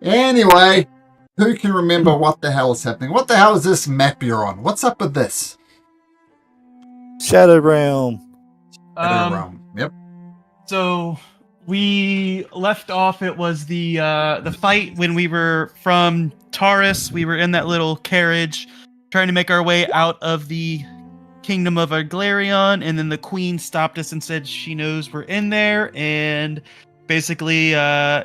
Anyway, who can remember what the hell is happening? What the hell is this map you're on? What's up with this? Shadow Realm. Shadow Realm. Yep. So we left off. It was the fight when we were from Taurus. We were in that little carriage, trying to make our way out of the kingdom of Arglarion, and then the queen stopped us and said she knows we're in there. And basically,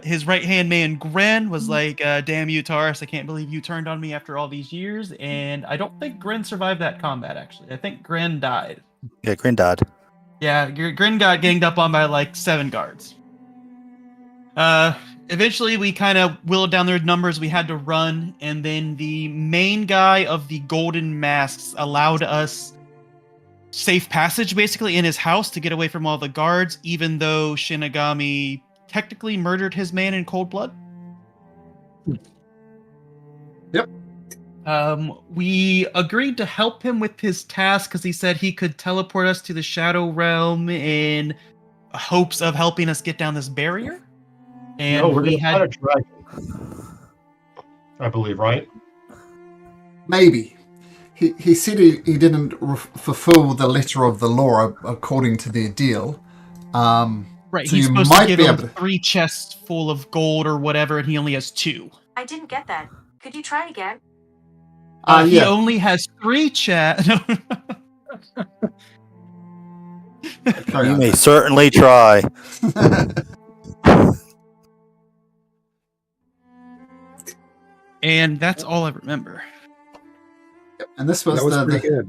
his right hand man Gren was like, "Damn you, Taurus! I can't believe you turned on me after all these years." And I don't think Gren survived that combat. Actually, I think Gren died. Yeah, Grin died. Yeah, Grin got ganged up on by like 7 guards. Eventually, we kind of whittled down their numbers. We had to run, and then the main guy of the Golden Masks allowed us safe passage, basically, in his house to get away from all the guards, even though Shinigami technically murdered his man in cold blood. Yep. We agreed to help him with his task because he said he could teleport us to the Shadow Realm in hopes of helping us get down this barrier. And no, we're we going to had fight a dragon. I believe, right? Maybe. He said he didn't fulfill the letter of the law according to their deal. right, so he's you supposed might to give be him able to- 3 chests full of gold or whatever, and he only has 2. I didn't get that. Could you try again? He yeah. only has 3 chests. Carry You on. may certainly try. And that's all I remember. And this was, That was pretty good.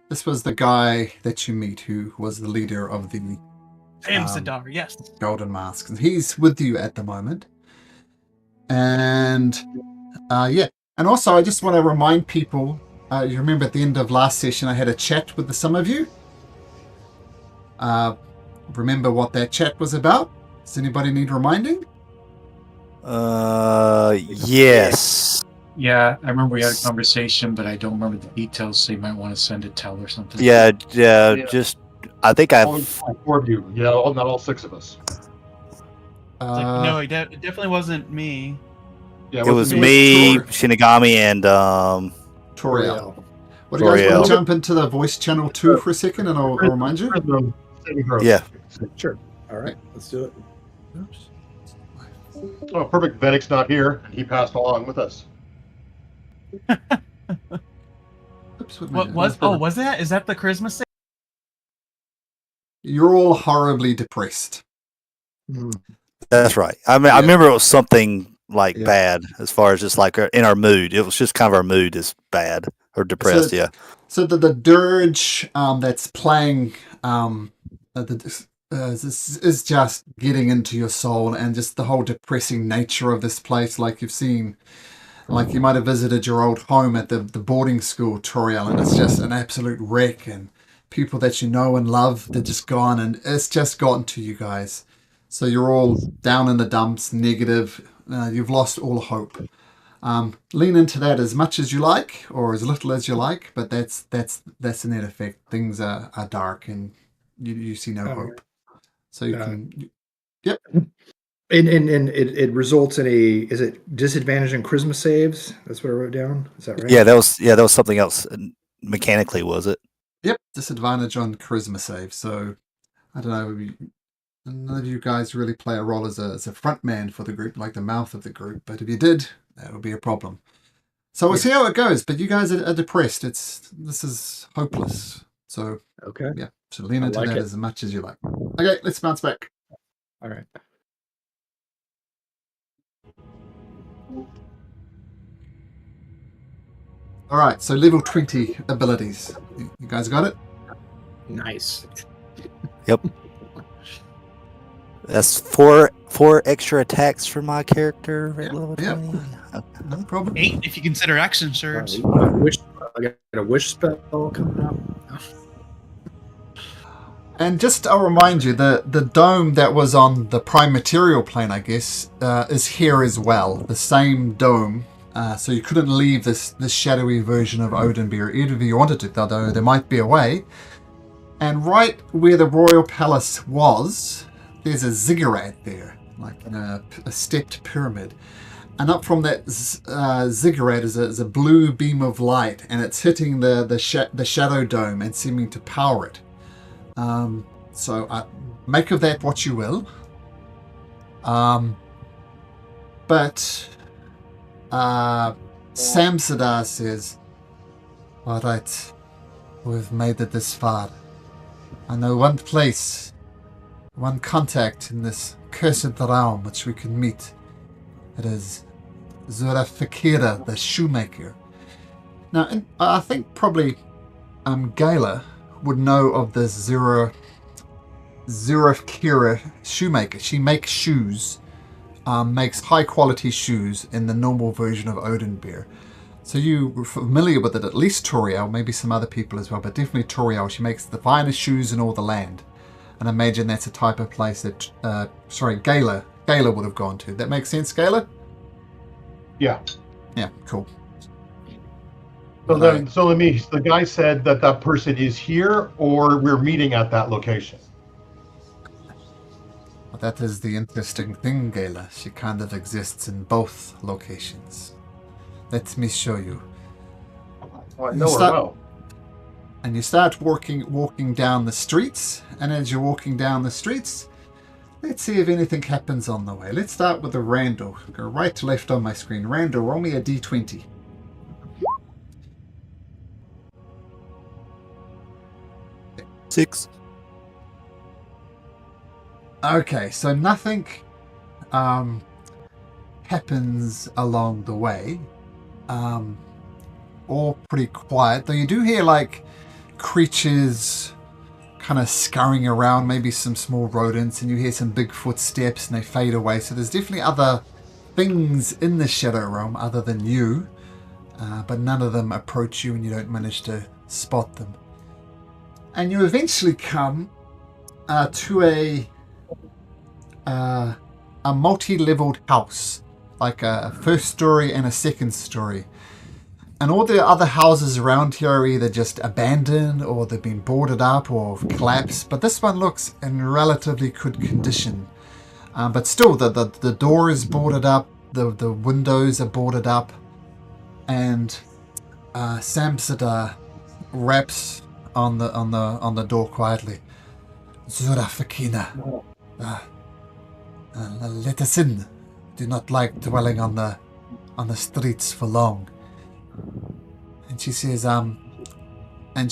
This was the guy that you meet who was the leader of the Amsadar, yes. Golden Masks. And he's with you at the moment. And yeah. And also I just want to remind people, you remember at the end of last session I had a chat with some of you. Remember what that chat was about? Does anybody need reminding? Yes. Yeah, I remember we had a conversation, but I don't remember the details, so you might want to send a tell or something. Yeah, just I think All I've 4 of you. Yeah, not all 6 of us. No, it definitely wasn't me. Yeah, it was wasn't me, Tor- Shinigami, and Toriel. What do you guys want to jump into the voice channel 2 for a second and I'll remind you? yeah. Sure. All right, let's do it. Oops. Oh, perfect. Vedek's not here, and he passed along with us. Oops, What was? Oh, was that? Is that the charisma save? You're all horribly depressed. That's right. I mean, I remember it was something like Yeah. bad as far as just like in our mood. It was just kind of our mood is bad or depressed. So- Yeah. So the dirge that's playing this is just getting into your soul, and just the whole depressing nature of this place. Like you've seen, like you might have visited your old home at the boarding school, Toriel, and it's just an absolute wreck, and people that you know and love, they're just gone, and it's just gotten to you guys. So you're all down in the dumps, negative. You've lost all hope. Lean into that as much as you like, or as little as you like, but that's the net effect. Things are dark, and you see no hope. So you can, yep. And it results in is it disadvantage in charisma saves? That's what I wrote down. Is that right? Yeah, that was something else. Mechanically, was it? Yep, disadvantage on charisma save. So I don't know. None of you guys really play a role as a front man for the group, like the mouth of the group. But if you did, that would be a problem. So we'll see how it goes. But you guys are depressed. This is hopeless. So Okay. yeah. So lean into like that it. as much as you like. Okay, let's bounce back. All right. All right. So level 20 abilities. You guys got it? Nice. That's four extra attacks for my character at level Yep. 20. No problem. 8 if you consider action surge. I got a wish spell coming up. And just I'll remind you, the dome that was on the prime material plane, I guess, is here as well. The same dome. So you couldn't leave this shadowy version of Odinbeer, even if you wanted to, though there might be a way. And right where the royal palace was, there's a ziggurat there, like a stepped pyramid. And up from that ziggurat is a blue beam of light, and it's hitting the shadow dome and seeming to power it. So make of that what you will. But Samsadar says, "All right, we've made it this far. I know one place, one contact in this cursed realm which we can meet. It is Zura Fakira, the shoemaker." Now, I think probably Gala would know of this Zura Fakira shoemaker. She makes shoes, makes high quality shoes in the normal version of Odin beer. So you're familiar with it, at least Toriel, maybe some other people as well, but definitely Toriel. She makes the finest shoes in all the land. And I imagine that's a type of place that, Gala would have gone to. That makes sense, Gala? Yeah. Yeah, cool. So then, the guy said that person is here, or we're meeting at that location. Well, that is the interesting thing, Gala. She kind of exists in both locations. Let me show you. Oh, I know her well. And you start walking down the streets, and as you're walking down the streets, let's see if anything happens on the way. Let's start with the Randall. Go right to left on my screen. Randall, roll me a d20. Six. Okay, so nothing happens along the way. All pretty quiet, though you do hear like creatures kind of scurrying around, maybe some small rodents, and you hear some big footsteps and they fade away. So there's definitely other things in the shadow realm other than you, but none of them approach you and you don't manage to spot them. And you eventually come to a multi-leveled house, like a first story and a second story. And all the other houses around here are either just abandoned or they've been boarded up or collapsed. But this one looks in relatively good condition. But still, the door is boarded up, the windows are boarded up, and Samsadar raps on the door quietly. Zura Fakina, let us in. Do not like dwelling on the streets for long. And she says, and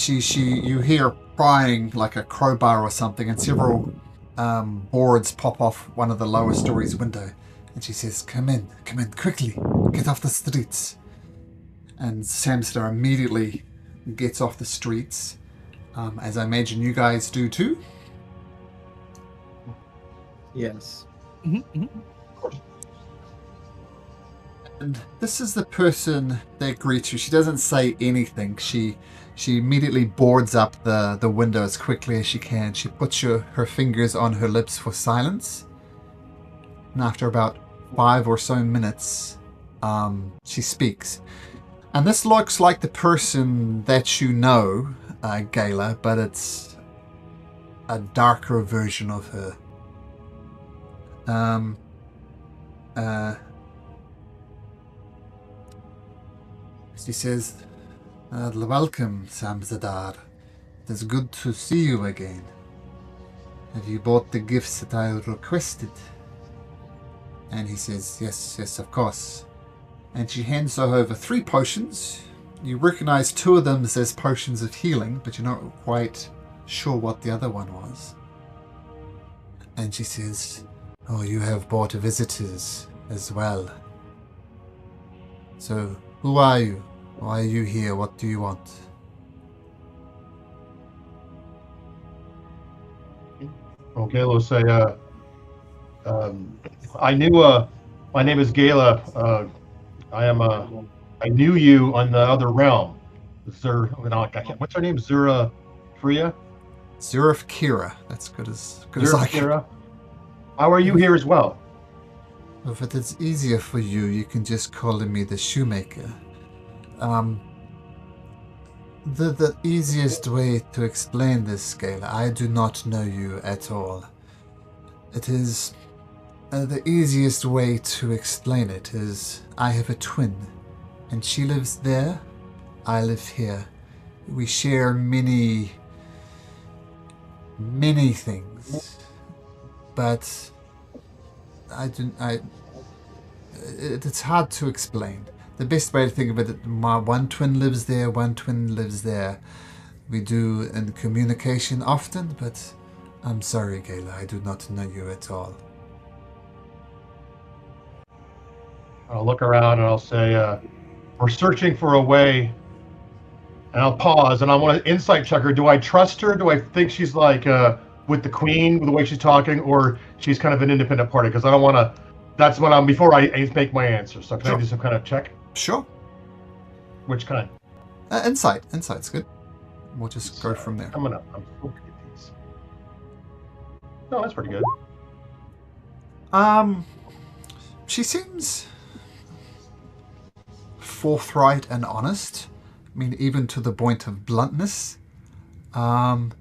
you hear prying like a crowbar or something, and several boards pop off one of the lower stories window. And she says, come in quickly, get off the streets. And Samster immediately gets off the streets, as I imagine you guys do too. Yes. Mm-hmm. And this is the person that greets you. She doesn't say anything. She immediately boards up the window as quickly as she can. She puts her fingers on her lips for silence. And after about 5 or so minutes, she speaks. And this looks like the person that you know, Gala, but it's a darker version of her. She says, welcome, Samsadar. It is good to see you again. Have you bought the gifts that I requested? And he says, yes, of course. And she hands her over 3 potions. You recognize 2 of them as potions of healing, but you're not quite sure what the other one was. And she says, oh, you have brought visitors as well. So, who are you? Why are you here? What do you want? Okay, let's say, I knew, my name is Gala. I knew you on the other realm. What's her name? Zura Freya? Zura Kira. That's good as I can. Kira. How are you here as well? If it is easier for you, you can just call me the shoemaker. The easiest way to explain this, Gala, I do not know you at all. It is The easiest way to explain it is I have a twin, and she lives there, I live here. We share many things, but it's hard to explain. The best way to think of it, my one twin lives there, one twin lives there. We do in communication often, but I'm sorry, Gayla, I do not know you at all. I'll look around and I'll say, we're searching for a way. And I'll pause and I want to insight check her. Do I trust her? Do I think she's like with the queen, with the way she's talking, or she's kind of an independent party? Because I don't want to. That's what I'm before I make my answer. So can I do some kind of check? Sure. Which kind? Insight. Insight's good. We'll just go from there. I'm so good at these. No, that's pretty good. She seems forthright and honest. I mean, even to the point of bluntness. And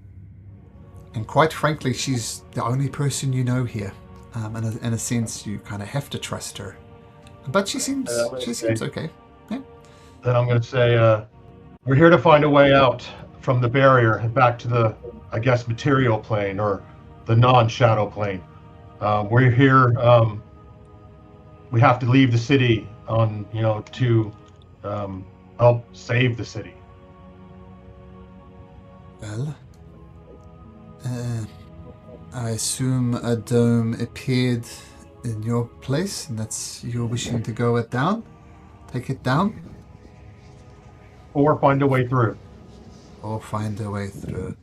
quite frankly, she's the only person you know here. In a sense, you kind of have to trust her. But she seems okay. Yeah. Then I'm going to say, we're here to find a way out from the barrier and back to the, I guess, material plane or the non-shadow plane. We're here. We have to leave the city to help save the city. Well, I assume a dome appeared in your place, and that's you're wishing to go it down? Take it down? Or find a way through. Or find a way through.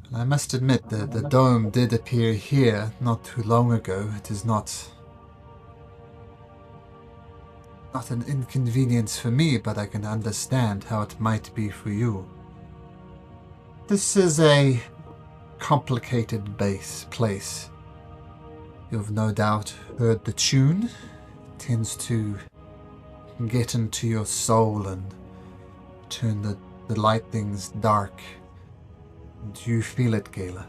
And I must admit that the dome did appear here not too long ago. It is not an inconvenience for me, but I can understand how it might be for you. This is a complicated place. You've no doubt heard the tune. It tends to get into your soul and turn the light things dark. Do you feel it, Gayla?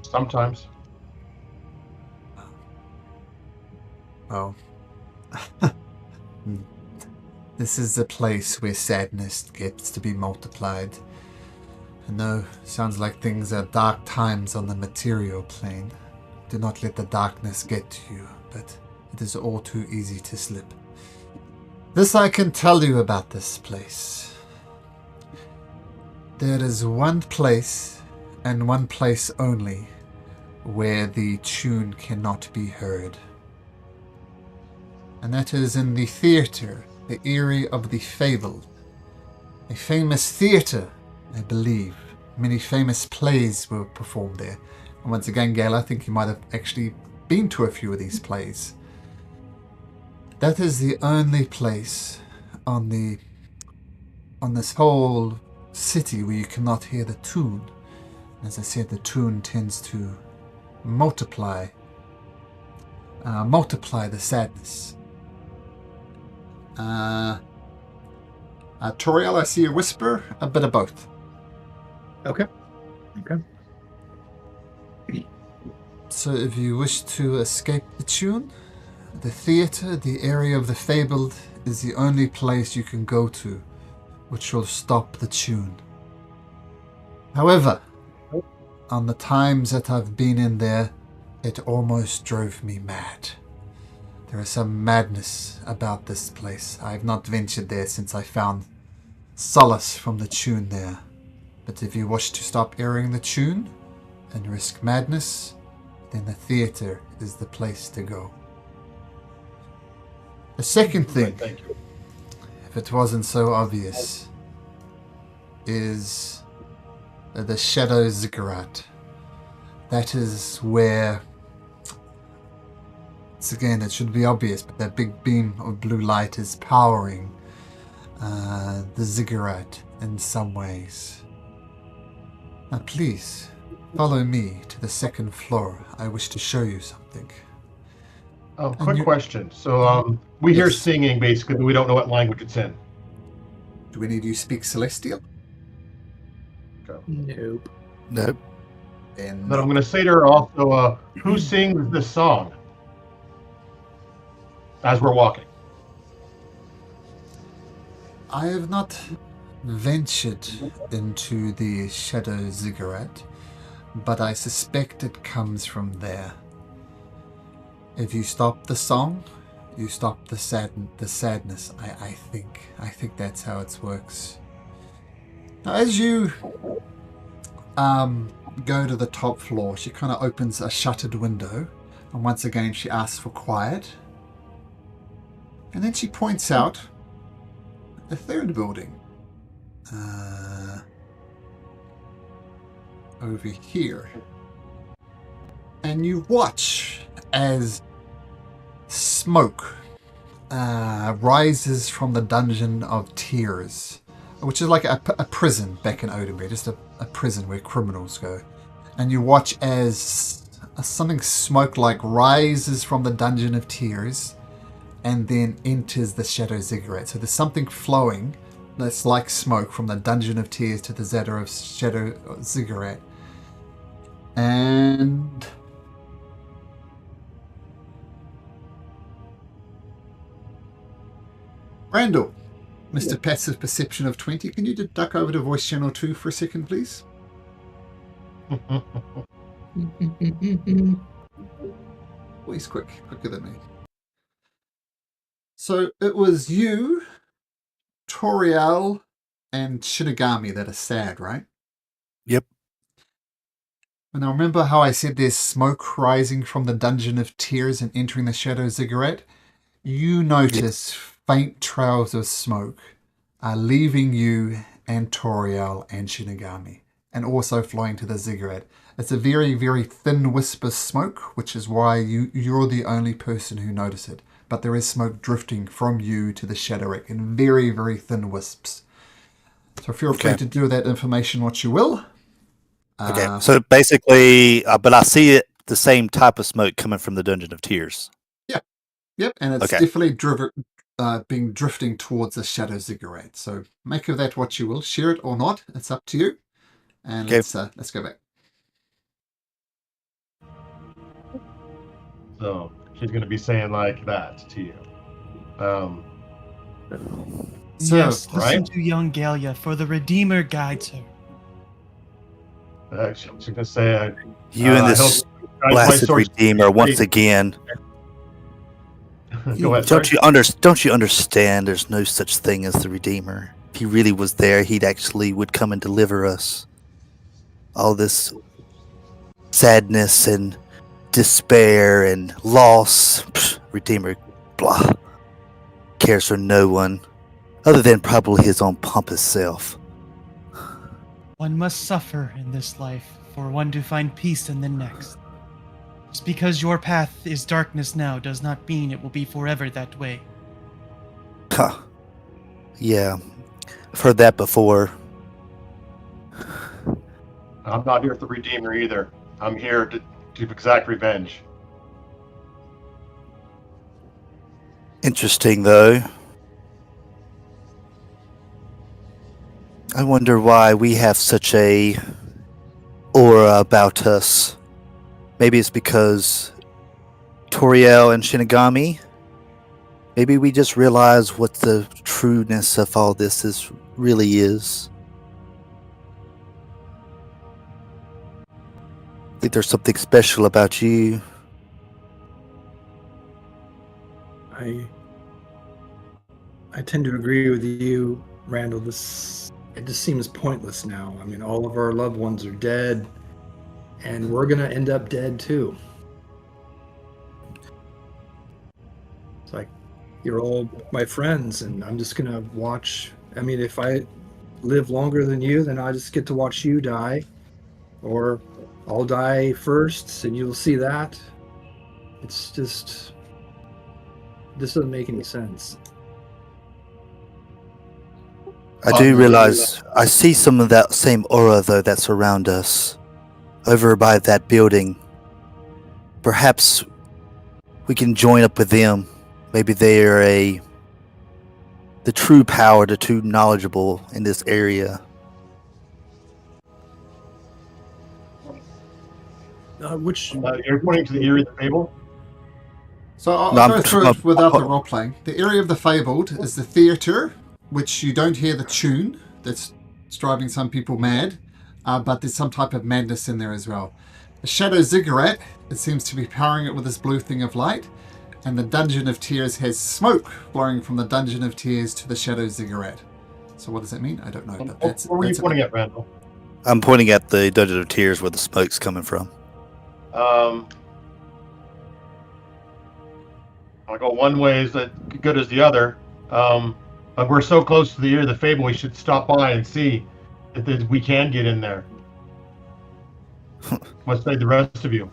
Sometimes. Oh. This is a place where sadness gets to be multiplied. I know, sounds like things are dark times on the material plane. Do not let the darkness get to you, but it is all too easy to slip. This I can tell you about this place. There is one place, and one place only, where the tune cannot be heard. And that is in the theatre, the Eyrie of the Fabled. A famous theatre, I believe. Many famous plays were performed there. And once again, Gail, I think you might have actually been to a few of these plays. That is the only place on this whole city where you cannot hear the tune. As I said, the tune tends to multiply the sadness. Toriel, I see a whisper, a bit of both. Okay. So if you wish to escape the tune, the theatre, the area of the Fabled, is the only place you can go to, which will stop the tune. However, on the times that I've been in there, it almost drove me mad. There is some madness about this place. I have not ventured there since I found solace from the tune there. But if you wish to stop airing the tune and risk madness, then the theatre is the place to go. The second thing, if it wasn't so obvious, is the Shadow Ziggurat. That is where, once again, it should be obvious, but that big beam of blue light is powering the ziggurat in some ways. Now please, follow me to the second floor. I wish to show you something. Quick question. So we hear Yes. singing basically, but we don't know what language it's in. Do any of you speak Celestial? Nope. Nope. And Then I'm going to say to her also, who sings this song? As we're walking. I have not ventured into the Shadow Ziggurat, but I suspect it comes from there. If you stop the song, you stop the sadness. I think that's how it works. Now, as you go to the top floor, she kind of opens a shuttered window, and once again she asks for quiet. And then she points out the third building. Over here. And you watch as smoke rises from the Dungeon of Tears, which is like a prison back in Oathbreaker, just a prison where criminals go. And you watch as something smoke-like rises from the Dungeon of Tears and then enters the Shadow Ziggurat. So there's something flowing that's like smoke from the Dungeon of Tears to the Shadow Ziggurat. And Randall, Mr. Passive Perception of 20, can you duck over to voice channel 2 for a second, please? Oh, he's quicker than me. So it was you, Toriel, and Shinigami that are sad, right? Yep. And I remember how I said there's smoke rising from the Dungeon of Tears and entering the Shadow Ziggurat? You notice faint trails of smoke are leaving you and Toriel and Shinigami, and also flowing to the Ziggurat. It's a very, very thin wisp of smoke, which is why you're the only person who notice it. But there is smoke drifting from you to the Shadowwreck in very, very thin wisps. So feel free to do with that information what you will. Okay, so basically, but I see it the same type of smoke coming from the Dungeon of Tears. Yep, and it's definitely being drifting towards the Shadow Ziggurat. So make of that what you will. Share it or not, it's up to you. And let's go back. So she's going to be saying like that to you. So, yes, listen right? to young Galia, for the Redeemer guides her. She's going to say, You and this blasted Redeemer once again. Go ahead, don't you understand? There's no such thing as the Redeemer. If he really was there, he'd actually would come and deliver us. All this sadness and despair and loss. Redeemer, blah. Cares for no one, other than probably his own pompous self. One must suffer in this life for one to find peace in the next. Just because your path is darkness now does not mean it will be forever that way. Huh. Yeah, I've heard that before. I'm not here for the Redeemer either. I'm here to exact revenge. Interesting, though. I wonder why we have such a aura about us. Maybe it's because Toriel and Shinigami. Maybe we just realize what the trueness of all this really is. I think there's something special about you. I tend to agree with you, Randall. It just seems pointless now. I mean, all of our loved ones are dead, and we're gonna end up dead too. It's like, you're all my friends, and I'm just gonna watch. I mean, if I live longer than you, then I just get to watch you die, or I'll die first, and you'll see that. It's just, this doesn't make any sense. I do realize I see some of that same aura, though, that's around us. Over by that building. Perhaps we can join up with them. Maybe they are the true power, the true knowledgeable in this area. Which You're pointing to the Eyrie of the Fable? So I'll No, go through it without the role playing. The area of the Fabled is the theatre, which you don't hear the tune that's driving some people mad, but there's some type of madness in there as well. The Shadow Ziggurat, it seems to be powering it with this blue thing of light, and the Dungeon of Tears has smoke blowing from the Dungeon of Tears to the Shadow Ziggurat. So what does that mean? I don't know. But that's What were you that's pointing at, Randall? I'm pointing at the Dungeon of Tears where the smoke's coming from. I'll go one way is that good as the other. But we're so close to the Eyrie of the Fable, we should stop by and see if we can get in there. What say the rest of you?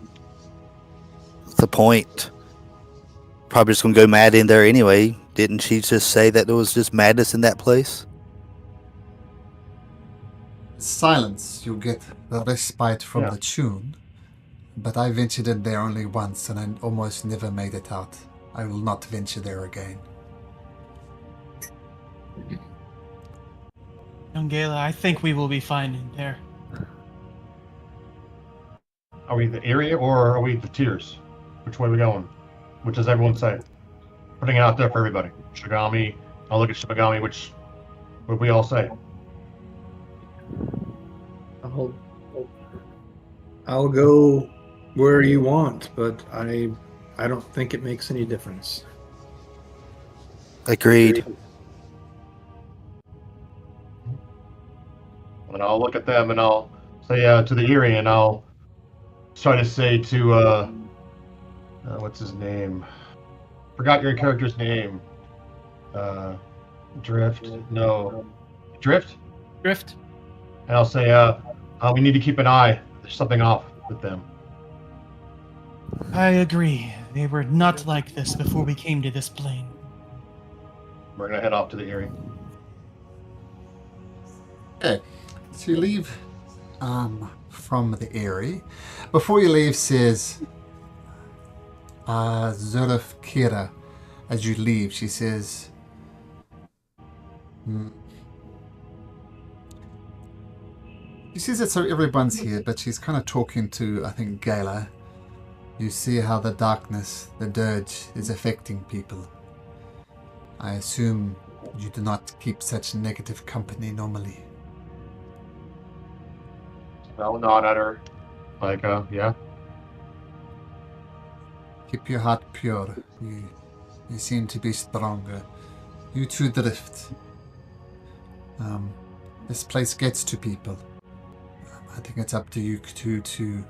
What's the point? Probably just gonna go mad in there anyway. Didn't she just say that there was just madness in that place? silence. You get the respite from Yeah. the tune. But I ventured in there only once, and I almost never made it out. I will not venture there again. Young Gala, I think we will be fine in there. Are we the Eyrie or are we the Tears? Which way are we going? Which does everyone say? Putting it out there for everybody. Shigami. I'll look at Shigami. What do we all say? I'll go where you want, but I don't think it makes any difference. Agreed. And I'll look at them and I'll say to the Eyrie, and I'll try to say to what's his name? Forgot your character's name. Drift? No. Drift? Drift. And I'll say, we need to keep an eye. There's something off with them. I agree. They were not like this before we came to this plane. We're gonna head off to the Eyrie. Okay, so you leave from the Eyrie. Before you leave, says Zolif Kira. As you leave, she says, She says that so everyone's here, but she's kind of talking to, I think, Gala. You see how the darkness, the dirge, is affecting people. I assume you do not keep such negative company normally. I'll nod at her. Like, yeah. Keep your heart pure. You seem to be stronger. You too drift. This place gets to people. I think it's up to you two to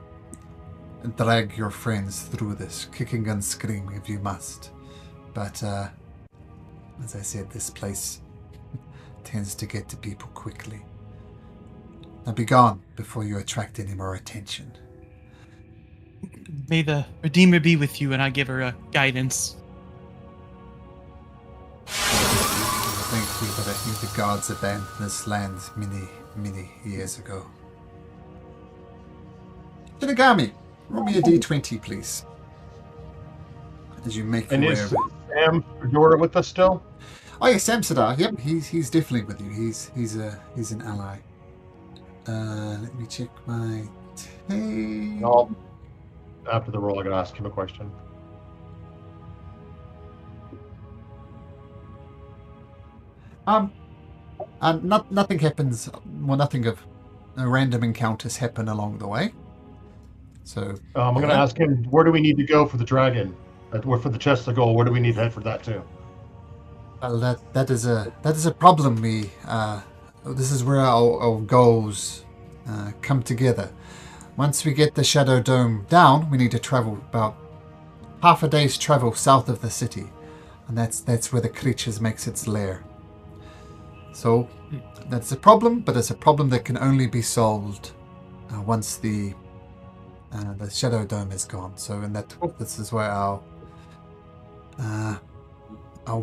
drag your friends through this, kicking and screaming if you must. But, as I said, this place tends to get to people quickly. Now be gone before you attract any more attention. May the Redeemer be with you, and I give her a guidance. Thank you, but I think the gods abandoned this land many, many years ago. Shinigami, roll me a d20, please. As you make your And way is over. Sam Dora with us still? Oh yeah, Samsadar. Yep, he's definitely with you. He's an ally. Let me check my tape. After the roll, I'm gonna ask him a question. Nothing happens. Well, nothing of random encounters happen along the way. So I'm gonna ask him, where do we need to go for the dragon? Or for the chest of gold? Where do we need to head for that too? Well, that is a problem. This is where our goals come together. Once we get the Shadow Dome down, we need to travel about half a day's travel south of the city, and that's where the creatures makes its lair. So that's a problem, but it's a problem that can only be solved once the Shadow Dome is gone. So, this is where our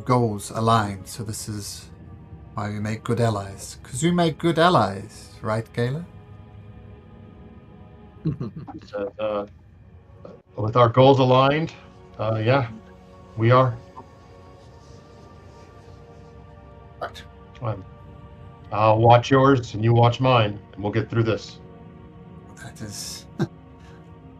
goals align. So this is why we make good allies, because we make good allies, right, Gala? With our goals aligned, yeah, we are. Right. I'll watch yours and you watch mine, and we'll get through this. That is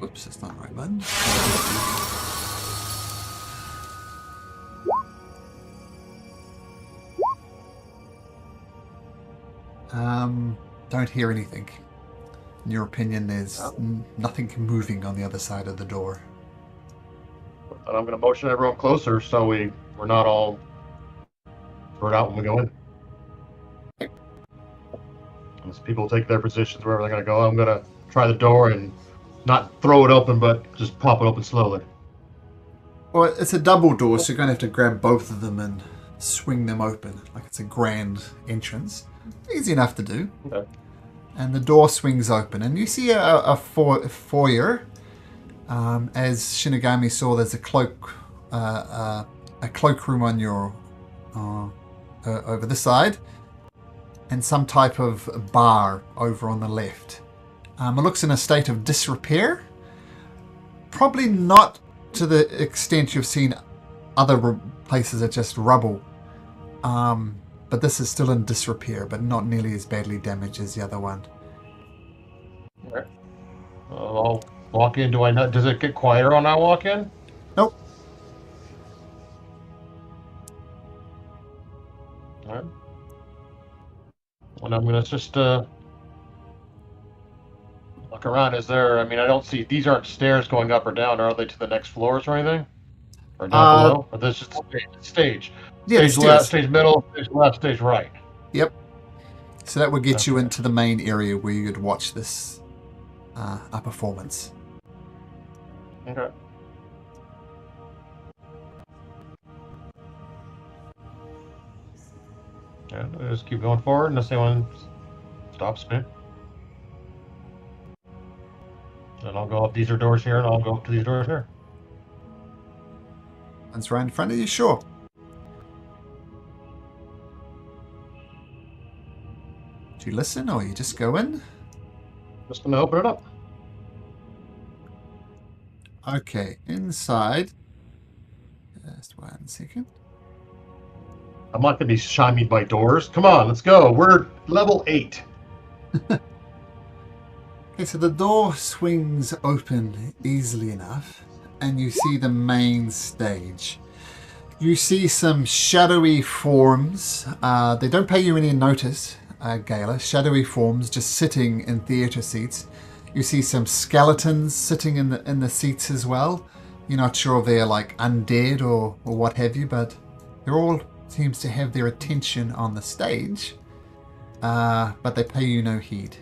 Whoops, that's not the right button. Don't hear anything. In your opinion, there's nothing moving on the other side of the door. And I'm going to motion everyone closer so we're not all spread out when we go in. As people take their positions wherever they're going to go, I'm going to try the door and not throw it open, but just pop it open slowly. Well, it's a double door, so you're going to have to grab both of them and swing them open, like it's a grand entrance. Easy enough to do. Okay. And the door swings open, and you see a foyer. As Shinigami saw, there's a cloakroom on your over the side, and some type of bar over on the left. It looks in a state of disrepair. Probably not to the extent you've seen other places that just rubble. But this is still in disrepair, but not nearly as badly damaged as the other one. All right. I'll walk in. Do I not? Does it get quieter when I walk in? Nope. All right. Well, I'm gonna just look around. Is there? I mean, I don't see. These aren't stairs going up or down, are they? To the next floors or anything? Or down below? Or this is stage. Yeah, Stage left, stage middle, stage left, stage right. Yep. So that would get you into the main area where you could watch this a performance. Okay. Yeah, I'll just keep going forward unless anyone stops me. And I'll go up. These are doors here, and I'll go up to these doors here. One's right in front of you, sure. Do you listen or you just go in? Just gonna open it up. Okay, inside. Just 1 second. I'm not gonna be shymied by doors. Come on, let's go. We're level 8. Okay, so the door swings open easily enough, and you see the main stage. You see some shadowy forms. They don't pay you any notice, Gala. Shadowy forms just sitting in theatre seats. You see some skeletons sitting in the seats as well. You're not sure if they're like undead or what have you, but they're all seems to have their attention on the stage. But they pay you no heed.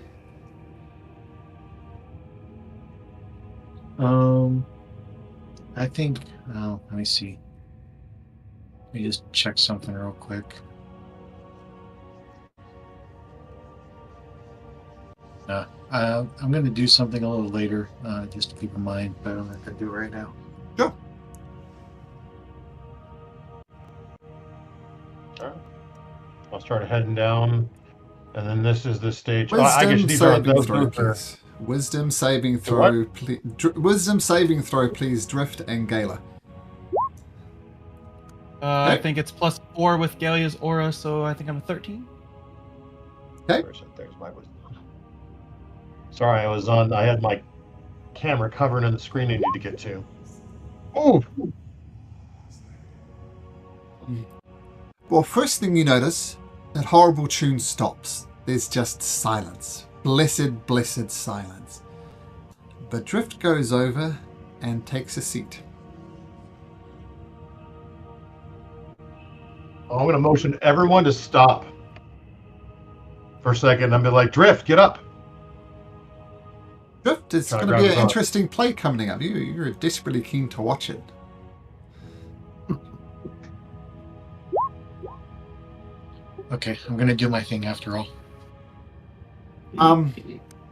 I think. Oh, let me see. Let me just check something real quick. I'm going to do something a little later, just to keep in mind, but I'm not going to do it right now. Sure. All right. I'll start heading down, and then this is the stage. Wisdom I guess these are saving those throw, are. please. Wisdom saving throw, please. Wisdom saving throw, please. Drift and Gala. I think it's +4 with Galia's aura, so I think I'm a 13. Okay. There's my wisdom. Sorry, I had my camera covering in the screen I need to get to. Oh! Well, first thing you notice, that horrible tune stops. There's just silence. Blessed, blessed silence. But Drift goes over and takes a seat. I'm going to motion everyone to stop for a second. I'm be like, Drift, get up. Drift, it's Trying to going to be grab an his interesting play coming up. You're desperately keen to watch it. Okay, I'm going to do my thing after all.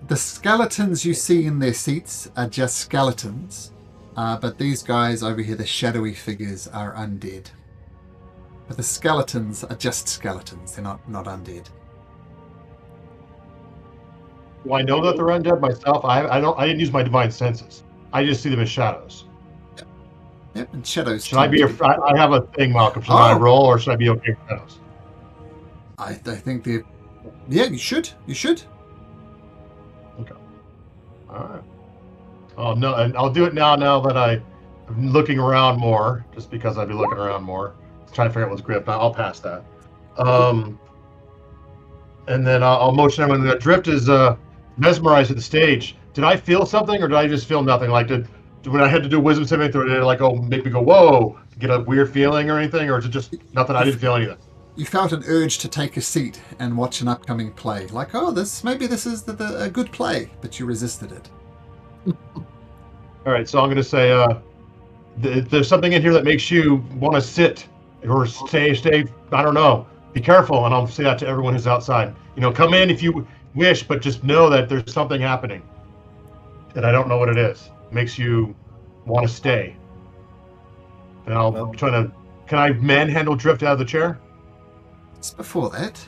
The skeletons you see in their seats are just skeletons, but these guys over here, the shadowy figures, are undead. But the skeletons are just skeletons; they're not undead. Do I know that they're undead myself? I didn't use my divine senses. I just see them as shadows. Yep, and shadows. Should I be? I have a thing, Malcolm. Should I roll, or should I be okay with shadows? I think they're. Yeah, you should. You should. Okay. All right. Oh no, and I'll do it now. Now that I'm looking around more, just because I'd be looking around more, trying to figure out what's gripped. I'll pass that. And then I'll motion everyone. The drift is mesmerized at the stage. Did I feel something, or did I just feel nothing? Like when I had to do wisdom saving throw, did it like make me go whoa, get a weird feeling or anything, or is it just nothing? I didn't feel anything. You felt an urge to take a seat and watch an upcoming play. Like, oh, maybe this is a good play, but you resisted it. All right, so I'm going to say there's something in here that makes you want to sit or stay. I don't know. Be careful, and I'll say that to everyone who's outside. Come in if you wish, but just know that there's something happening, and I don't know what it is. It makes you want to stay. And I'll try to. Can I manhandle drift out of the chair? Just before that,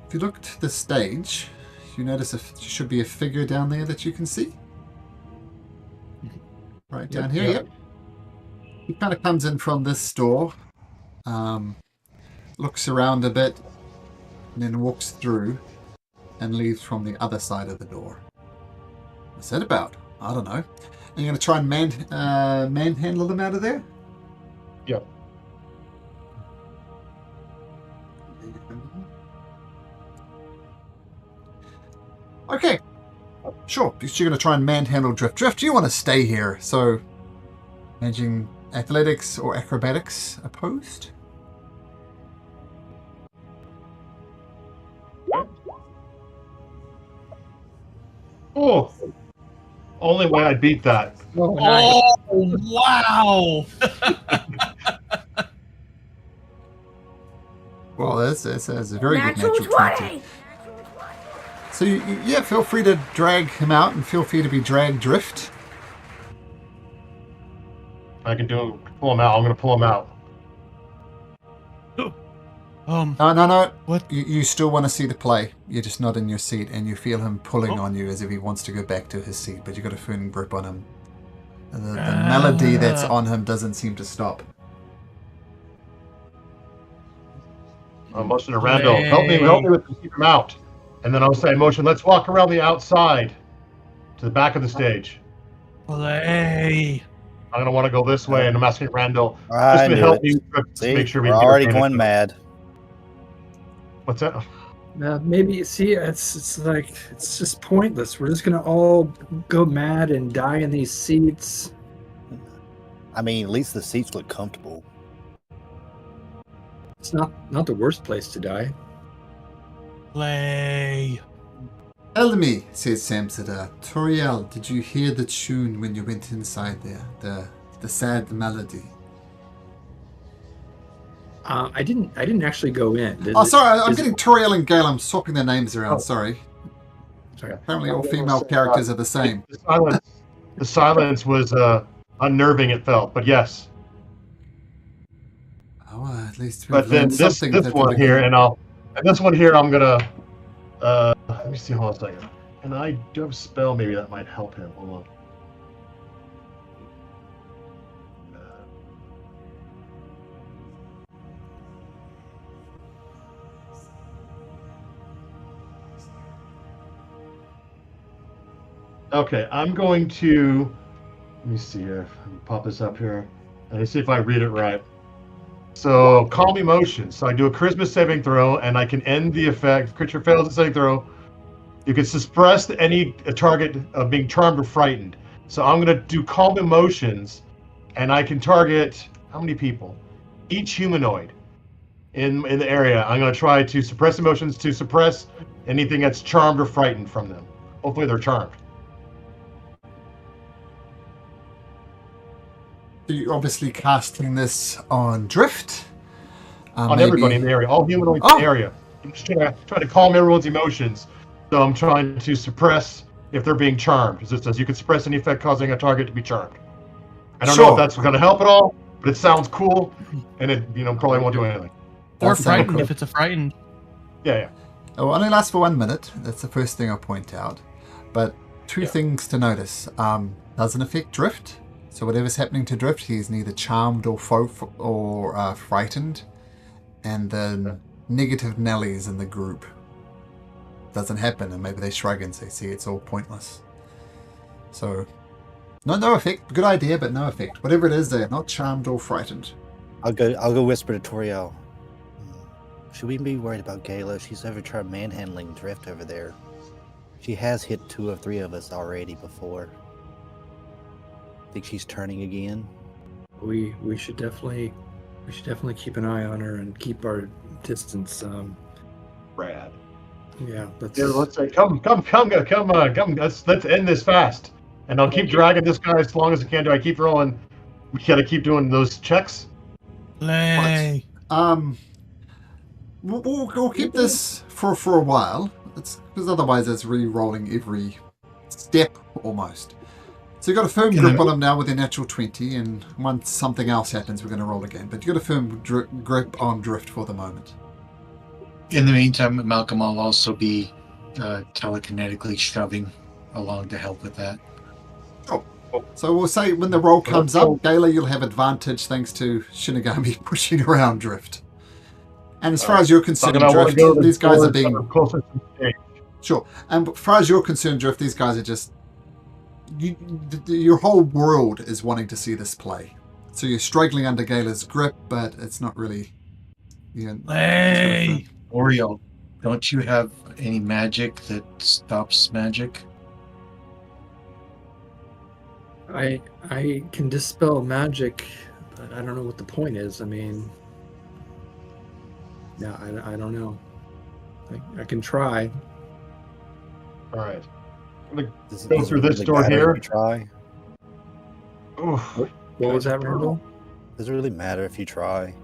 if you look to the stage, you notice there should be a figure down there that you can see. Right down here, yep. He kind of comes in from this door, looks around a bit, and then walks through and leaves from the other side of the door. What's that about? I don't know. Are you going to try and manhandle them out of there? Yep. Okay. Sure, because you're going to try and manhandle Drift. Drift, you want to stay here, so managing athletics or acrobatics opposed? Oh, only way I beat that. Oh, nice. Oh, wow! Well, that's a very good Natural natural 20. 20! So, yeah, feel free to drag him out and feel free to be dragged Drift. I can pull him out. I'm going to pull him out. No. What? You still want to see the play. You're just not in your seat, and you feel him pulling on you as if he wants to go back to his seat, but you've got a firm grip on him. The melody that's on him doesn't seem to stop. I'm motioning to Randall. Help me with keep him out. And then I'll say, motion, let's walk around the outside to the back of the stage. Play. I'm going to want to go this way, and I'm asking Randall I just to knew help it. me See, make sure we we're get already our going panic. mad. What's that? Maybe it's like it's just pointless. We're just gonna all go mad and die in these seats. I mean, at least the seats look comfortable. It's not the worst place to die. Play. Tell me, says Samsada. Toriel, did you hear the tune when you went inside there? The sad melody. I didn't actually go in. Sorry, I'm getting Toriel and Gale. I'm swapping their names around. Sorry. Sorry. Apparently, all female characters are the same. The silence was unnerving. It felt, but yes. Oh, well, at least we've But then learned this something. one here, and this one here, I'm gonna. Let me see. Hold on a second. And I do have a spell. Maybe that might help him. Hold on. Okay, I'm going to. Let me see here. Let me pop this up here. Let me see if I read it right. So, calm emotions. So I do a charisma saving throw, and I can end the effect. If creature fails a saving throw, you can suppress a target of being charmed or frightened. So I'm going to do calm emotions, and I can target how many people? Each humanoid in the area. I'm going to try to suppress emotions to suppress anything that's charmed or frightened from them. Hopefully they're charmed. So you're obviously casting this on Drift. On everybody in the area, all humanoids in the area. I'm just trying to calm everyone's emotions. So I'm trying to suppress if they're being charmed. It says you can suppress any effect causing a target to be charmed. I don't know if that's going to help at all, but it sounds cool, and it probably won't do anything. Or frightened if it's a frightened. Yeah. It will only last for 1 minute. That's the first thing I'll point out. But two things to notice. Doesn't affect Drift. So whatever's happening to Drift, he's neither charmed or frightened. And the negative Nellies in the group doesn't happen, and maybe they shrug and say, see, it's all pointless. So No effect. Good idea, but no effect. Whatever it is, they're not charmed or frightened. I'll go whisper to Toriel. Should we be worried about Gala? She's ever tried manhandling Drift over there. She has hit 2 or 3 of us already before. Think she's turning again? We should definitely keep an eye on her and keep our distance. Rad. Yeah, Let's say, come on. Let's end this fast. And I'll keep dragging this guy as long as I can. Do I keep rolling? We gotta keep doing those checks. Lay. We'll keep this for a while. Because otherwise it's re-rolling every step almost. So you've got a firm grip on him now with a natural 20, and once something else happens, we're going to roll again. But you've got a firm grip on Drift for the moment. In the meantime, Malcolm, I'll also be telekinetically shoving along to help with that. Oh. So we'll say when the roll comes up, Gala, you'll have advantage thanks to Shinigami pushing around Drift. And as far as you're concerned, Drift, these guys are being... closer to the stage. Sure. And as far as you're concerned, Drift, these guys are just... your whole world is wanting to see this play. So you're struggling under Gala's grip, but it's not really... Lay. Oriole, don't you have any magic that stops magic? I can dispel magic, but I don't know what the point is. I mean, yeah, I don't know. I can try. All right. I'm going to go through this door here. Try. Oof. What was that, Randall? Does it really matter if you try?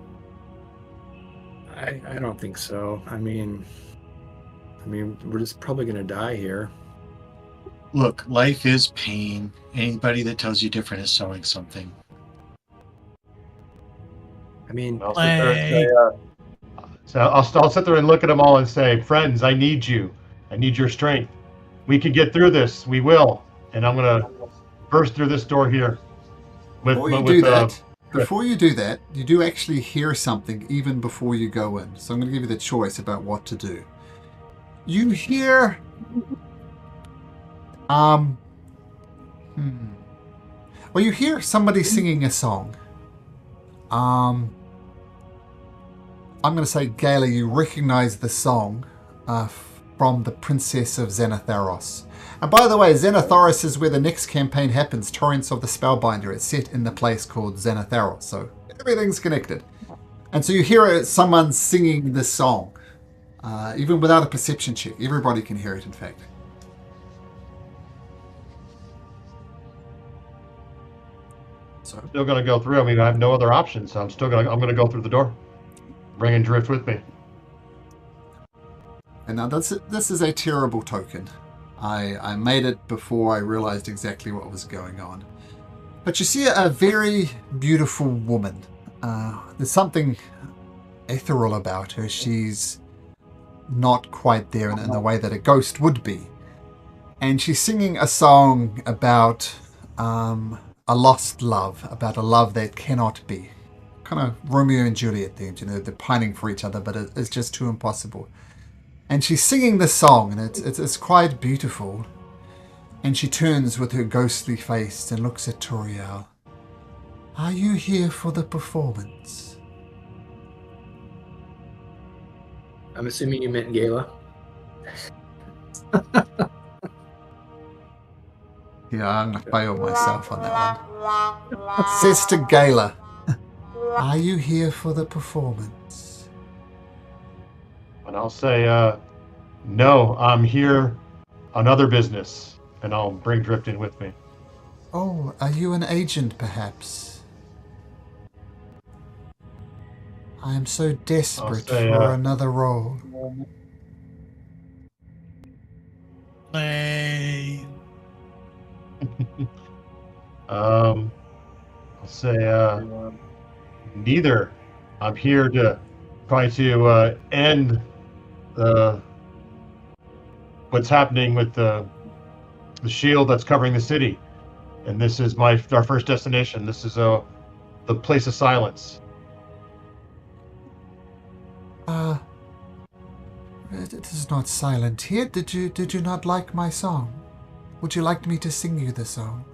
I don't think so. I mean, we're just probably gonna die here. Look, life is pain. Anybody that tells you different is sowing something. I mean, I'll sit there and say, I'll sit there and look at them all and say, friends, I need you. I need your strength. We can get through this. We will. And I'm gonna burst through this door here. Before you do that, you do actually hear something even before you go in. So I'm going to give you the choice about what to do. You hear... Well, you hear somebody singing a song. I'm going to say, Gala, you recognize the song from the Princess of Xenotharos. And by the way, Xenotharos is where the next campaign happens, Torrents of the Spellbinder. It's set in the place called Xenotharos, so everything's connected. And so you hear someone singing this song, even without a perception check. Everybody can hear it, in fact. So I'm still going to go through. I mean, I have no other option, so I'm going to go through the door, bringing Drift with me. And now this is a terrible token. I made it before I realized exactly what was going on. But you see a very beautiful woman. There's something ethereal about her. She's not quite there in the way that a ghost would be. And she's singing a song about a lost love, about a love that cannot be. Kind of Romeo and Juliet themes, they're pining for each other, but it's just too impossible. And she's singing this song, and it's quite beautiful. And she turns with her ghostly face and looks at Toriel. Are you here for the performance? I'm assuming you meant Gala. Yeah, I'm going to fail myself on that one. Says to Gala, are you here for the performance? And I'll say, no, I'm here on other business. And I'll bring Drift in with me. Oh, are you an agent, perhaps? I am so desperate for another role. Lay. I'll say, neither. I'm here to try to end what's happening with the shield that's covering the city, and this is our first destination. This is the place of silence. It is not silent here. Did you not like my song? Would you like me to sing you the song?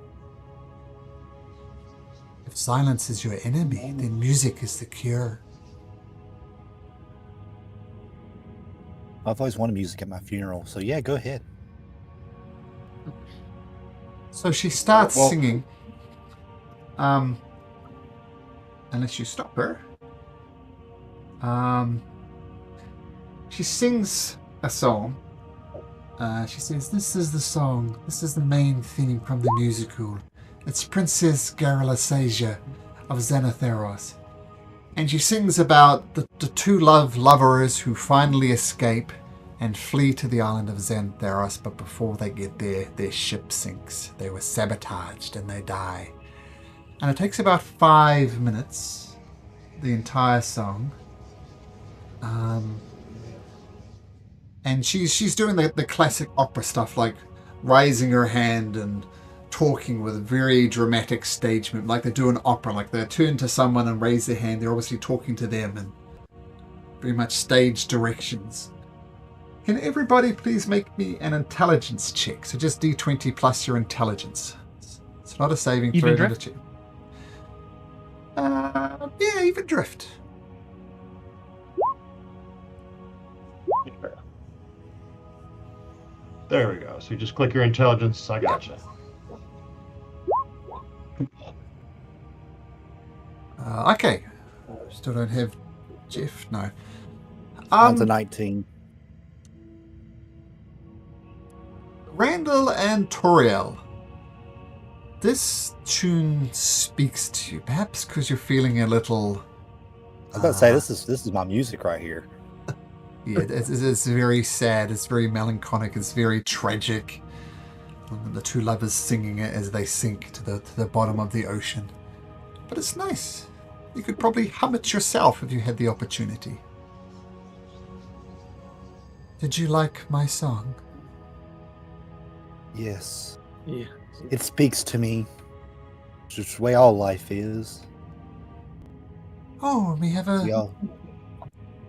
If silence is your enemy, then music is the cure. I've always wanted music at my funeral, so yeah, go ahead. So she starts Well- singing. Unless you stop her. She sings a song. She says, "This is the song. This is the main theme from the musical. It's Princess Garalasasia of Xanatheros." And she sings about the two lovers who finally escape and flee to the island of Xantheros, but before they get there, their ship sinks. They were sabotaged and they die. And it takes about 5 minutes, the entire song. And she's doing the classic opera stuff, like raising her hand and talking with very dramatic stage movement, like they do in opera, like they turn to someone and raise their hand. They're obviously talking to them and very much stage directions. Can everybody please make me an intelligence check? So just D20 plus your intelligence. It's not a saving throw. Even not a drift? check. Yeah, even drift. There we go. So you just click your intelligence. I gotcha. Okay. Still don't have Jeff. No. Mine's a 19. Randall and Toriel. This tune speaks to you, perhaps because you're feeling a little. I was about to say this is my music right here. Yeah, it's very sad. It's very melancholic. It's very tragic. And the two lovers singing it as they sink to the bottom of the ocean. But it's nice. You could probably hum it yourself if you had the opportunity. Did you like my song? Yes. Yeah. It speaks to me. It's just the way all life is. Oh, we have We a. all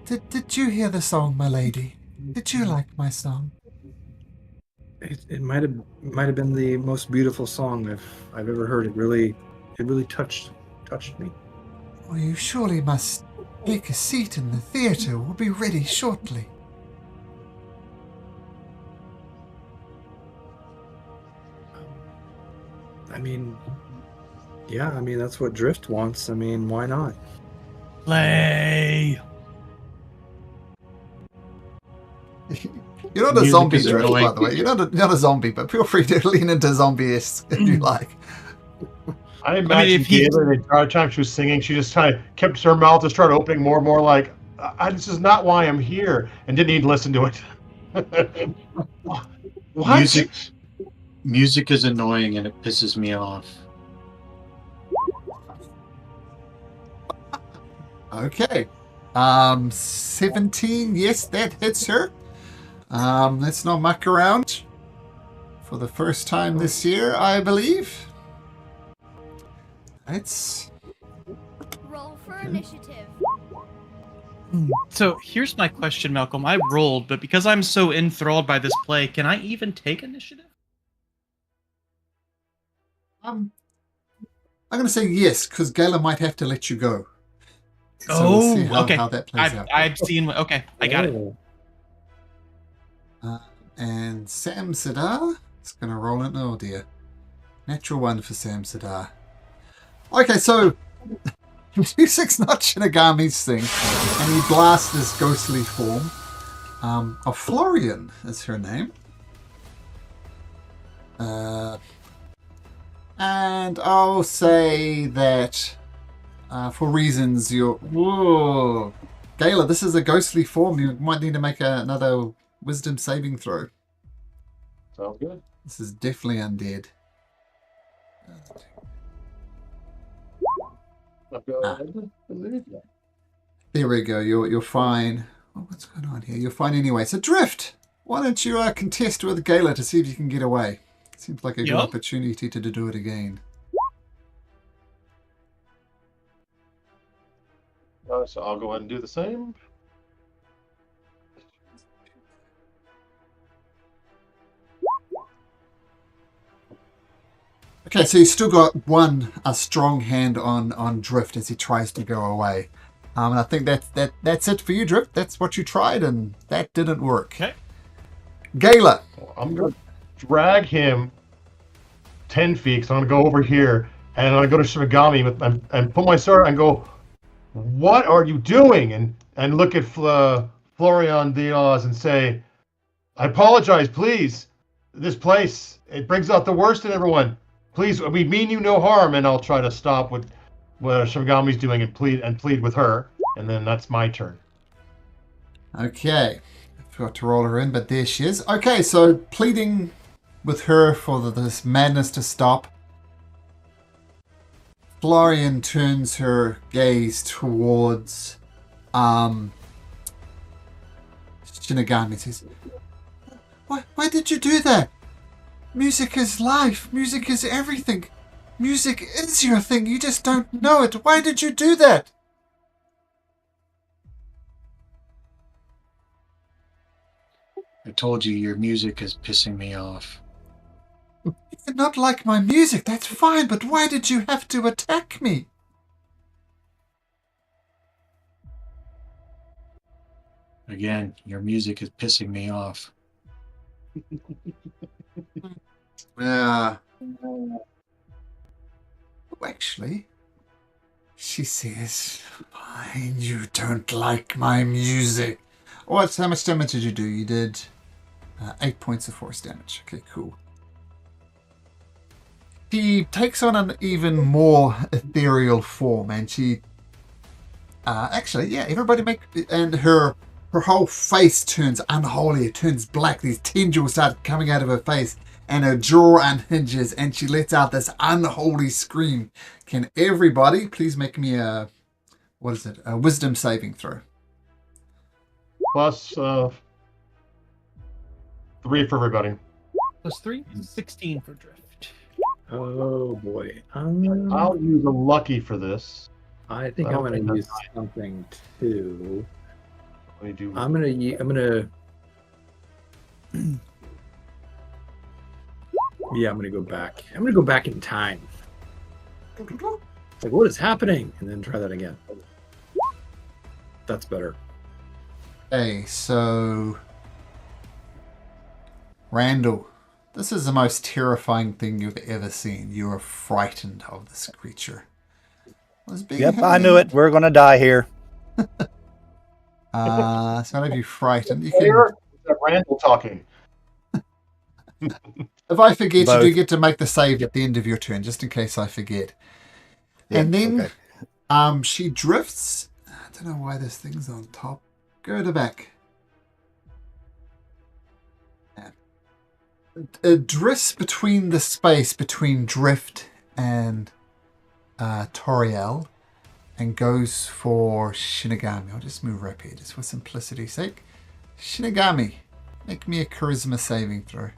Did you hear the song, my lady? Did you like my song? It might have been the most beautiful song I've ever heard. It really touched me. Oh, you surely must take a seat in the theatre. We'll be ready shortly. I mean, yeah, I mean that's what Drift wants. I mean, why not? Play. You're not a Music zombie, is Drift, by annoying. the way. You're not a zombie, but feel free to lean into zombie-esque if you like. I imagine if he- the entire time she was singing, she just kind of kept her mouth and started opening more and more like, this is not why I'm here, and didn't even listen to it. What? Music is annoying and it pisses me off. Okay. 17. Yes, that hits her. Let's not muck around. For the first time this year, I believe. Let's. Roll for initiative. So here's my question, Malcolm. I rolled, but because I'm so enthralled by this play, can I even take initiative? I'm going to say yes, because Gala might have to let you go. So Oh, we'll see okay. how that plays out. I've seen. Okay, I got it. Oh. And Sam Sadar is going to roll it. Oh dear. Natural one for Sam Sadar. Okay, so music's not Shinigami's thing, and he blasts this ghostly form. Of Florian is her name. And I'll say that for reasons you're. Whoa. Gala, this is a ghostly form. You might need to make another wisdom saving throw. Sounds good. This is definitely undead. There we go. You're fine. Oh, what's going on here? You're fine anyway. So Drift, why don't you contest with Gala to see if you can get away? Seems like a good Yup. opportunity to do it again. So I'll go ahead and do the same. Okay, so you still got a strong hand on Drift as he tries to go away. And I think that's it for you, Drift. That's what you tried, and that didn't work. Okay. Gala. I'm going to drag him 10 feet, so I'm going to go over here, and I'm going to go to Shimigami and put my sword and go, what are you doing? And look at Florian Diaz and say, I apologize, please. This place, it brings out the worst in everyone. Please, we mean you no harm, and I'll try to stop what Shimigami's doing and plead with her, and then that's my turn. Okay. I forgot to roll her in, but there she is. Okay, so pleading with her for this madness to stop. Florian turns her gaze towards Shinigami and says, Why did you do that? Music is life. Music is everything. Music is your thing. You just don't know it. Why did you do that? I told you your music is pissing me off. You did not like my music. That's fine, but why did you have to attack me? Again, your music is pissing me off. Actually, she says, fine, you don't like my music. How much damage did you do? You did 8 points of force damage. Okay, cool. She takes on an even more ethereal form, and she... everybody make... And her whole face turns unholy. It turns black. These tendrils start coming out of her face, and her jaw unhinges, and she lets out this unholy scream. Can everybody please make me a wisdom saving throw? Plus 3 for everybody. Plus 3, 16 for Drift. Oh boy. I'll use a lucky for this. I think I'm going to use something too. What do you do? I'm gonna go back. I'm gonna go back in time. Like, what is happening? And then try that again. That's better. Okay, so Randall, this is the most terrifying thing you've ever seen. You are frightened of this creature. Yep, I knew it. We're gonna die here. So none of you frightened. You Where can, is that Randall talking? if I forget, Both. you do get to make the save at the end of your turn, just in case I forget. Yep, And then okay. she drifts. I don't know why this thing's on top. Go to back. It drifts between the space between Drift and Toriel, and goes for Shinigami. I'll just move her up here just for simplicity's sake. Shinigami, make me a charisma saving throw.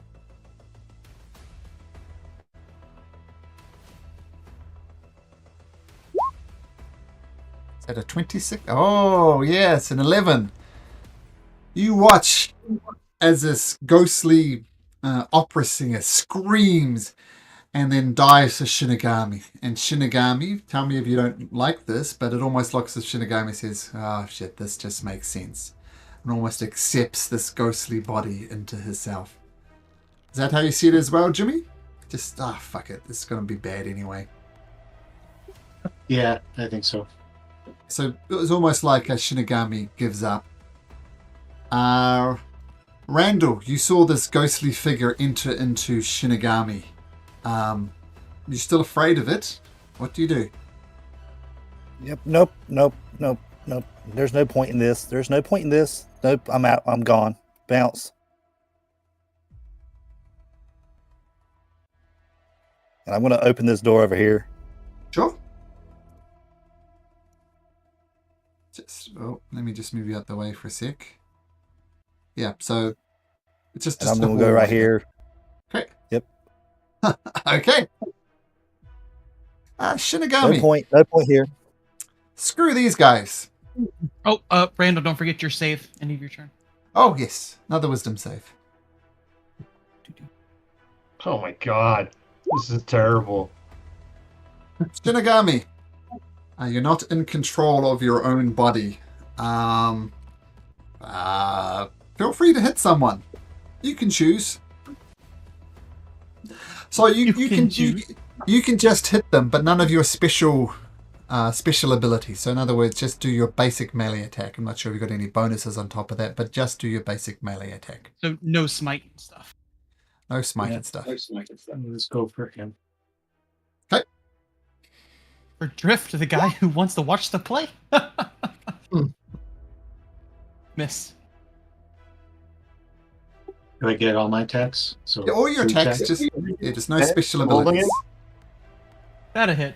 Is that a 26? Oh, yes, an 11. You watch as this ghostly opera singer screams and then dives to Shinigami. And Shinigami, tell me if you don't like this, but it almost looks as Shinigami says, oh shit, this just makes sense. And almost accepts this ghostly body into herself. Is that how you see it as well, Jimmy? Just, fuck it, this is going to be bad anyway. Yeah, I think so. So it was almost like a Shinigami gives up. Randall, you saw this ghostly figure enter into Shinigami. You're still afraid of it. What do you do? Yep. Nope. There's no point in this. Nope. I'm out. I'm gone. Bounce. And I'm going to open this door over here. Sure. Let me just move you out the way for a sec. Yeah, so it's just And I'm going to go right here. Okay. Yep. Okay. Shinigami. No point here. Screw these guys. Oh, Randall, don't forget your save. End of your turn. Oh, yes. Another wisdom save. Oh my god. This is terrible. Shinigami, you're not in control of your own body. Feel free to hit someone. You can choose. So you can just hit them, but none of your special abilities. So in other words, just do your basic melee attack. I'm not sure if you've got any bonuses on top of that, but just do your basic melee attack. So no smite and stuff. No smite and stuff. No smite and stuff. Let's go for him. Okay. For Drift, the guy who wants to watch the play. Miss. Do I get all my attacks? So Yeah, all your two attacks, just no special Holding abilities. That a hit.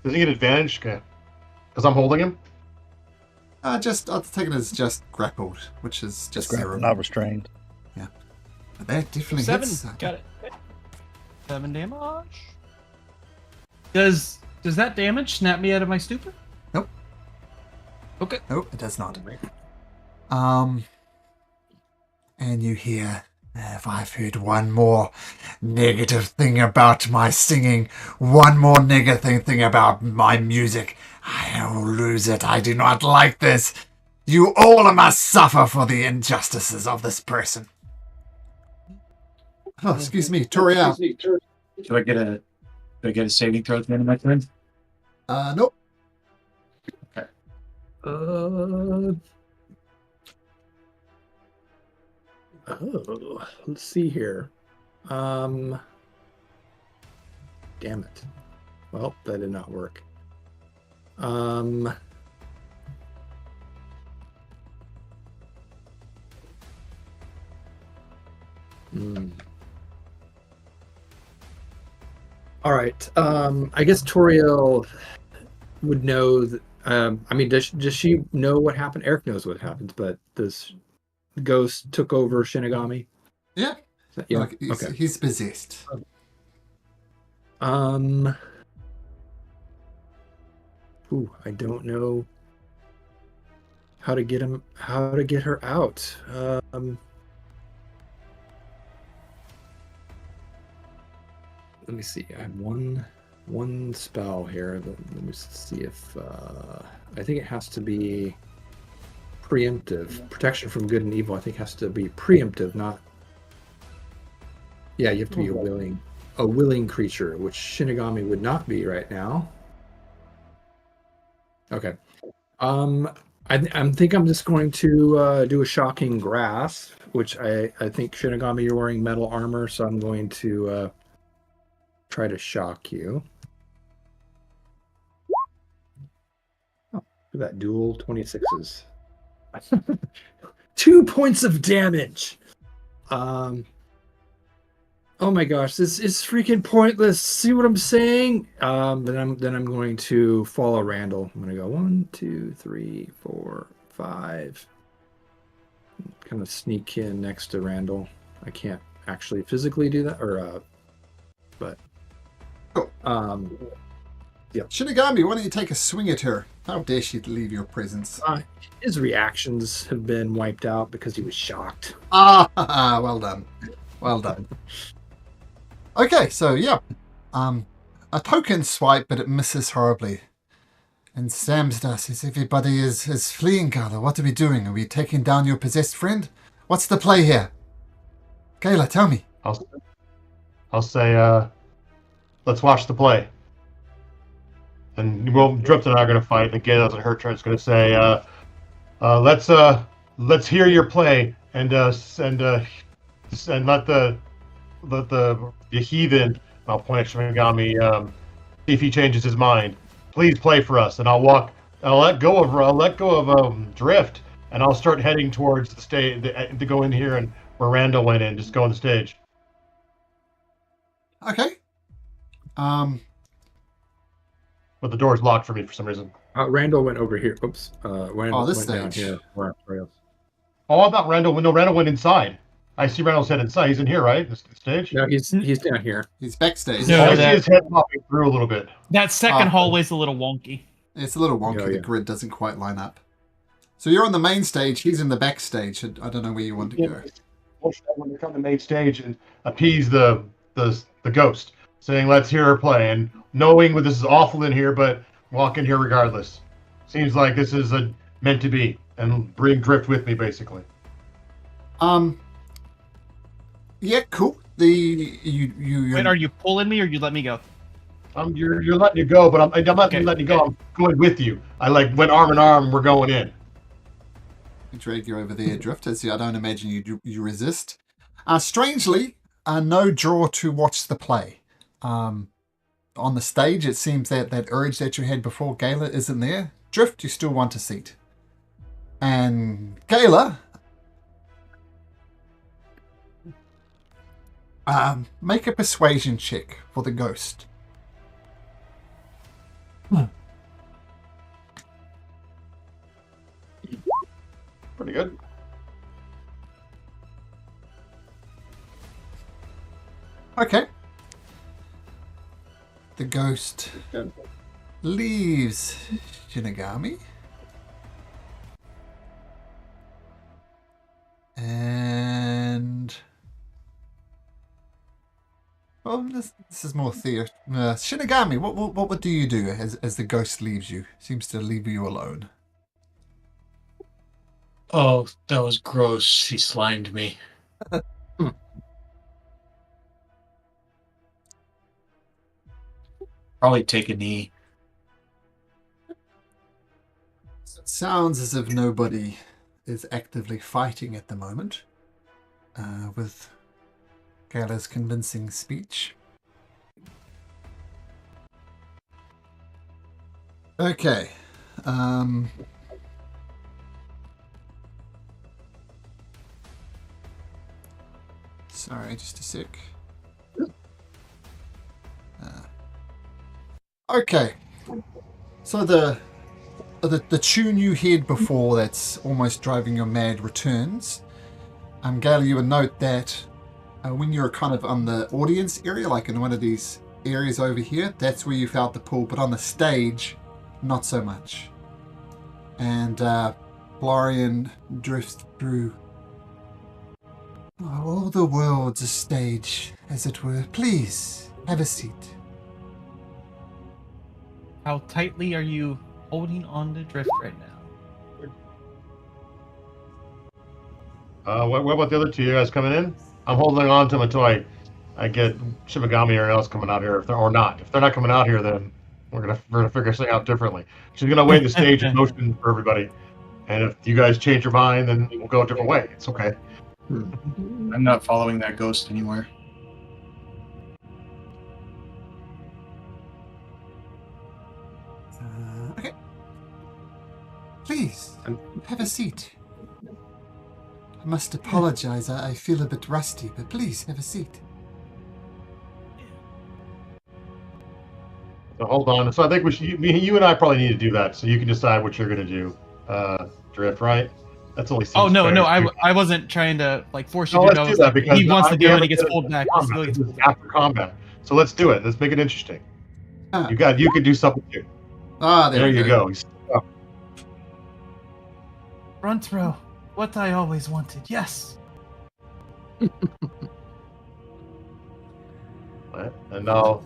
Does he get advantage? Okay. Because I'm holding him? I'll take it as just grappled, which is just grappled, 0. not restrained. Yeah. But that definitely 7. hits. Got it. 7 damage. Does that damage snap me out of my stupor? Nope. Okay. Nope, it does not. And you hear, if I've heard one more negative thing about my singing, one more negative thing about my music, I will lose it. I do not like this. You all must suffer for the injustices of this person. Oh, excuse me, Toriel. Do I get a saving throw at the end of my turn? Nope. Okay. Let's see here. Damn it. Well, that did not work. All right. I guess Toriel would know that, I mean, does she know what happened? Eric knows what happened, but does the ghost took over Shinigami? Yeah. Yeah. Like, he's possessed. I don't know how to get her out. Let me see. I have one spell here. Let me see if I think it has to be preemptive. Protection from good and evil, I think, has to be preemptive, not. Yeah, you have to be a willing creature, which Shinigami would not be right now. Okay. I think I'm just going to do a shocking grasp, which I think Shinigami, you're wearing metal armor, so I'm going to try to shock you. Oh, look at that dual 26s. 2 points of damage. Oh my gosh, this is freaking pointless. See what I'm saying? Then I'm going to follow Randall. I'm gonna go 1, 2, 3, 4, 5. Kind of sneak in next to Randall. I can't actually physically do that, but yeah. Shinigami, why don't you take a swing at her? How dare she leave your presence? His reactions have been wiped out because he was shocked. Well done. Well done. Okay, so yeah. A token swipe, but it misses horribly. And Samstar says, everybody is fleeing, Gala. What are we doing? Are we taking down your possessed friend? What's the play here? Kayla, tell me. I'll say, let's watch the play. And Drift and I are going to fight. And again, as her turn, it's going to say, let's hear your play and let the heathen. I'll point at Shinigami. See if he changes his mind. Please play for us, and I'll let go of Drift, and I'll start heading towards the stage to go in here and where Randall went in. Just go on the stage. Okay. But the door's locked for me for some reason. Randall went over here. Oops. Randall this went down stage. here. Oh, I thought Randall. No, Randall went inside. I see Randall's head inside. He's in here, right? The stage. No, he's down here. He's backstage. No, I see his head popping through a little bit. That second hallway's a little wonky. It's a little wonky. Yeah. The grid doesn't quite line up. So you're on the main stage. He's in the backstage. I don't know where you want to go. When they come to the main stage and appease the ghost. saying, let's hear her play, and knowing that this is awful in here, but walk in here regardless. Seems like this is meant to be, and bring Drift with me, basically. Yeah, cool. Wait, are you pulling me or you let me go? You're letting you go, but I'm not Okay, letting you go. I'm going with you. I went arm in arm. We're going in. Drag you over there, Drift. As I don't imagine you resist. Strangely, no draw to watch the play. On the stage, it seems that urge that you had before Gala isn't there. Drift, you still want a seat. And Gala, make a persuasion check for the ghost. Pretty good. Okay. The ghost leaves Shinigami. And... well, this is more theater. Shinigami, what do you do as the ghost leaves you? Seems to leave you alone. Oh, that was gross. He slimed me. Probably take a knee. It sounds as if nobody is actively fighting at the moment. With Gala's convincing speech. Okay. Sorry, just a sec. Okay. So the tune you heard before that's almost driving you mad returns. Gala, you would note that when you're kind of on the audience area, like in one of these areas over here, that's where you felt the pull, but on the stage, not so much. And Florian drifts through. All the world's a stage, as it were. Please, have a seat. How tightly are you holding on to Drift right now? What about the other two? You guys coming in? I'm holding on to them until I get Shimigami or else coming out here, or not. If they're not coming out here, then we're gonna figure something out differently. She's gonna wait the stage in motion for everybody, and if you guys change your mind, then we'll go a different way. It's okay. I'm not following that ghost anywhere. Okay. Please, have a seat. I must apologize. I feel a bit rusty, but please, have a seat. So hold on. So I think you and I probably need to do that, so you can decide what you're gonna do. Drift, right? That's only. Oh no, fair. no, I wasn't trying to force you No, to let's go. do that because He wants to we do it, and haven't he gets done pulled back. combat. This is after combat. So let's do it. Let's make it interesting. You can do something too. There you go. Front row. What I always wanted. Yes. And now,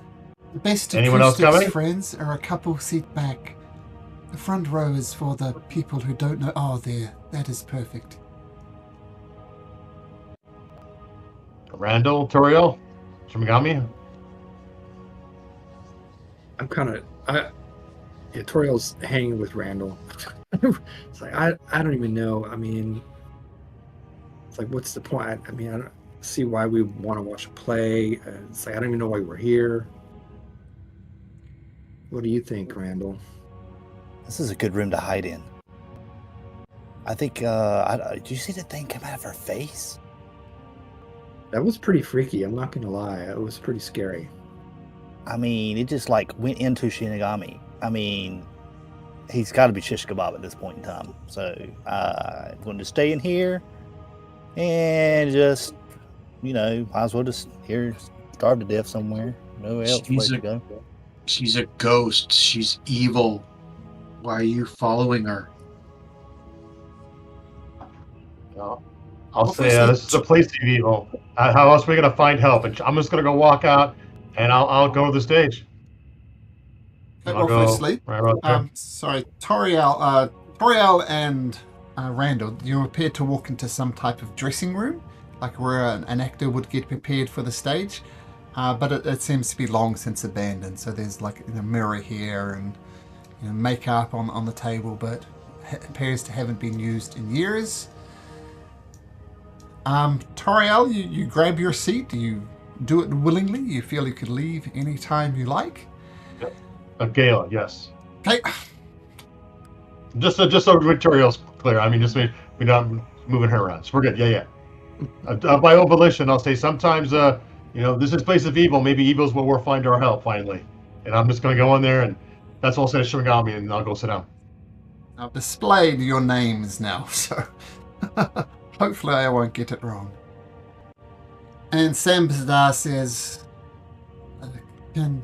The best anyone else acoustics, coming? friends, are a couple seat back. The front row is for the people who don't know. Oh, there. That is perfect. Randall, Toriel, Shimigami. I'm kind of Toriel's hanging with Randall. It's like I don't even know. I mean, it's like what's the point? I mean, I don't see why we want to watch a play. It's like I don't even know why we're here. What do you think, Randall? This is a good room to hide in. I think. Did you see the thing come out of her face? That was pretty freaky. I'm not gonna lie. It was pretty scary. I mean, it just like went into Shinigami. I mean, he's got to be shish kebab at this point in time. So I'm going to stay in here and just, might as well just starve to death somewhere. No else place to go. She's a ghost. She's evil. Why are you following her? No. I'll say this is a place of evil. How else are we going to find help? And I'm just going to go walk out And I'll go to the stage. Okay, I'll well, go firstly, right around there. sorry, Toriel and Randall, you appear to walk into some type of dressing room, like where an actor would get prepared for the stage. But it seems to be long since abandoned. So there's like a mirror here and makeup on the table, but it appears to haven't been used in years. Toriel, you grab your seat. Do you do it willingly? You feel you could leave anytime you like? Gala, yes. Okay. Just so Victoria's clear. I mean, just we're not moving her around. So we're good. Yeah. By own volition, I'll say sometimes, this is place of evil. Maybe evil's where we'll find our help finally. And I'm just going to go in there, and that's all I'll say to Shinigami, and I'll go sit down. I've displayed your names now, so hopefully I won't get it wrong. And Sambhadar says, can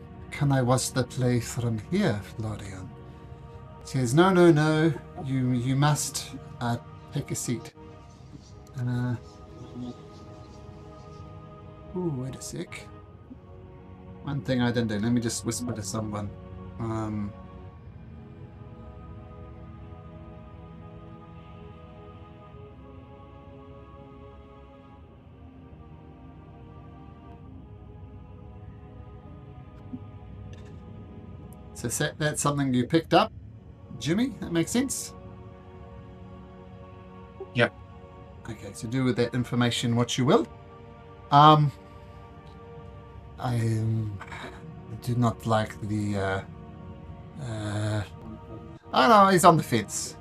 I watch the play from here, Florian? She says, no, you must take a seat. Wait a sec. One thing I didn't do, let me just whisper to someone. So that's something you picked up, Jimmy? That makes sense? Yep. Okay, so do with that information what you will. I do not like the, I don't know, he's on the fence.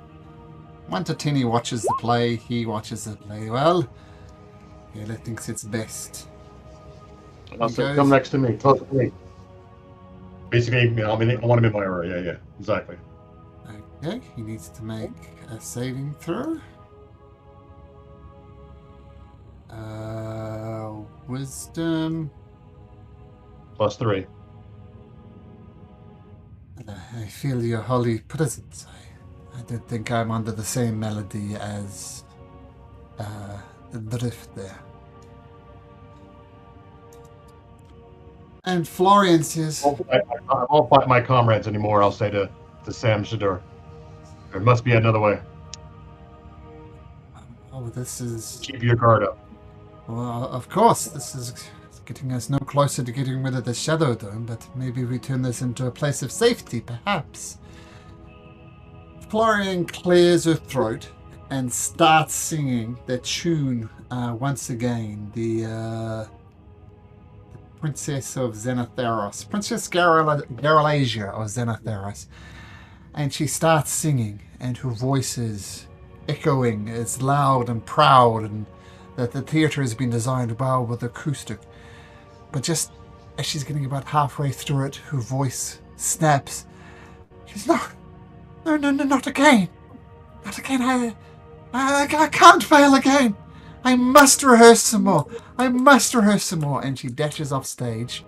1 to 10 he watches the play, he watches the play well. Gala thinks it's best. I'll say, come next to me, talk to me. Basically, I want him in my area. Yeah, exactly. Okay, he needs to make a saving throw. Wisdom. +3. I feel your holy presence. I don't think I'm under the same melody as the Drift there. And Florian says, I won't fight my comrades anymore, I'll say to Sam Shadur. There must be another way. oh, this is... Keep your guard up. Well, of course, this is getting us no closer to getting rid of the Shadow Dome, but maybe we turn this into a place of safety, perhaps. Florian clears her throat and starts singing the tune once again, the Princess of Xenotharos, Princess Garalasia of Xenotharos. And she starts singing, and her voice is echoing, it's loud and proud, and that the theatre has been designed well with acoustic. But just as she's getting about halfway through it, her voice snaps. She's no, not again. Not again. I can't fail again. I must rehearse some more. And she dashes off stage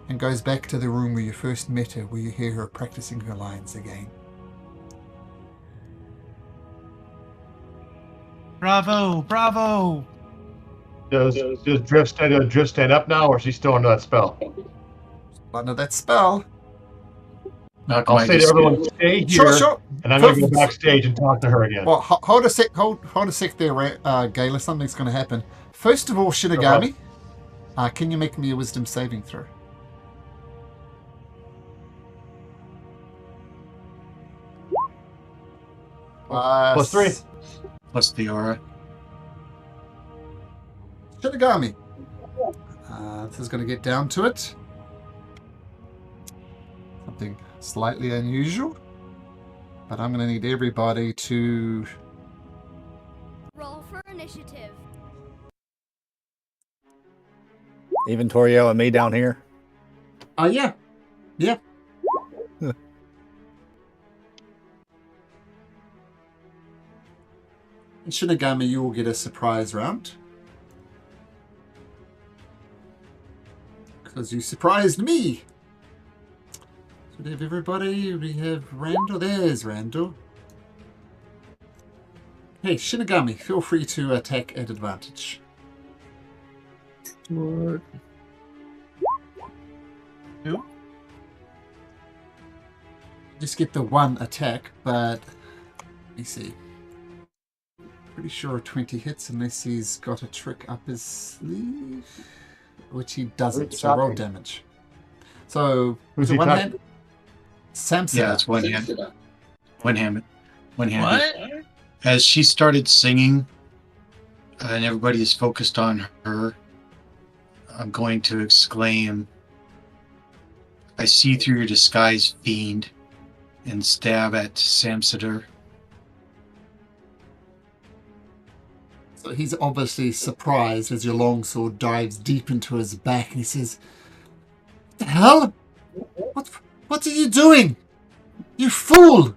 and goes back to the room where you first met her, where you hear her practicing her lines again. Bravo! Does Drift stand up now, or is she still under that spell? Under that spell. I'll say to everyone, stay here, Sure. and I'm going to go backstage and talk to her again. Well, hold a sec there, Gala. Something's going to happen. First of all, Shinigami, can you make me a wisdom saving throw? +3. Plus the aura. Shinigami. This is going to get down to it. Something slightly unusual. But I'm going to need everybody to... Roll for initiative. Even Toriel and me down here. Yeah. And Shinigami, you will get a surprise round. Because you surprised me. So we have everybody. We have Randall. There's Randall. Hey, Shinigami, feel free to attack at advantage. What? Who? Just get the one attack, but let me see. Pretty sure 20 hits unless he's got a trick up his sleeve, which he doesn't. So roll damage. So Who's is it he one talking- hand? Samson. Yeah, it's one hand. One hand. One hand. What? As she started singing, and everybody is focused on her, I'm going to exclaim, "I see through your disguise, fiend," and stab at Samsider. So he's obviously surprised as your longsword dives deep into his back, and he says, "What the hell? What are you doing? You fool!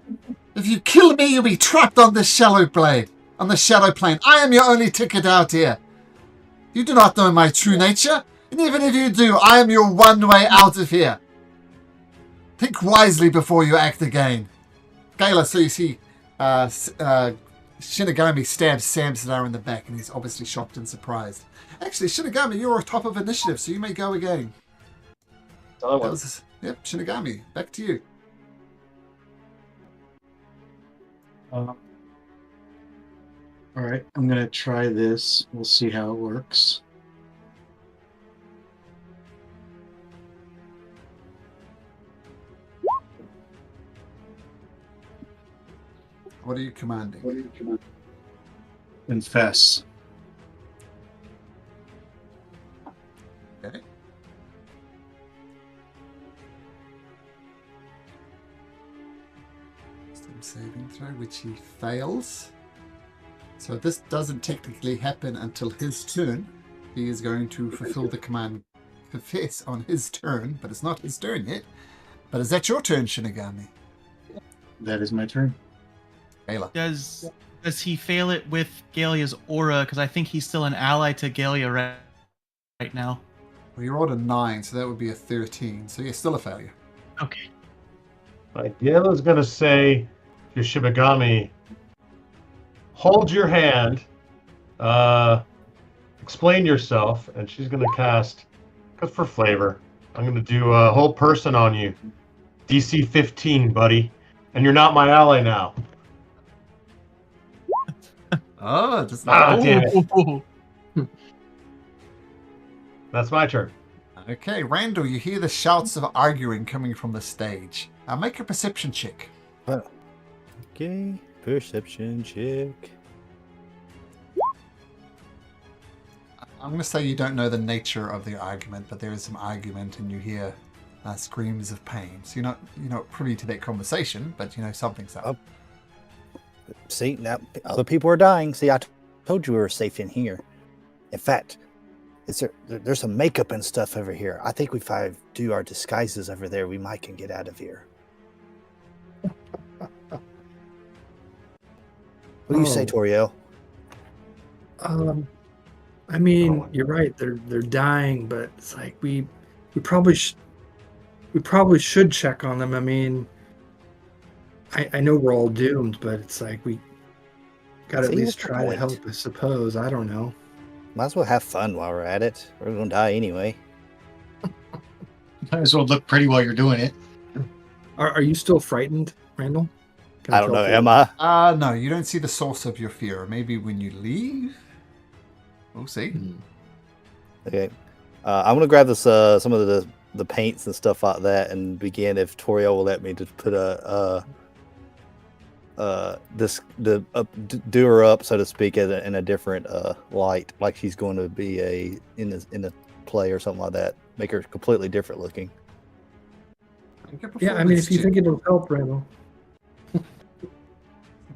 If you kill me, you'll be trapped on this shallow plane. I am your only ticket out here. You do not know my true nature, and even if you do, I am your one way out of here. Think wisely before you act again." Gala, so you see Shinigami stabs Samsonara in the back, and he's obviously shocked and surprised. Actually, Shinigami, you're on top of initiative, so you may go again. Yep, Shinigami, back to you. All right, I'm gonna try this. We'll see how it works. What are you commanding? Confess. Okay. Wisdom saving throw, which he fails. So this doesn't technically happen until his turn. He is going to fulfill the command confess on his turn, but it's not his turn yet. But is that your turn, Shinigami? That is my turn. Ayla. Does he fail it with Galia's aura? Because I think he's still an ally to Galia right now. Well, you rolled a 9, so that would be a 13. So yeah, still a failure. Okay. Gala's going to say to Shibagami, hold your hand, explain yourself, and she's going to cast, just for flavor, I'm going to do a whole person on you. DC 15, buddy. And you're not my ally now. Oh, just Damn it. Ooh. That's my turn. Okay, Randall, you hear the shouts of arguing coming from the stage. Make a perception check. Okay, perception check. I'm going to say you don't know the nature of the argument, but there is some argument, and you hear screams of pain. So you're not privy to that conversation, but you know something's up. See, now other people are dying. See, told you we were safe in here. In fact, there's some makeup and stuff over here. I think if I do our disguises over there, we might can get out of here. What do you say, Toriel? I mean, you're right. They're dying, but it's like we probably should check on them. I mean, I know we're all doomed, but it's like we got to at least try to help. I suppose. I don't know. Might as well have fun while we're at it. We're gonna die anyway. Might as well look pretty while you're doing it. Are you still frightened, Randall? Can I don't know. tell Am I? No, you don't see the source of your fear. Maybe when you leave. We'll see. Okay. I'm gonna grab this some of the paints and stuff like that and begin, if Toriel will let me, to put do her up, so to speak, in a different light, like she's going to be in a play or something like that. Make her completely different looking. Yeah, I mean, if you think it'll help, Randall.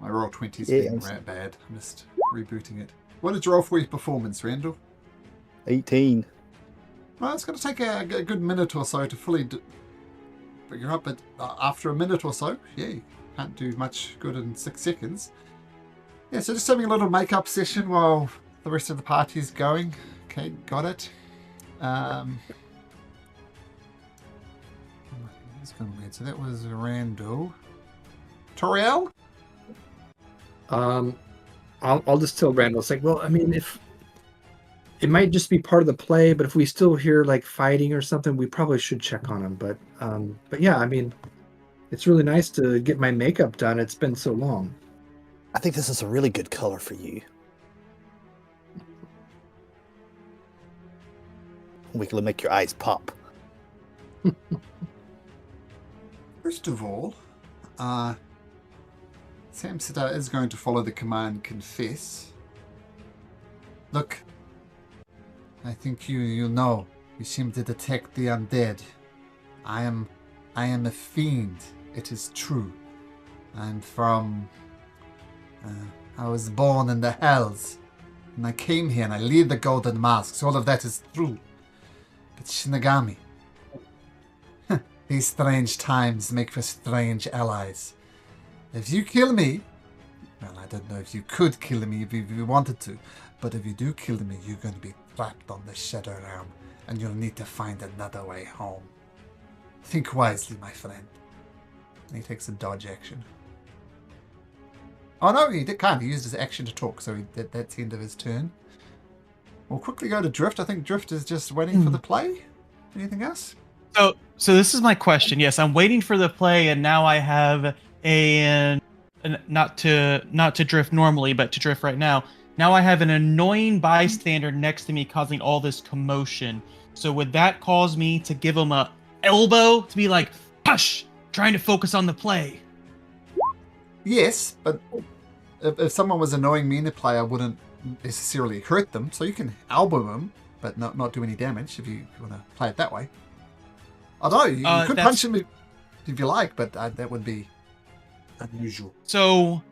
My roll 20's being bad. I'm just rebooting it. What did you roll for your performance, Randall? 18. Well, it's going to take a good minute or so to fully figure out, but after a minute or so, yeah, you can't do much good in 6 seconds. Yeah, so just having a little makeup session while the rest of the party's going. Okay, got it. It's gone weird. So that was Randall. Toriel? I'll just tell Randall. It's like, well, I mean, if it might just be part of the play, but if we still hear like fighting or something, we probably should check on him. But yeah, I mean, it's really nice to get my makeup done. It's been so long. I think this is a really good color for you. We can make your eyes pop. First of all, Samsita is going to follow the command confess. Look, I think you know. You seem to detect the undead. I am a fiend. It is true. I'm from... I was born in the hells. And I came here and I lead the golden masks. All of that is true. But Shinigami... These strange times make for strange allies. If you kill me... Well, I don't know if you could kill me if you wanted to. But if you do kill me, you're going to be trapped on the Shadow Realm. And you'll need to find another way home. Think wisely, my friend. And he takes a dodge action. Oh no, he can't. He used his action to talk, so that's the end of his turn. We'll quickly go to Drift. I think Drift is just waiting for the play. Anything else? So this is my question. Yes, I'm waiting for the play, and now I have not to drift normally, but to drift right now. Now I have an annoying bystander next to me causing all this commotion. So would that cause me to give him a elbow to be like, hush, trying to focus on the play? Yes, but if someone was annoying me in the play, I wouldn't necessarily hurt them. So you can elbow them, but not do any damage if you want to play it that way. Although you could punch him if you like, but that would be unusual. So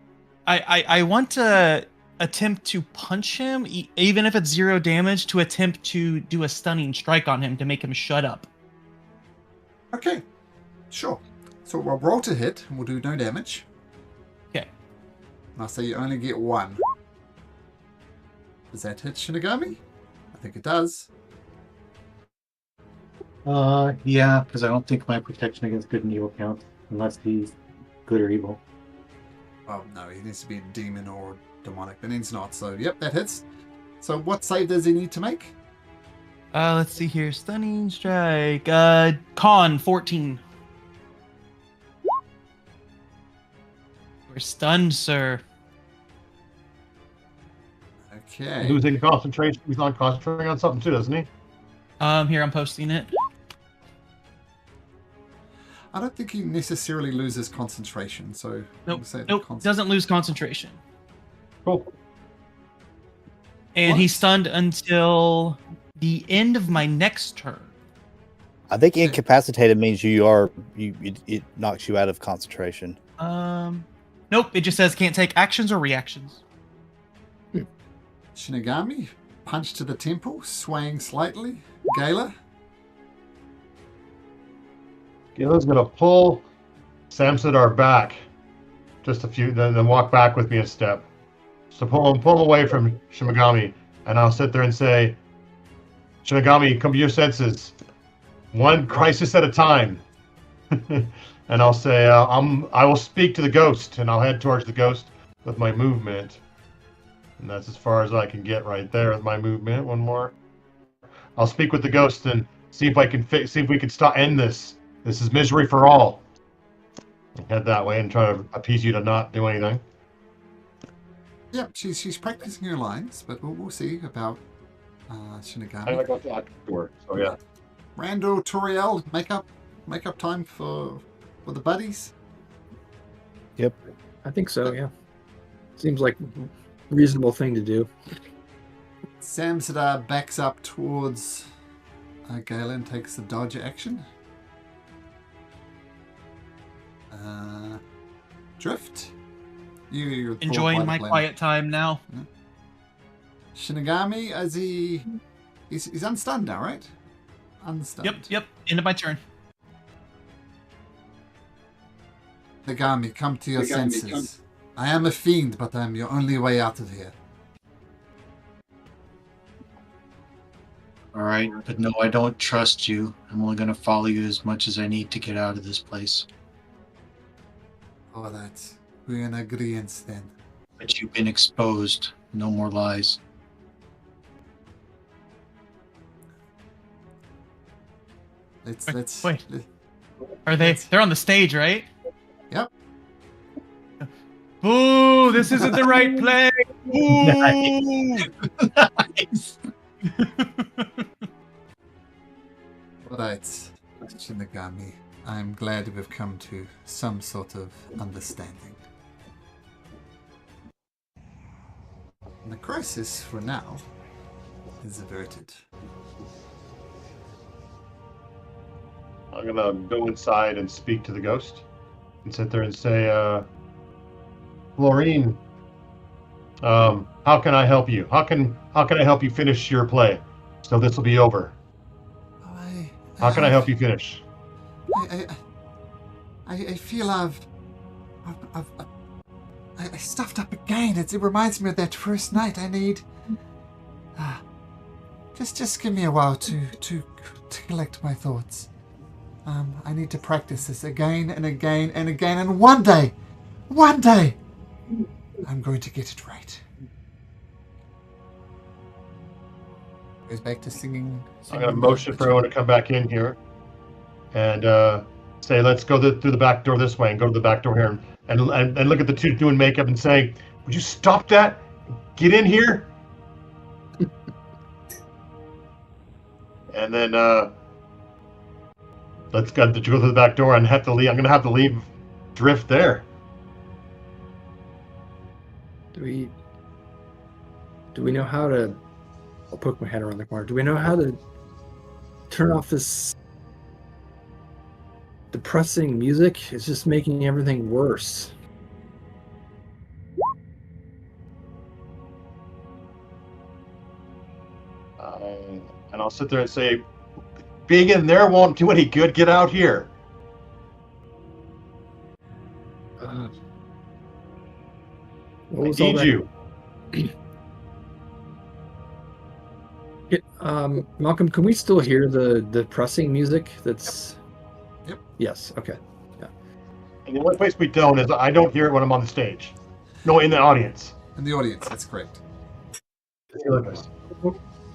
I want to attempt to punch him, even if it's 0 damage, to attempt to do a stunning strike on him to make him shut up. Okay, sure. So we'll roll to hit, and we'll do no damage. Okay. And I'll say you only get 1. Does that hit Shinigami? I think it does. Yeah, because I don't think my protection against good and evil counts unless he's good or evil. Oh no, he needs to be a demon or demonic, and he's not. So yep, that hits. So what save does he need to make? Let's see here. Stunning strike. Con 14. We're stunned, sir. Okay. Losing concentration. He's not concentrating on something too, doesn't he? Here, I'm posting it. I don't think he necessarily loses concentration, so... Nope, doesn't lose concentration. Cool. And he's stunned until the end of my next turn. I think incapacitated means it knocks you out of concentration. Nope, it just says can't take actions or reactions. Shinigami, punch to the temple, swaying slightly. Gala? Gala's gonna pull Samsidar back just a few, then walk back with me a step. So pull him away from Shinigami, and I'll sit there and say, Shinigami, come to your senses. One crisis at a time. And I'll say, I will speak to the ghost, and I'll head towards the ghost with my movement. And that's as far as I can get right there with my movement. One more. I'll speak with the ghost and see if I can see if we can end this. This is misery for all. Head that way and try to appease you to not do anything. Yep, she's practicing her lines, but we'll see about Shinigami. I got that door, so yeah. Randall, Toriel, make up time for the buddies. Yep, I think so. Yeah, seems like a reasonable thing to do. Samsida backs up towards Galen, takes the dodge action. Drift. You're enjoying my quiet time now. Yeah. Shinigami, as he's unstunned now, right? Unstunned. Yep. End of my turn. Shinigami, come to your senses. I am a fiend, but I am your only way out of here. All right, but no, I don't trust you. I'm only going to follow you as much as I need to get out of this place. All right. We're in agreement then. But you've been exposed. No more lies. Let's. Wait. Are they? They're on the stage, right? Yep. Boo! This isn't the right play. Boo! Nice. Right, Shinigami. I'm glad we've come to some sort of understanding. The crisis, for now, is averted. I'm gonna go inside and speak to the ghost and sit there and say, Florine, how can I help you? How can I help you finish your play? So this will be over. How can I help you finish? I feel I stuffed up again. It reminds me of that first night. I need just give me a while to collect my thoughts. I need to practice this again and again and again, and one day, I'm going to get it right. Goes back to singing. I'm gonna motion for everyone to come back in here, and say, let's go through the back door this way, and go to the back door here, and look at the two doing makeup and saying, would you stop that? Get in here. And then let's go through the back door and have to leave. I'm gonna have to leave Drift there. Do we know how to? I'll poke my head around the corner. Do we know how to turn off this depressing music? It's just making everything worse. And I'll sit there and say, being in there won't do any good. Get out here. What was I all need that? you. Malcolm, can we still hear the depressing music? That's. Yep. Yes. Okay. Yeah. And the only place we don't is I don't hear it when I'm on the stage. No, in the audience. In the audience, that's correct. It's the other place.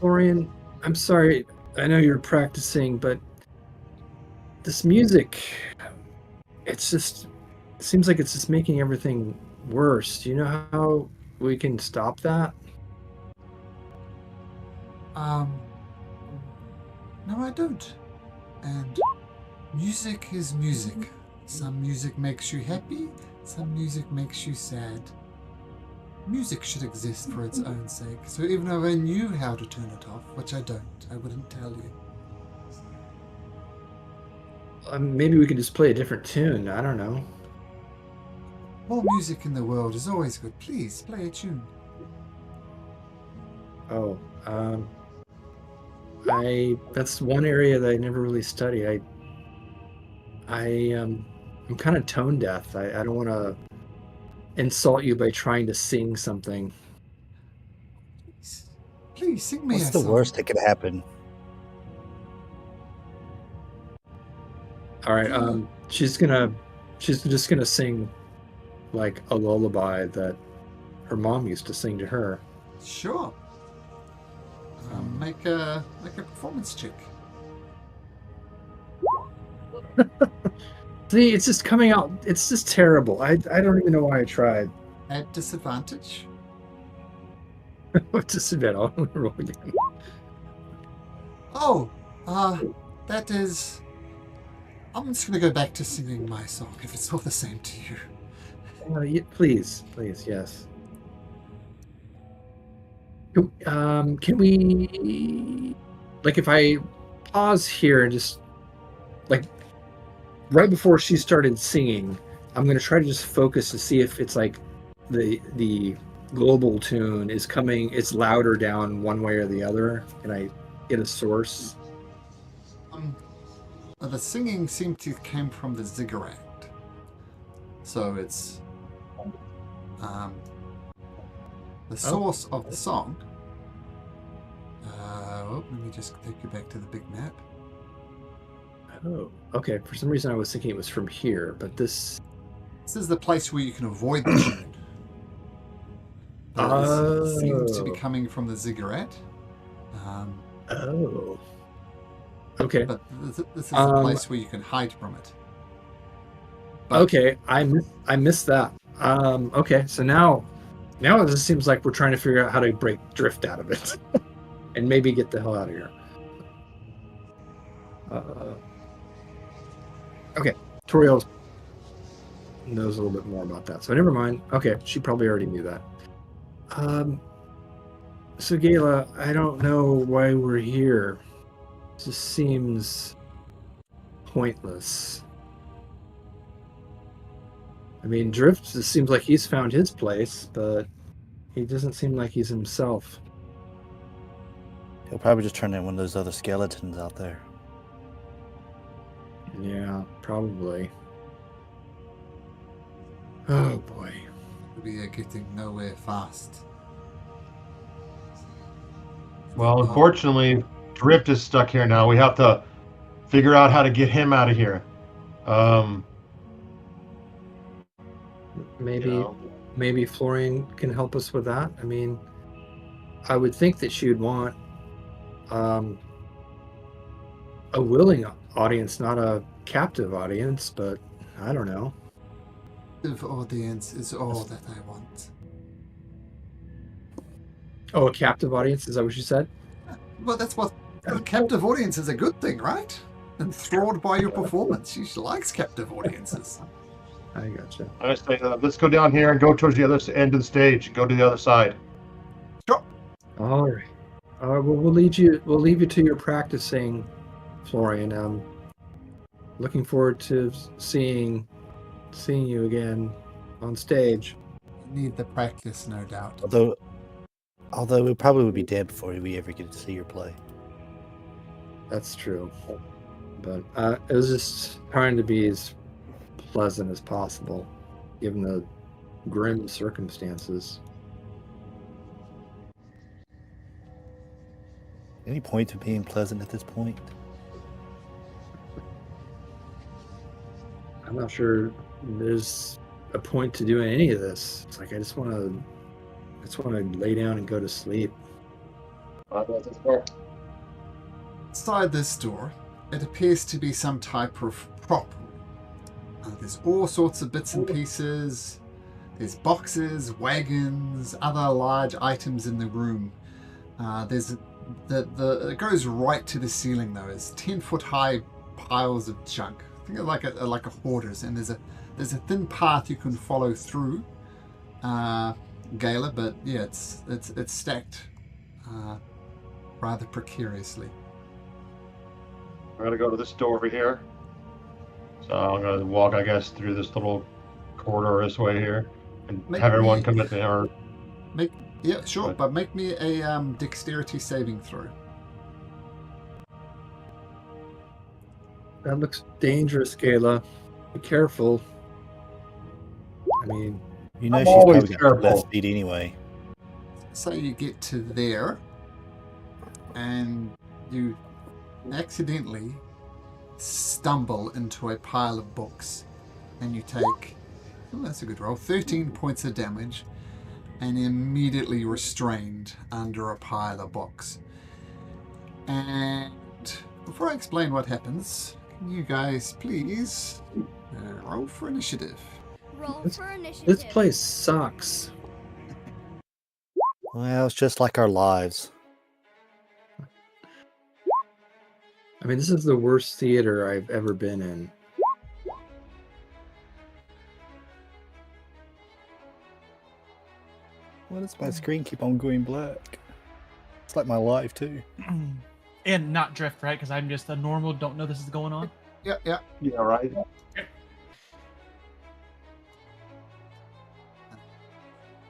Orion, I'm sorry. I know you're practicing, but this music, it seems like it's just making everything worse. Do you know how we can stop that? No, I don't. And music is music. Some music makes you happy, some music makes you sad. Music should exist for its own sake. So even if I knew how to turn it off, which I don't, I wouldn't tell you. Maybe we could just play a different tune. I don't know. More music in the world is always good. Please, play a tune. Oh, that's one area that I never really studied. I'm kind of tone deaf. I don't want to insult you by trying to sing something. Please sing me What's a the song. worst that could happen? All right. She's just gonna sing like a lullaby that her mom used to sing to her. Sure. Make a performance check. See, it's just coming out. It's just terrible. I don't even know why I tried. At disadvantage. What's this about? I'll roll again. Oh, that is. I'm just gonna go back to singing my song if it's all the same to you. Please, yes. Can we, like, if I pause here and just, like, right before she started singing, I'm going to try to just focus to see if it's like the global tune is coming, it's louder down one way or the other. Can I get a source? The singing seemed to came from the ziggurat. So it's the source of the song. Let me just take you back to the big map. Oh, okay. For some reason I was thinking it was from here, but this is the place where you can avoid the tune. It seems to be coming from the ziggurat. Oh. Okay. But this is a place where you can hide from it. But Okay, I missed that. Okay, so now it just seems like we're trying to figure out how to break drift out of it, and maybe get the hell out of here. Okay, Toriel knows a little bit more about that, so never mind. Okay, she probably already knew that. So Gayla, I don't know why we're here. It just seems pointless. I mean, Drift just seems like he's found his place, but he doesn't seem like he's himself. He'll probably just turn into one of those other skeletons out there. Yeah, probably. Oh boy. we are getting nowhere fast. Well, unfortunately, Drift is stuck here now. We have to figure out how to get him out of here. Maybe You know. maybe Florian can help us with that. I mean, I would think that she would want a willing audience, not a captive audience, but I don't know. The audience is all that I want. Oh, a captive audience? Is that what you said? Well, that's what a captive audience is a good thing, right? Enthralled by your performance. She likes captive audiences. I gotcha. I say, let's go down here and go towards the other end of the stage. Go to the other side. Sure. All right. Well, we'll leave you to your practicing, Florian. Looking forward to seeing you again on stage. You need the practice, no doubt. Although we probably would be dead before we ever get to see her play. That's true. But it was just trying to be as pleasant as possible, given the grim circumstances. Any point to being pleasant at this point? I'm not sure there's a point to doing any of this. It's like I just want to lay down and go to sleep. Inside this door, it appears to be some type of prop room. There's all sorts of bits and pieces. There's boxes, wagons, other large items in the room. It goes right to the ceiling though. It's 10-foot high piles of junk. Think of like a hoarders, and there's a thin path you can follow through, Gala, but yeah, it's stacked rather precariously. We're gonna go to this door over here. So I'm gonna walk, I guess, through this little corridor this way here, and have everyone come with me. Or Yeah, sure, but make me a dexterity saving throw. That looks dangerous, Gayla. Be careful. I mean, You know I'm she's always probably got careful. left feet anyway. So you get to there, and you accidentally stumble into a pile of books, and you take, that's a good roll, 13 points of damage, and immediately restrained under a pile of books. And before I explain what happens, can you guys please roll for initiative? Roll This- for initiative. this place sucks. Well, it's just like our lives. I mean, this is the worst theater I've ever been in. Why does my screen keep on going black? It's like my life too. And not drift, right? Because I'm just a normal, don't know this is going on. Yeah. Yeah, right.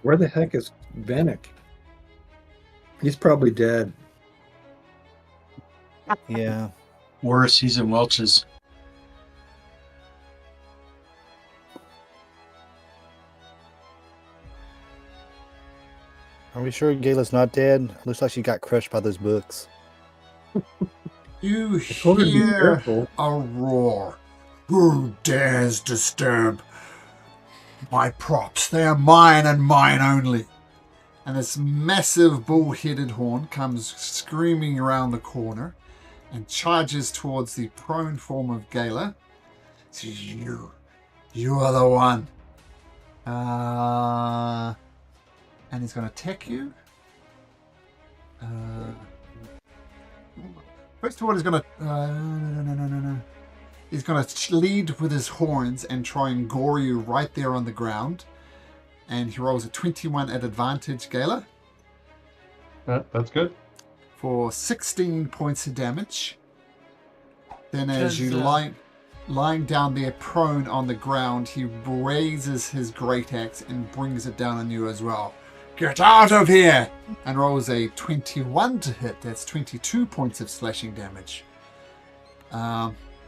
Where the heck is Vanek? He's probably dead. Yeah. Worse, he's in Welch's. Are we sure Gayla's not dead? Looks like she got crushed by those books. You told her to be hear careful. a roar. Who dares disturb my props? They are mine and mine only. And this massive bull-headed horn comes screaming around the corner, and charges towards the prone form of Gala. So you are the one. And he's going to attack you. First of all, he's going to... no. He's going to lead with his horns and try and gore you right there on the ground. And he rolls a 21 at advantage, Gala. That's good. For 16 points of damage. Then as you lying down there prone on the ground, he raises his great axe and brings it down on you as well. Get out of here! And rolls a 21 to hit. That's 22 points of slashing damage.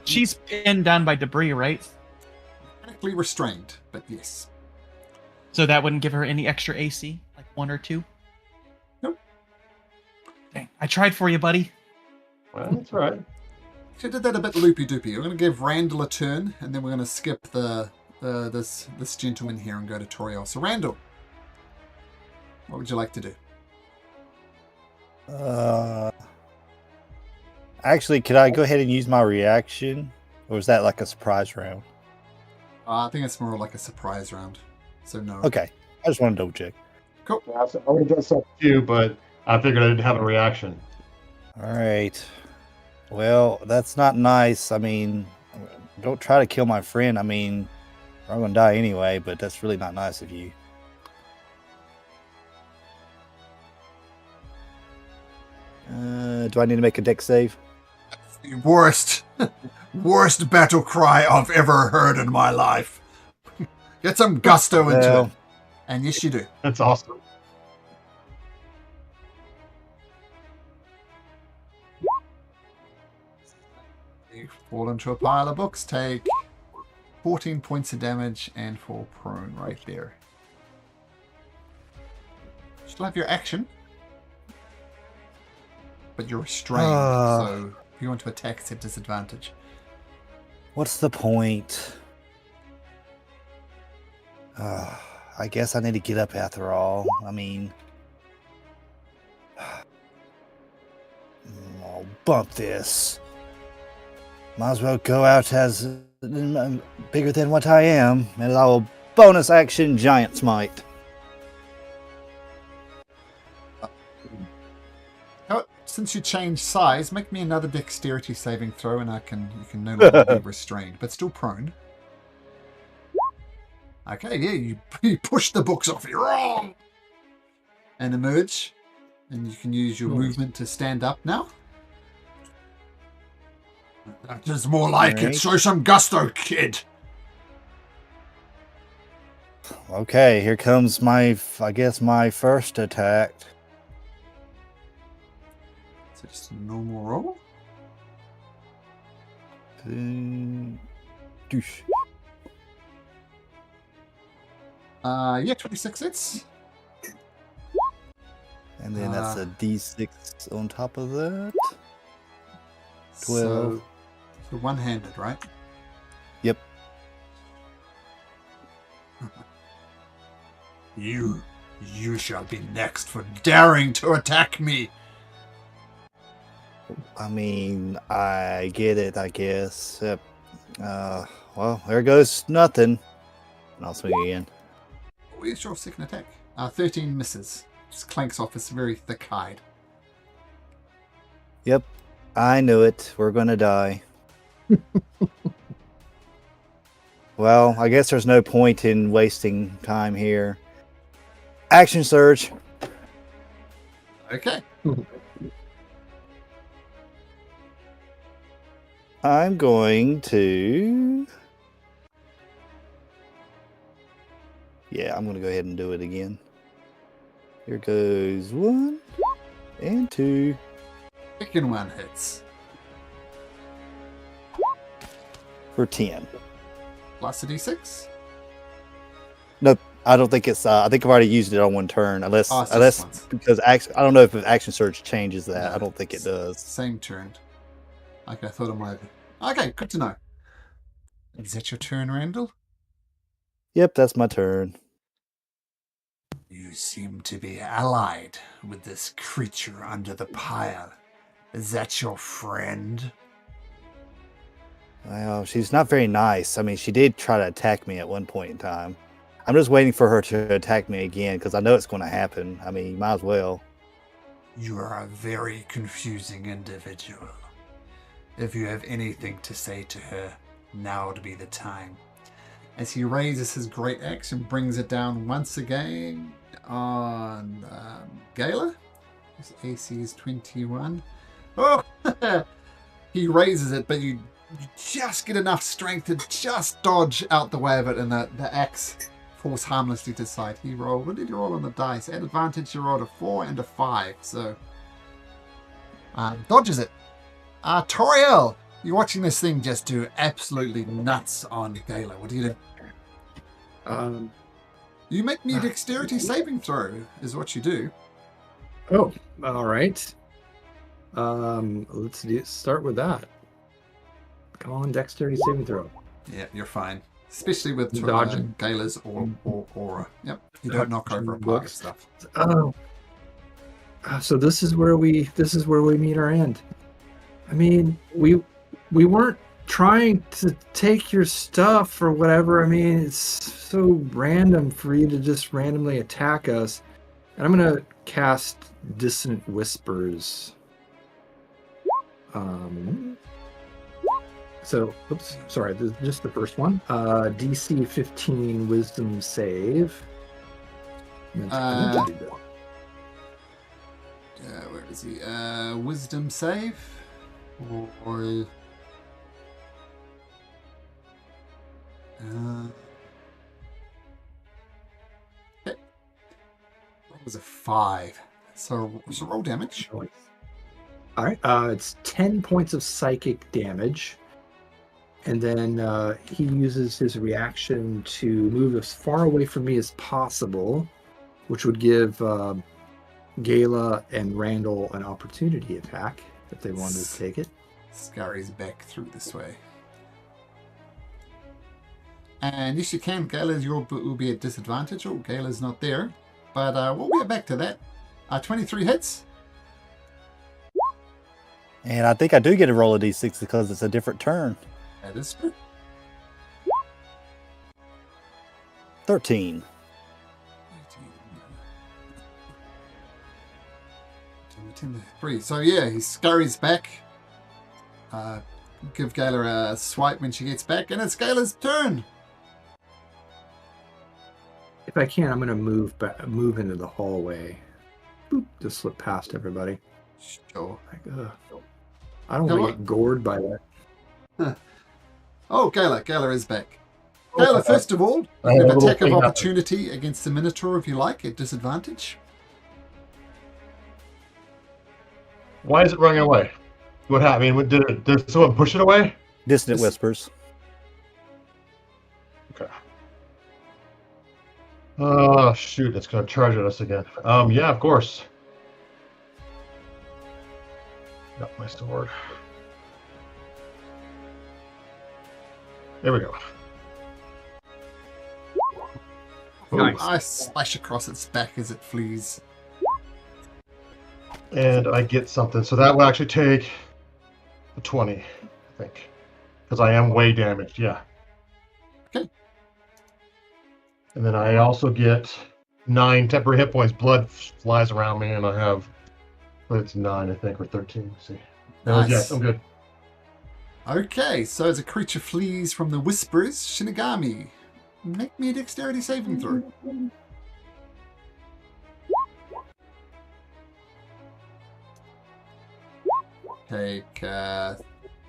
She's pinned down by debris, right? Technically restrained, but yes. So that wouldn't give her any extra AC, like 1 or 2? Nope. Dang, I tried for you, buddy. Well, that's all right. She did that a bit loopy-doopy. We're going to give Randall a turn, and then we're going to skip this gentleman here and go to Toriel. So Randall, what would you like to do? Actually, could I go ahead and use my reaction? Or is that like a surprise round? I think it's more like a surprise round. So no. Okay. I just want to double check. Cool. Yeah, so I would have done something too, but I figured I'd have a reaction. All right. Well, that's not nice. I mean, don't try to kill my friend. I mean, we're all going to die anyway, but that's really not nice of you. Do I need to make a dex save? The worst battle cry I've ever heard in my life. Get some gusto into it. And yes, you do. That's awesome. You fall into a pile of books, take 14 points of damage and fall prone right there. Still have your action, but you're restrained, so if you want to attack, it's at disadvantage. What's the point? I guess I need to get up after all. I mean, I'll bump this. Might as well go out as bigger than what I am, and I will bonus action Giant Smite. Since you changed size, make me another dexterity saving throw, and you can no longer be restrained, but still prone. Okay, yeah, you push the books off your arm and emerge, and you can use your movement to stand up now. That is more like it. Show some gusto, kid. Okay, here comes my first attack. So just a normal roll. Douche. Yeah, 26 hits. And then that's a D6 on top of that. 12. So one-handed, right? Yep. You shall be next for daring to attack me. I mean, I get it, I guess. Yep. Well, there goes nothing. And I'll swing again. Where's your second attack? 13 misses. Just clanks off his very thick hide. Yep. I knew it. We're gonna die. Well, I guess there's no point in wasting time here. Action surge. Okay. I'm going to... Yeah, I'm going to go ahead and do it again. Here goes 1 and 2. Second one hits. For 10. Plus a d6. Nope, I don't think it's... I think I've already used it on one turn. Unless once. because I don't know if action surge changes that. No, I don't think it does. Same turn. Okay, I thought it might be. Okay, good to know. Is that your turn, Randall? Yep, that's my turn. You seem to be allied with this creature under the pile. Is that your friend? Well, she's not very nice. I mean, she did try to attack me at one point in time. I'm just waiting for her to attack me again because I know it's going to happen. I mean, you might as well. You are a very confusing individual. If you have anything to say to her, now would be the time. As he raises his great axe and brings it down once again on Gala. His AC is 21. Oh! He raises it, but you just get enough strength to just dodge out the way of it, and the axe falls harmlessly to the side. He rolled. What did you roll on the dice? At advantage, you rolled a 4 and a 5. So, dodges it. Toriel, you're watching this thing just do absolutely nuts on Gala. What do you do? You make me a dexterity saving throw, is what you do. Oh, all right. Start with that. Come on, dexterity saving throw. Yeah, you're fine. Especially with Dodging. Gala's aura. Yep, you don't knock over a pile of stuff. Oh, so this is where we meet our end. I mean, we weren't trying to take your stuff or whatever. I mean, it's so random for you to just randomly attack us. And I'm gonna cast Dissonant Whispers. Just the first one. DC 15 Wisdom save. Where is he? Wisdom save? Or... okay. That was a 5. So roll damage. All right. It's 10 points of psychic damage. And then he uses his reaction to move as far away from me as possible, which would give Gala and Randall an opportunity attack if they wanted to take it. Scurries back through this way. And yes, you can. Gala's will be at disadvantage. Oh, Gala's not there. But we'll get back to that. 23 hits. And I think I do get a roll of d6 because it's a different turn. That is true. 13. 3. So yeah, he scurries back. Give Gala a swipe when she gets back, and it's Gala's turn. If I can, I'm going to move into the hallway. Boop, just slip past everybody. Sure. I don't want to get gored by that. Huh. Oh, Gala is back. Gala, first of all, you have attack of opportunity against the Minotaur if you like, at disadvantage. Why is it running away? What happened? I mean, did someone push it away? Dissonant Whispers. Okay. Oh, shoot. It's going to charge at us again. Yeah, of course. Got my sword. There we go. Nice. I slash across its back as it flees. And I get something. So that will actually take a 20, I think. Because I am way damaged, yeah. Okay. And then I also get 9 temporary hit points. Blood flies around me, and I have... it's 9, I think, or 13. Let's see. Nice. Yeah, I'm good. Okay, so as a creature flees from the Whisperers, Shinigami, make me a dexterity saving throw. Take,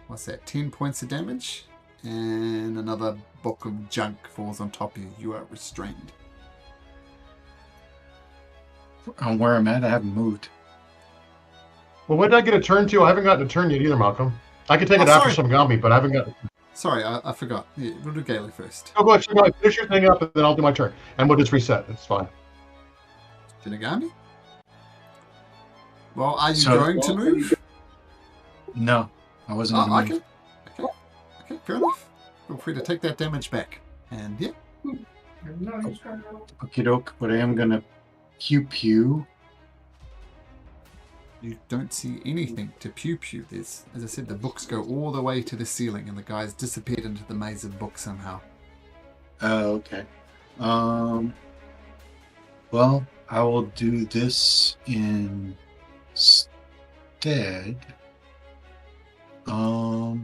what's that, 10 points of damage? And another book of junk falls on top of you. You are restrained. On where I'm at, I haven't moved. Well, when did I get a turn to? I haven't gotten a turn yet either, Malcolm. I can take it after Shinigami, but I haven't got... Sorry, I forgot. Yeah, we'll do Gala first. Oh, go ahead, Shinigami. Finish your thing up, and then I'll do my turn. And we'll just reset. It's fine. Shinigami? Well, are you going to move? No, I wasn't going to move. Okay, fair enough. Feel free to take that damage back. And yeah. Okie doke, but I am going to pew pew You don't see anything to pew. There's, as I said, the books go all the way to the ceiling, and the guy's disappeared into the maze of books somehow. Oh, okay. Well, I will do this instead. I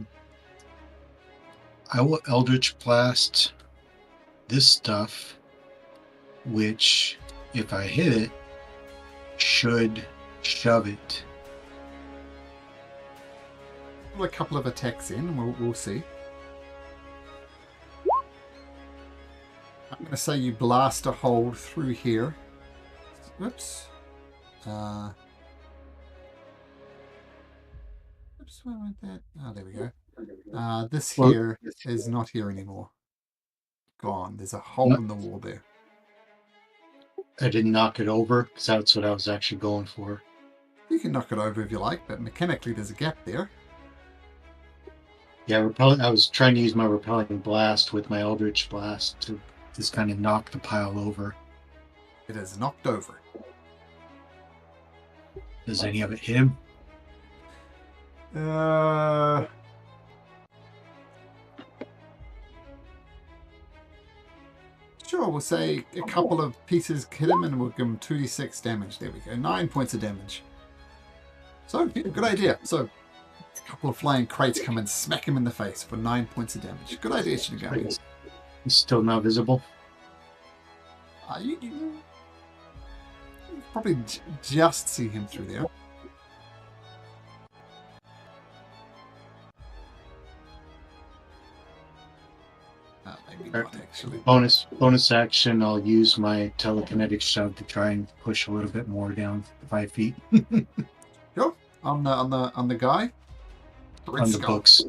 will Eldritch Blast this stuff, which, if I hit it, should shove it. Put a couple of attacks in, and we'll see. I'm going to say you blast a hole through here. Whoops. Oops, where went that? Oh, there we go. This here is not here anymore. Gone. There's a hole in the wall there. I didn't knock it over, because that's what I was actually going for. You can knock it over if you like, but mechanically there's a gap there. Yeah, I was trying to use my repelling blast with my Eldritch Blast to just kind of knock the pile over. It is knocked over. Does any of it hit him? Sure, we'll say a couple of pieces hit him and we'll give him 2d6 damage. There we go. 9 points of damage. So, yeah, good idea. So, a couple of flying crates come and smack him in the face for 9 points of damage. Good idea, Shinigami. He's still not visible. You probably just see him through there. Maybe not, actually. Bonus action, I'll use my telekinetic shove to try and push a little bit more down 5 feet. Sure. On the guy? On the books.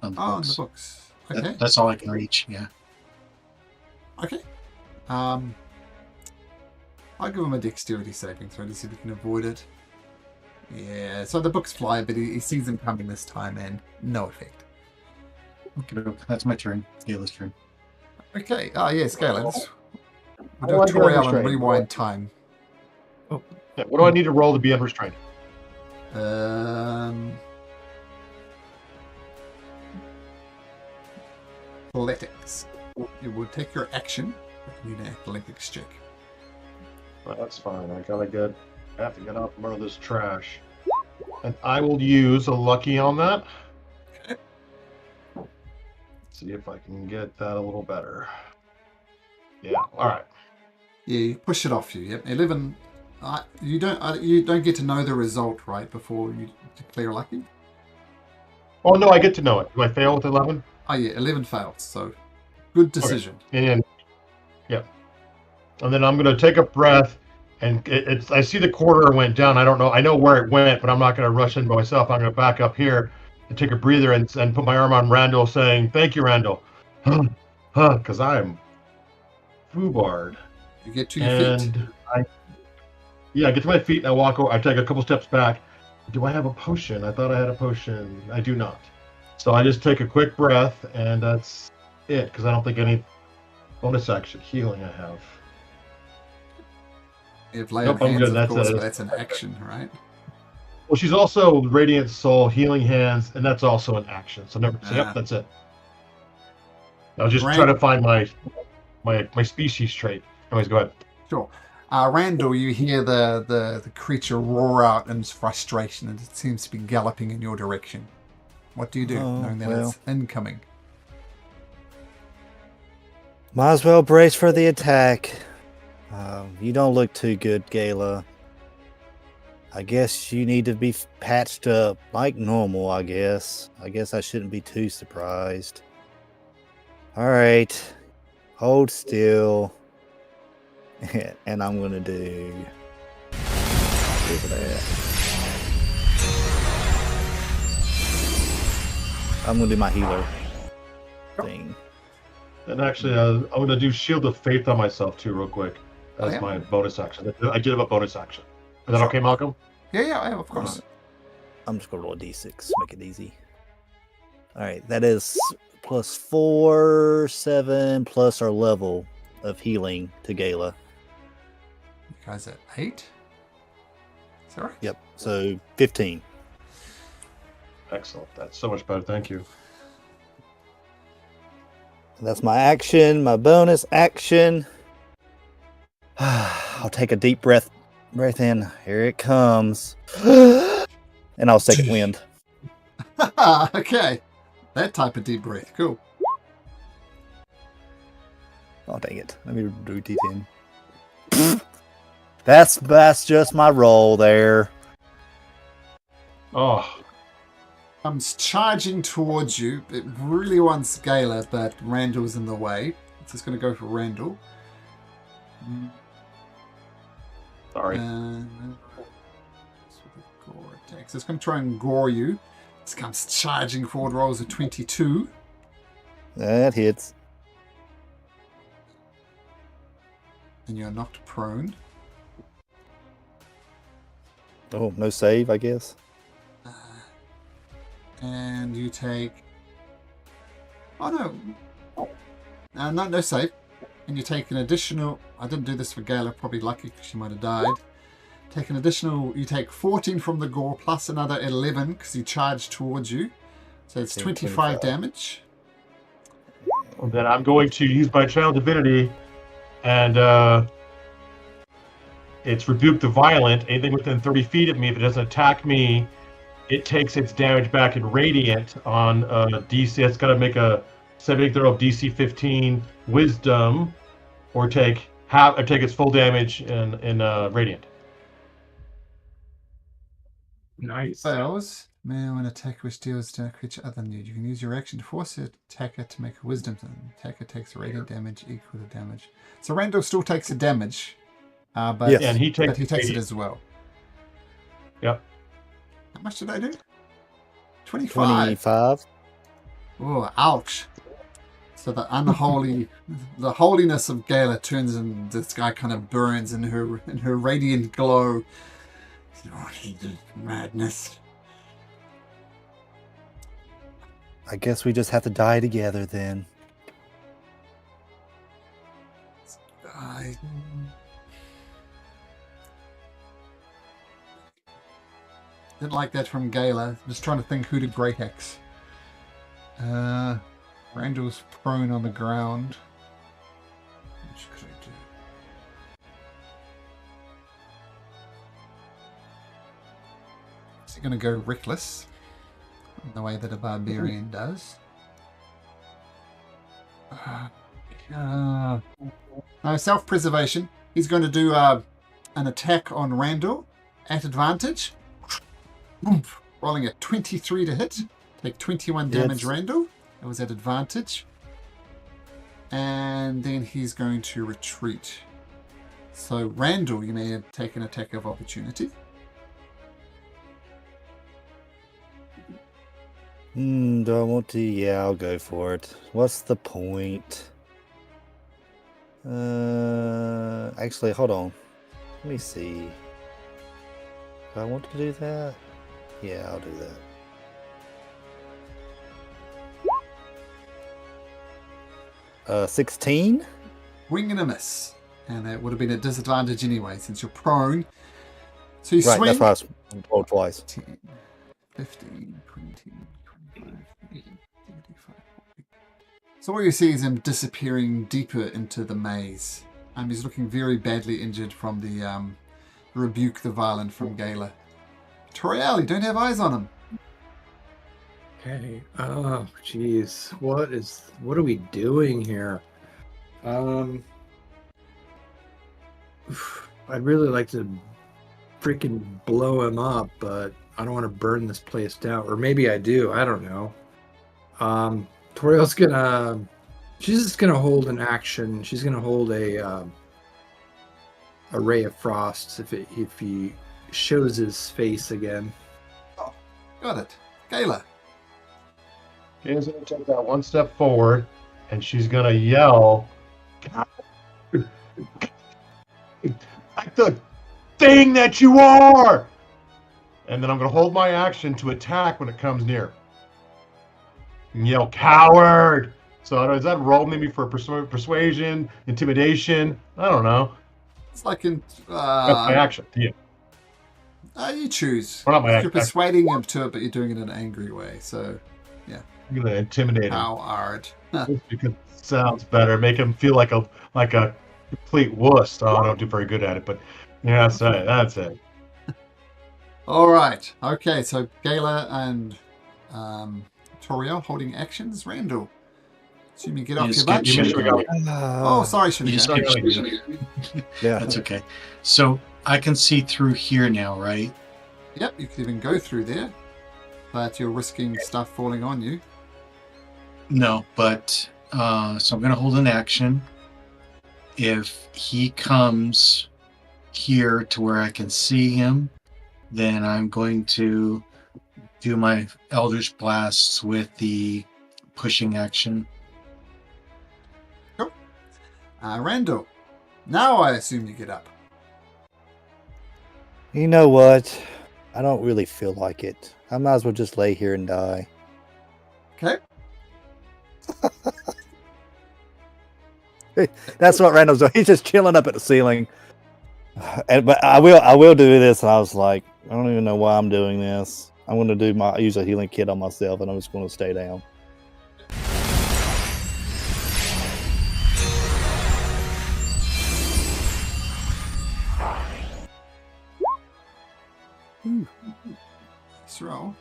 On the books. Okay. That's all I can reach, yeah. Okay. I'll give him a dexterity saving throw to see if he can avoid it. Yeah, so the books fly, but he sees them coming this time and no effect. Okay, that's my turn. Gala's turn. Okay. Yes, Gala. We'll How do do a I get tutorial and unrestrained? rewind time. Yeah, what do I need to roll to be unrestrained? Athletics. You will take your action. You need an athletics check. Well, that's fine. I have to get out from under this trash. And I will use a lucky on that. Okay. See if I can get that a little better. Yeah, alright. Yeah, you push it off you. Yep. 11. You don't get to know the result, right, before you declare lucky? Oh no, I get to know it. Do I fail with 11? Oh yeah, 11 fails, so good decision. Okay. Yeah. And then I'm gonna take a breath, and I see the quarter went down. I don't know. I know where it went, but I'm not gonna rush in by myself. I'm gonna back up here and take a breather and put my arm on Randall, saying, "Thank you, Randall," because I am foobarred. You get to your feet. I get to my feet and I walk over. I take a couple steps back. Do I have a potion? I thought I had a potion. I do not. So I just take a quick breath, and that's it, because I don't think any bonus action healing I have. You have lay on I'm hands, good. of That's course, it. but that's an action, right? Well, she's also Radiant Soul, Healing Hands, and that's also an action. So never. So, yep, that's it. I was just trying to find my species trait. Anyways, go ahead. Sure. Randall, you hear the creature roar out in its frustration, and it seems to be galloping in your direction. What do you do, knowing that it's incoming? Might as well brace for the attack. You don't look too good, Gala. I guess you need to be patched up like normal, I guess. I guess I shouldn't be too surprised. Alright. Hold still. And I'm going to do... I'm going to do my healer thing. And actually, I'm going to do Shield of Faith on myself, too, real quick. As my bonus action. I did have a bonus action. Is that okay, Malcolm? Yeah, of course. I'm just going to roll a d6, make it easy. Alright, that is plus 4, 7, plus our level of healing to Gala. You guys at 8? Sorry. Yep. So 15. Excellent. That's so much better. Thank you. That's my action, my bonus action. I'll take a deep breath in. Here it comes. And I'll second wind. Okay. That type of deep breath. Cool. Oh, dang it. Let me do D10. That's just my roll there. Oh, Comes charging towards you. It really wants Gala, but Randall's in the way. It's just going to go for Randall. sorry. Gore attack. So it's going to try and gore you. This comes charging forward, rolls a 22. That hits. And you're knocked prone. Oh, no save, I guess. And you take... Oh, no. No save. And you take an additional... I didn't do this for Gala, probably lucky because she might have died. Take an additional... You take 14 from the gore plus another 11 because he charged towards you. So it's 25 damage. And then I'm going to use my Channel Divinity, and it's Rebuke the Violent. Anything within 30 feet of me, if it doesn't attack me, it takes its damage back in Radiant on DC. It's got to make a saving throw of DC 15 Wisdom, or take its full damage in Radiant. Nice. Fails. May when attack which deals to a creature other than you. You can use your action to force the attacker to make a wisdom save. Attacker takes radiant damage equal to damage. So Randall still takes a damage, but, Yes. And he takes it radiant. as well. Yep. How much did I do? 25. 25. Oh, ouch. So the unholy, the holiness of Gala turns and this guy kind of burns in her radiant glow. Oh, madness. I guess we just have to die together then. I... Didn't like that from Gala. I'm just trying to think who did Great Axe. Randall's prone on the ground. Which could I do? Is he going to go reckless? In the way that a barbarian does. No, self-preservation. He's going to do an attack on Randall at advantage. Rolling a 23 to hit. Take 21 damage, Yes. Randall. That was at advantage. And then he's going to retreat. So, Randall, you may take an attack of opportunity. Do I want to? Yeah, I'll go for it. What's the point? Actually, hold on. Let me see. Do I want to do that? Yeah, I'll do that. 16? Wing and a miss. And that would have been a disadvantage anyway, since you're prone. So you Right, swing. that's why I rolled twice. 10, 15, 20, 25, 30, 35, 40. So what you see is him disappearing deeper into the maze. He's looking very badly injured from the rebuke the violent from Gala. Toriel, you don't have eyes on him. Okay. Oh, jeez. What are we doing here? I'd really like to freaking blow him up, but I don't want to burn this place down. Or maybe I do. I don't know. Toriel's she's just gonna hold an action. She's gonna hold a ray of frost if he shows his face again. Oh, got it. Gala. She's going to take that one step forward, and she's going to yell, like the thing that you are! And then I'm going to hold my action to attack when it comes near. And yell, coward! So does that roll maybe for persuasion, intimidation? I don't know. It's like in... That's my action. Yeah. You choose. Well, not my You're persuading him to it, but you're doing it in an angry way. So, I'm gonna intimidate him. how hard? Just because it sounds better, make him feel like a complete wuss. Oh, I don't do very good at it, but yeah, that's it. All right. Okay. So Gala and Toriel holding actions. Randall, assume you get off You your butt. skip Shinigami. Oh, sorry, You Shinigami. skip Shinigami. Yeah. That's okay. So I can see through here now, right? Yep, you could even go through there, but you're risking stuff falling on you. No, but so I'm gonna hold an action. If he comes here to where I can see him, then I'm going to do my Eldritch Blasts with the pushing action. Randall, now I assume you get up. You know what? I don't really feel like it. I might as well just lay here and die. Okay. That's what Randall's doing. He's just chilling up at the ceiling. But I will do this. And I was like, I don't even know why I'm doing this. I'm going to use a healing kit on myself, and I'm just going to stay down. Let's roll.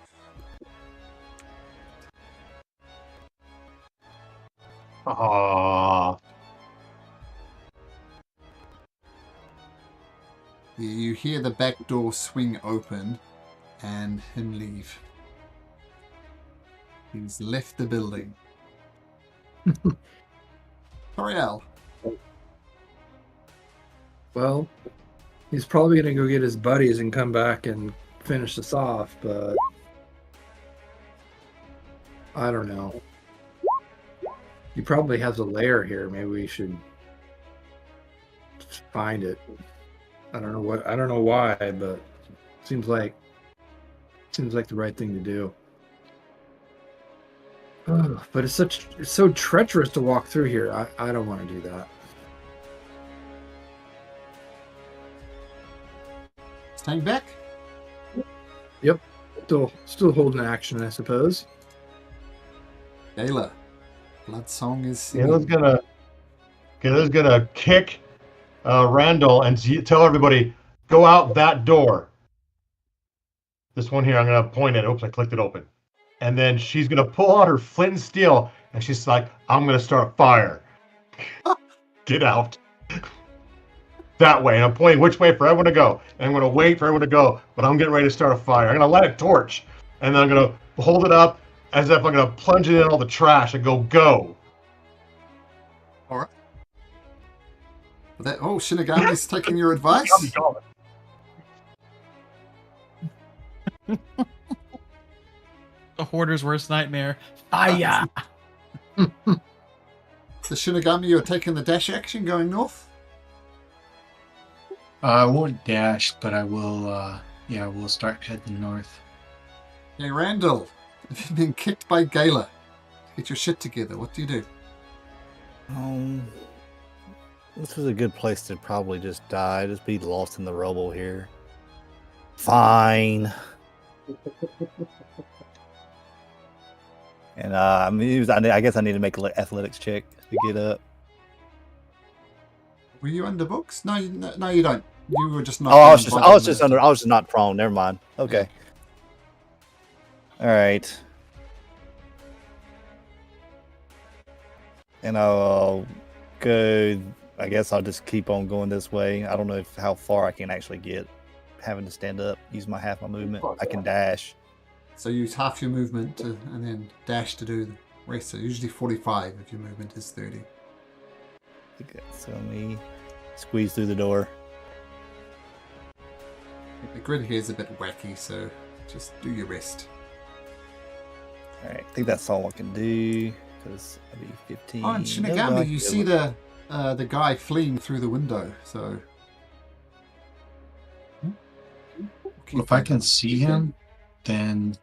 Aww. You hear the back door swing open and him leave. He's left the building. Toriel. Well, he's probably going to go get his buddies and come back and finish this off, but I don't know. He probably has a lair here. Maybe we should find it. I don't know why, but seems like the right thing to do. Oh, but it's so treacherous to walk through here. I don't want to do that. Staying back? Yep. Still holding action, I suppose. Gala. Blood Song is... Gala's gonna kick Randall and tell everybody, go out that door. This one here, I'm gonna point at. Oops, I clicked it open. And then she's gonna pull out her flint and steel, and she's like, I'm gonna start a fire. Get out. That way. And I'm pointing which way for everyone to go. And I'm gonna wait for everyone to go, but I'm getting ready to start a fire. I'm gonna light a torch, and then I'm gonna hold it up as if I'm gonna plunge it in all the trash and go. All right. Shinigami's taking your advice? The hoarder's worst nightmare. Fire! The Shinigami, you're taking the dash action going north? I won't dash, but I will. We'll start heading north. Hey, Randall, you've been kicked by Gala. Get your shit together. What do you do? This is a good place to probably just die. Just be lost in the rubble here. Fine. And I guess I need to make an athletics check to get up. Were you under books? No, you don't. You were just not. Oh, I was just not prone. Never mind. Okay. All right. And I'll go. I guess I'll just keep on going this way. I don't know how far I can actually get. Having to stand up, use half my movement. I can dash. So use half your movement and then dash to do the rest. So usually 45 if your movement is 30. Okay, so let me squeeze through the door. The grid here is a bit wacky, so just do your rest. All right, I think that's all I can do because I'll be 15. Oh, and Shinigami, you see the guy fleeing through the window. So Well, if I can see him, then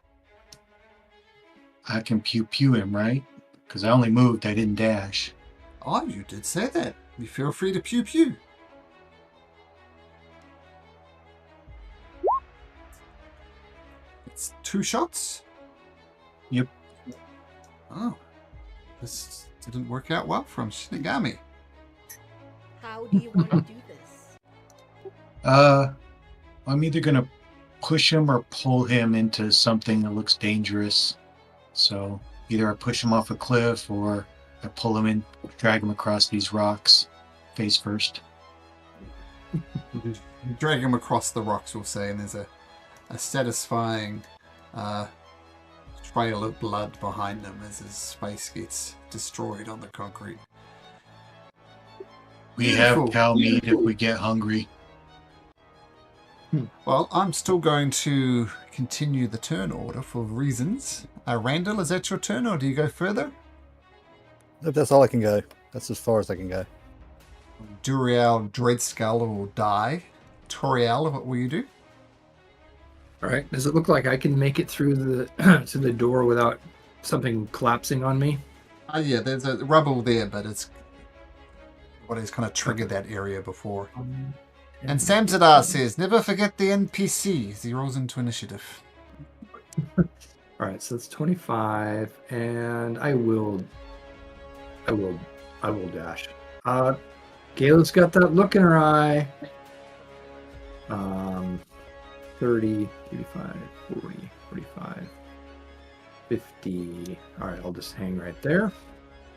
I can pew pew him, right? Because I only moved, I didn't dash. Oh, you did say that. You feel free to pew pew. It's 2 shots? Yep. Oh. This didn't work out well from Shinigami. How do you want to do this? I'm either gonna push him or pull him into something that looks dangerous. So either I push him off a cliff or I pull him in, drag him across these rocks, face first. You drag him across the rocks, we'll say, and there's a satisfying trail of blood behind him as his face gets destroyed on the concrete. We Beautiful, have cow meat if beautiful. we get hungry. Well, I'm still going to continue the turn order for reasons. Randall, is that your turn, or do you go further? Nope, that's all I can go. That's as far as I can go. Duriel, Dreadskull will die. Toriel, what will you do? All right. Does it look like I can make it through the to the door without something collapsing on me? Yeah, there's a rubble there, but it's what has kind of triggered that area before. And Samzadar says, never forget the NPCs. He rolls into initiative. All right, so it's 25, and I will dash. Gayla's got that look in her eye. 30, 35, 40, 45, 50. All right, I'll just hang right there.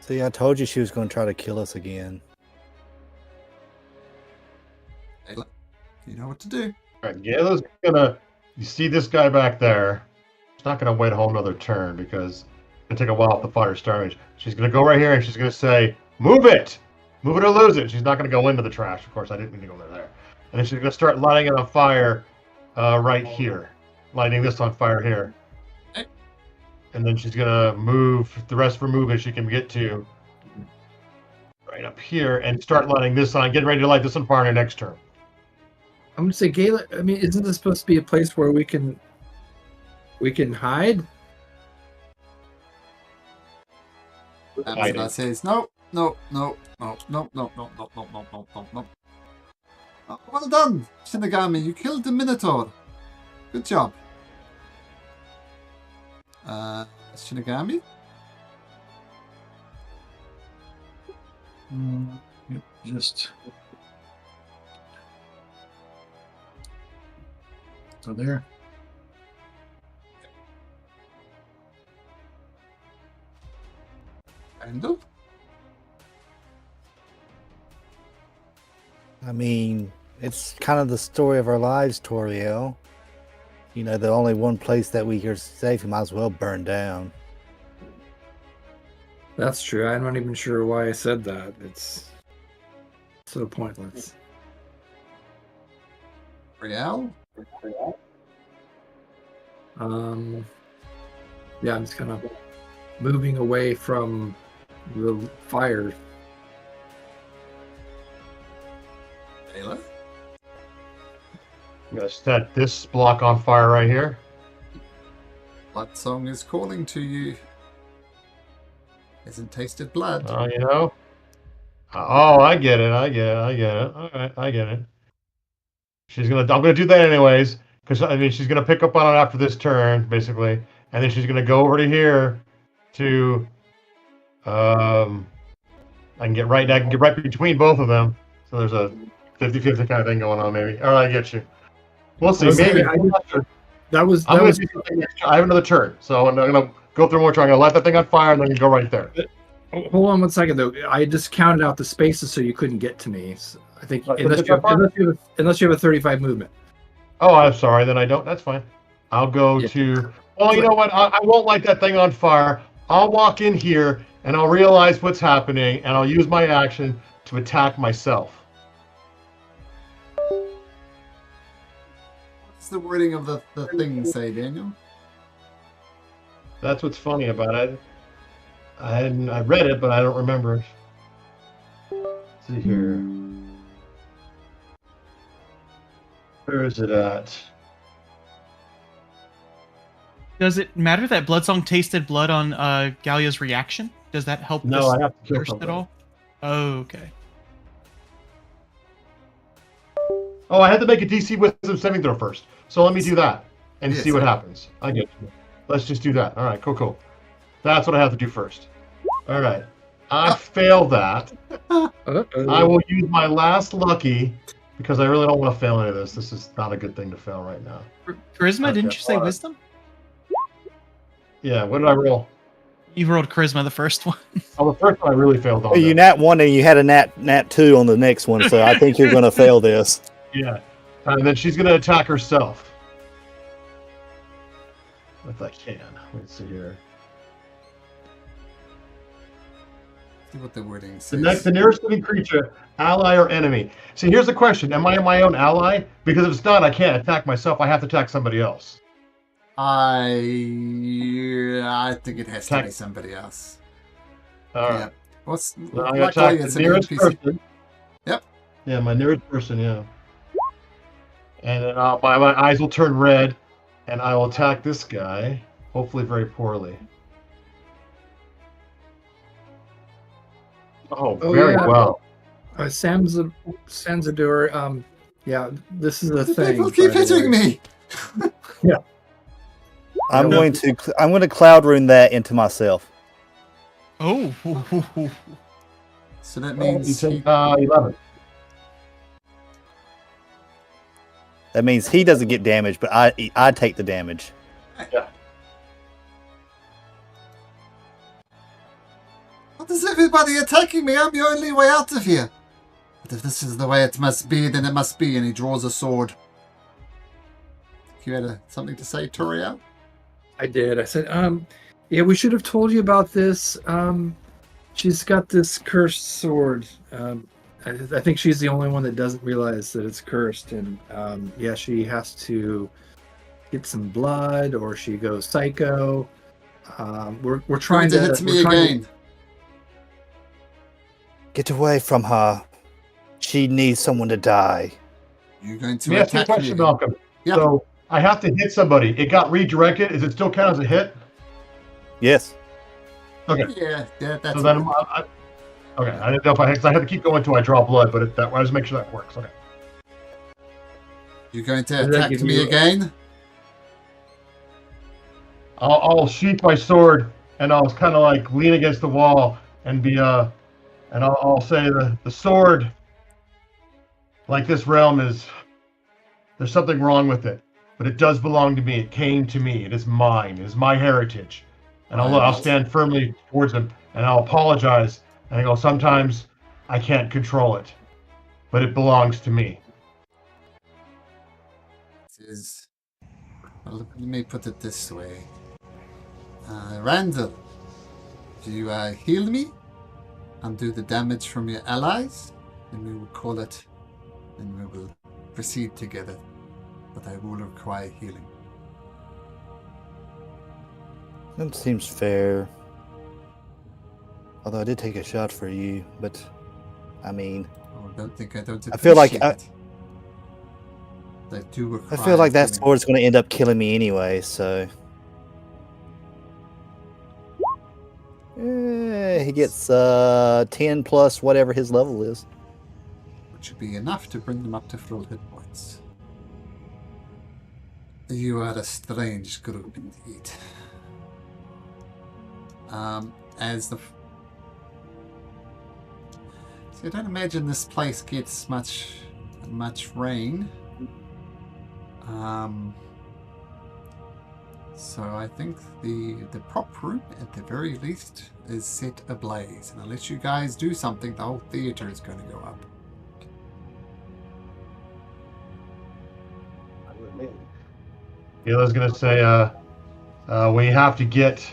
See, I told you she was going to try to kill us again. Ayla, you know what to do. All right, Gayla's gonna. You see this guy back there? She's not gonna wait a whole another turn because it's gonna take a while for the fire starting. She's gonna go right here and she's gonna say, "Move it, move it or lose it." She's not gonna go into the trash. Of course, I didn't mean to go there. And then she's gonna start lighting it on fire, right here, lighting this on fire here. Okay. And then she's gonna move the rest of her movement she can get to right up here and start lighting this on, getting ready to light this on fire in her next turn. I'm gonna say, Gayla. I mean, isn't this supposed to be a place where we can hide? Samzadar says, no. Oh, well done, Shinigami. You killed the Minotaur. Good job. Shinigami? Yep, just so there. Randall? I mean, it's kind of the story of our lives, Toriel. You know, the only one place that we are safe, we might as well burn down. That's true. I'm not even sure why I said that. It's so pointless. Riel? Yeah, I'm just kind of moving away from the fire. Ayla? I'm gonna set this block on fire right here. Blood Song is calling to you. Hasn't tasted blood. You know. Oh, I get it. All right, I get it. I'm gonna do that anyways, because I mean she's gonna pick up on it after this turn, basically, and then she's gonna go over to here to I can get right between both of them. So there's a 50-50 kind of thing going on, maybe. All right, I get you. We'll see. Maybe. I have another turn, so I'm gonna go through more. I'm gonna light that thing on fire, and then you go right there. Hold on 1 second, though. I just counted out the spaces so you couldn't get to me. So I think Right, unless you have a 35 movement. Oh, I'm sorry. Then I don't. That's fine. I'll go to. Well, you know what? I won't light that thing on fire. I'll walk in here and I'll realize what's happening, and I'll use my action to attack myself. What's the wording of the thing say, Daniel? That's what's funny about it. I read it, but I don't remember it. Let's see here. Where is it at? Does it matter that Bloodsong tasted blood on Gallia's reaction? Does that help No, this I have to kill first at somebody. all? Oh, okay. Oh, I had to make a DC Wisdom saving throw first. So let me do that. and Yes, see what I- happens. I get you. Let's just do that. All right, cool. That's what I have to do first. All right. I failed that. I will use my last lucky because I really don't want to fail any of this. This is not a good thing to fail right now. Charisma? Okay, Didn't you say hold on. wisdom? Yeah, what did I roll? You rolled charisma the first one. Oh, the first one I really failed on. Well, you nat 1 and you had a nat 2 on the next one, so I think you're going to fail this. Yeah. And then she's going to attack herself. If I can. Let's see here. See what the wording The says. the nearest living creature, ally or enemy. See, here's the question. Am I my own ally? Because if it's not, I can't attack myself. I have to attack somebody else. I think it has to Attack. be somebody else. All right. Yeah. What's Then I'm going to luckily attack it's the an nearest NPC. person. Yep. Yeah, my nearest person, yeah. And then my eyes will turn red, and I will attack this guy, hopefully very poorly. Oh, Oh, very yeah. well. Sansador, yeah, this is a The thing. people keep by the hitting way. me. I'm going to cloud rune that into myself. Oh. So that You means take 11. That means he doesn't get damage, but I take the damage. what is everybody attacking me? I'm the only way out of here. But if this is the way it must be, then it must be. And he draws a sword. You had something to say, Toriel? I did. I said, yeah, we should have told you about this. She's got this cursed sword. I think she's the only one that doesn't realize that it's cursed, and yeah, she has to get some blood, or she goes psycho. We're trying to hit me we're trying again. Get away from her. She needs someone to die. You're going Let to me ask you a attack me question, again. Malcolm. Yeah. So I have to hit somebody. It got redirected. Is it still count as a hit? Yes. Okay. Yeah, that's So then, okay. I didn't know if I had to keep going until I draw blood, but I just make sure that works. Okay. You're going to Does that attack give me you- again? I'll sheath my sword and I'll kind of like lean against the wall and be and I'll say the sword, like this realm is, there's something wrong with it, but it does belong to me. It came to me. It is mine. It is my heritage. And I'll stand firmly towards him and I'll apologize and I go, sometimes I can't control it, but it belongs to me. Well, let me put it this way. Randall, do you heal me? Undo the damage from your allies? And we will call it, and we will proceed together. But I will require healing. That seems fair. Although I did take a shot for you, but I mean, Oh, don't think I don't I feel like appreciate it. I do I require feel like that healing. sword's going to end up killing me anyway, so. He gets 10 plus whatever his level is. Which should be enough to bring them up to full hit points. You are a strange group indeed. As the... So I don't imagine this place gets much rain. So I think the prop room, at the very least, is set ablaze. And unless you guys do something, the whole theater is going to go up. Hila's gonna say, we have to get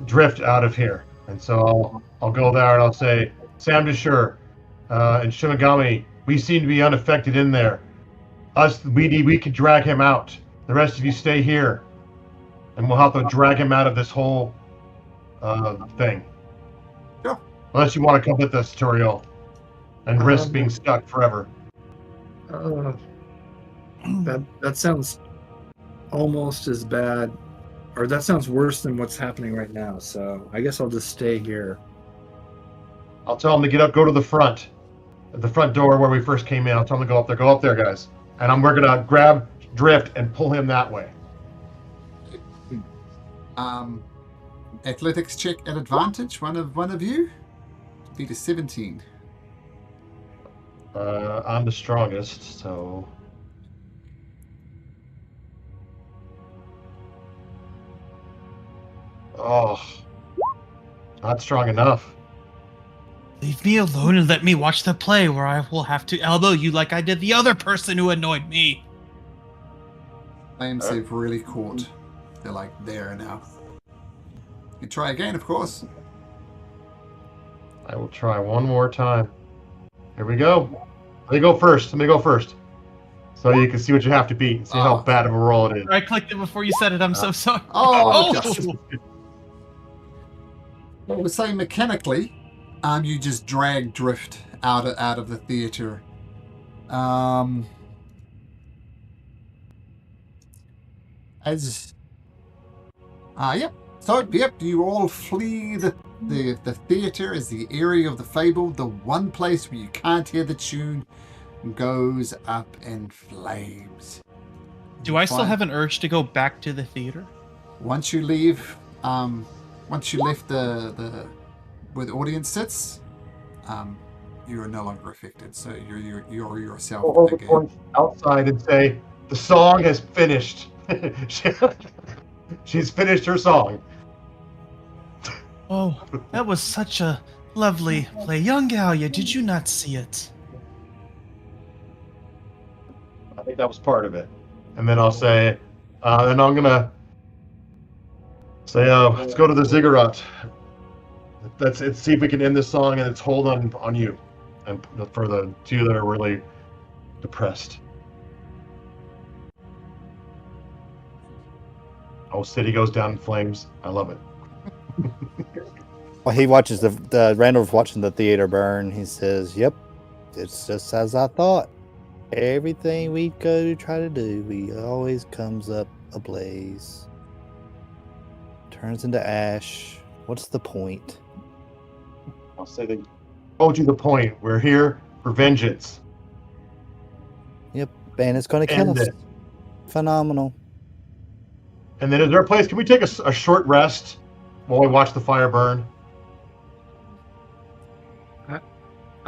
Drift out of here, and so I'll go there and I'll say, Sam Deshur, and Shimigami, we seem to be unaffected in there. We could drag him out. The rest of you stay here, and we'll have to drag him out of this whole thing. Sure. Unless you want to come with us, Toriel, and risk being stuck forever. that sounds almost as bad, or that sounds worse than what's happening right now. So I guess I'll just stay here. I'll tell them to get up, go to the front door where we first came in. I'll tell them to go up there, guys. And we're gonna grab drift and pull him that way. Athletics check at advantage. One of you. Beat a 17. I'm the strongest, so. Oh, not strong enough. Leave me alone and let me watch the play, where I will have to elbow you like I did the other person who annoyed me. Flames they've really caught. They're like there now. You try again, of course. I will try one more time. Here we go. Let me go first. So you can see what you have to beat and see how bad of a roll it is. I clicked it before you said it. I'm so sorry. Oh, Oh! just. Well, we're saying mechanically, you just drag Drift out of the theater. Yep. So, yep, you all flee the theater as the area of the Fabled, the one place where you can't hear the tune, goes up in flames. Do I still have an urge to go back to the theater? Once you leave, once you left the where the audience sits, you are no longer affected. So you're yourself Hold the again. point outside and say, the song has finished. She's finished her song. Oh, that was such a lovely play. Young Gallia, did you not see it? I think that was part of it. And then I'll say, and I'm gonna say, let's go to the ziggurat. Let's see if we can end this song and it's hold on you, and for the two that are really depressed. Oh, city goes down in flames. I love it. Well, he watches the Randall's watching the theater burn. He says, "Yep, it's just as I thought. Everything we go to try to do, we always comes up ablaze, turns into ash. What's the point?" I'll say they told you the point. We're here for vengeance. Yep, and it's going to kill End us. it. Phenomenal. And then is there a place? Can we take a short rest while we watch the fire burn?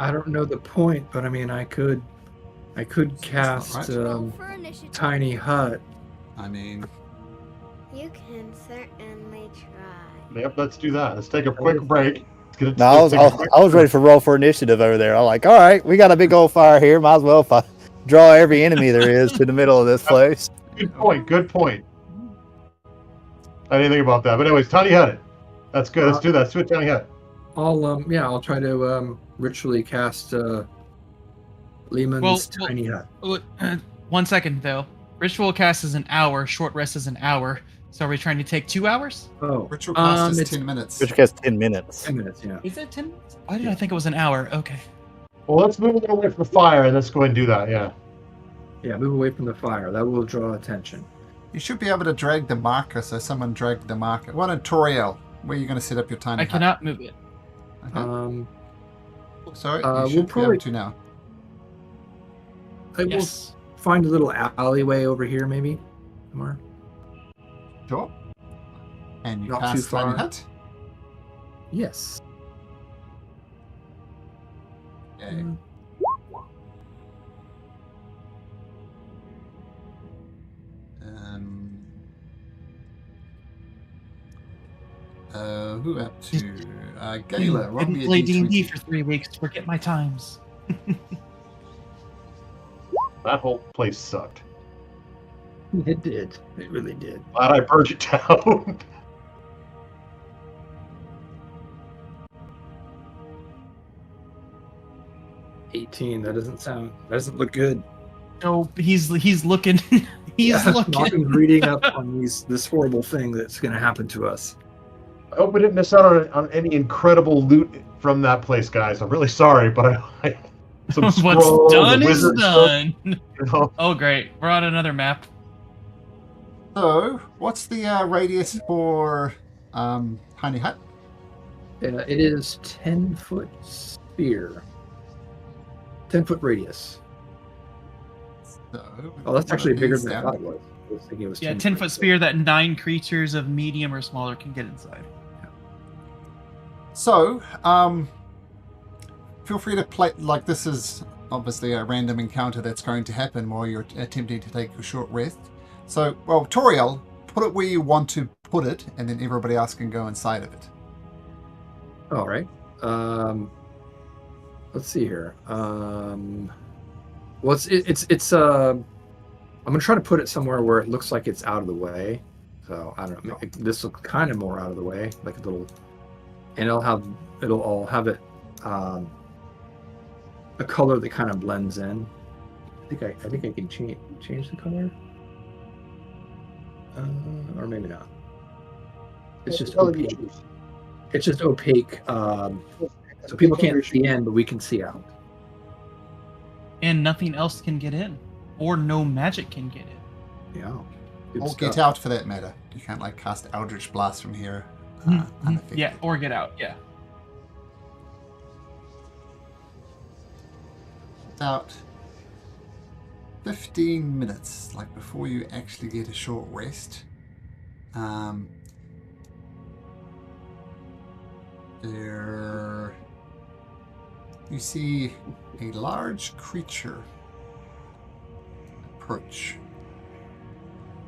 I don't know the point, but I mean, I could cast right. Roll for initiative. tiny hut. I mean, You can certainly try. Yep, let's do that. Let's take a quick break. No, I was ready for roll for initiative over there. I'm like, all right, we got a big old fire here. Might as well draw every enemy there is to the middle of this place. Good point. Good point. I didn't think about that, but anyways, tiny hut it. That's good. Let's do that. Let's do a tiny hut. I'll try to ritually cast Lehman's tiny hut. 1 second though. Ritual cast is an hour. Short rest is an hour. So are we trying to take 2 hours? Oh, ritual cast is it's 10 minutes. Which gets 10 minutes. 10 minutes, yeah. Is it 10 minutes? Why did I think it was an hour? Okay. Well, let's move a little away from the fire and let's go ahead and do that. Yeah. Yeah, move away from the fire. That will draw attention. You should be able to drag the marker, so someone dragged the marker. What in Toriel? Where are you going to set up your tiny I hut? cannot move it. Okay. Sorry, we'll you should be probably- able to now. I Yes. will find a little alleyway over here, maybe. Somewhere. Sure. And you Not cast too tiny far. hut. Yes. Yay. Who up to? Gala, roll Didn't me a play D&D D20. for 3 weeks to forget my times. That whole place sucked. It did. It really did. Glad I burned it down. 18. That doesn't look good. So he's looking. He's looking. Not reading up on this horrible thing that's going to happen to us. I hope we didn't miss out on any incredible loot from that place, guys. I'm really sorry, but I some What's scrolls, done is wizard stuff, done. you know. Oh great, we're on another map. So, what's the radius for tiny hut? It is 10-foot sphere. 10-foot radius. So, Oh, that's actually bigger than I down. thought it was. I was thinking it was Yeah, 10 10-foot spear that 9 creatures of medium or smaller can get inside. So, feel free to play. Like, this is obviously a random encounter that's going to happen while you're attempting to take a short rest. So, well, Toriel, put it where you want to put it, and then everybody else can go inside of it. All right. Let's see here. Well, it's I'm gonna try to put it somewhere where it looks like it's out of the way. So I don't know. This looks kind of more out of the way, like a little, and I'll have it a color that kind of blends in. I think I can change the color, or maybe not. It's just opaque. It's just opaque, so people can't see in, but we can see out. And nothing else can get in, or no magic can get in. Yeah. Or get out for that matter. You can't like cast Eldritch Blast from here. Unaffected. Yeah, or get out. Yeah. About 15 minutes, like before you actually get a short rest. There you see a large creature approach.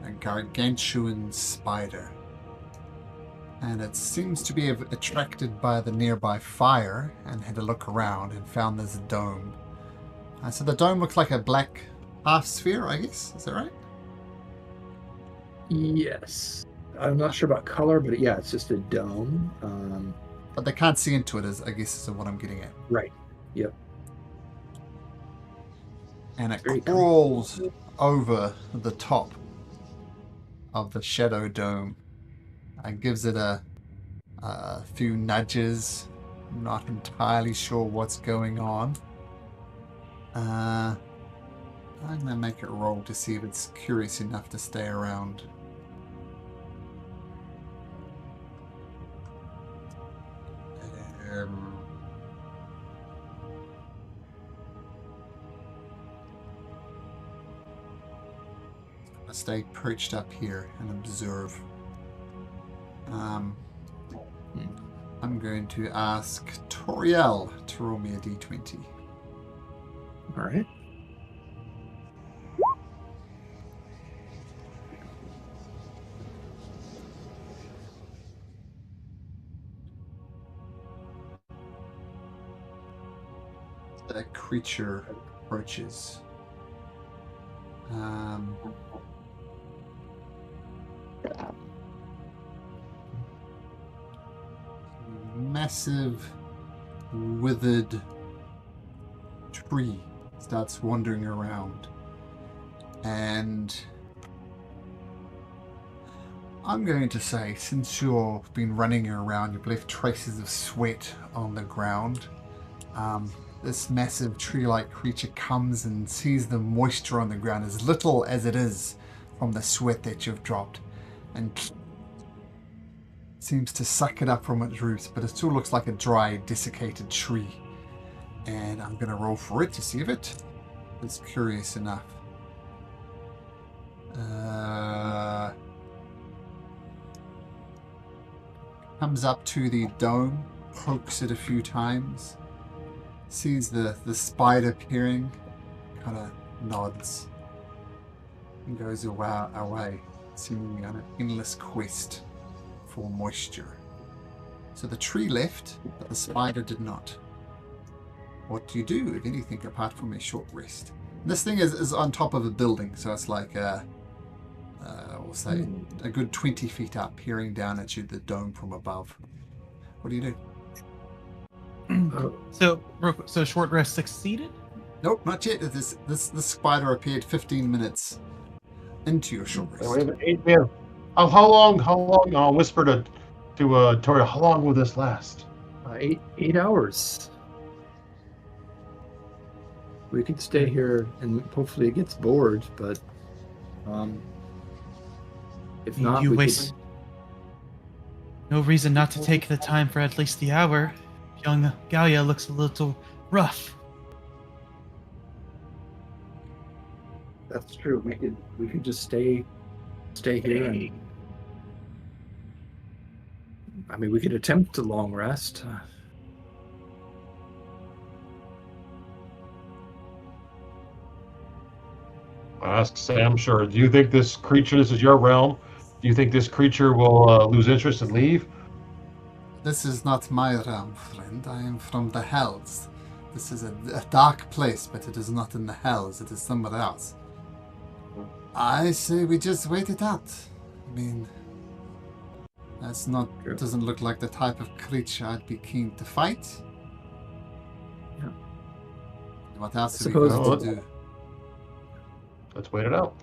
A gargantuan spider. And it seems to be attracted by the nearby fire and had a look around and found this dome. So the dome looks like a black half sphere, I guess. Is that right? Yes. I'm not sure about color, but yeah, it's just a dome. But they can't see into it, I guess is what I'm getting at. Right. Yep. And it Very crawls over the top of the shadow dome and gives it a few nudges. Not entirely sure what's going on. I'm going to make it roll to see if it's curious enough to stay around. Stay perched up here and observe. I'm going to ask Toriel to roll me a d20. All right. The creature approaches. Massive withered tree starts wandering around, and I'm going to say, since you've been running around, you've left traces of sweat on the ground. This massive tree-like creature comes and sees the moisture on the ground, as little as it is from the sweat that you've dropped, and seems to suck it up from its roots, but it still looks like a dry, desiccated tree. And I'm going to roll for it to see if it is curious enough. Comes up to the dome, pokes it a few times, sees the spider peering, kind of nods, and goes away, seemingly on an endless quest for moisture. So the tree left, but the spider did not. What do you do, if anything, apart from a short rest? And this thing is on top of a building, so it's like we'll say a good 20 feet up, peering down at you, the dome from above. What do you do? So short rest succeeded? Nope, not yet. This spider appeared 15 minutes into your short rest. We have 8 minutes. How long? I'll whisper to Tori. How long will this last? 8 hours. We could stay here and hopefully it gets bored, but if not, You we waste no reason not to take the time for at least the hour. Young Galia looks a little rough. That's true. We could just stay here, and I mean, we could attempt a long rest. I asked Sam, sure. Do you think this creature, this is your realm, do you think this creature will lose interest and leave? This is not my realm, friend. I am from the Hells. This is a dark place, but it is not in the Hells. It is somewhere else. I say we just wait it out. I mean, that's not. True. Doesn't look like the type of creature I'd be keen to fight. Yeah. What else I are we suppose- going to do? Let's wait it out.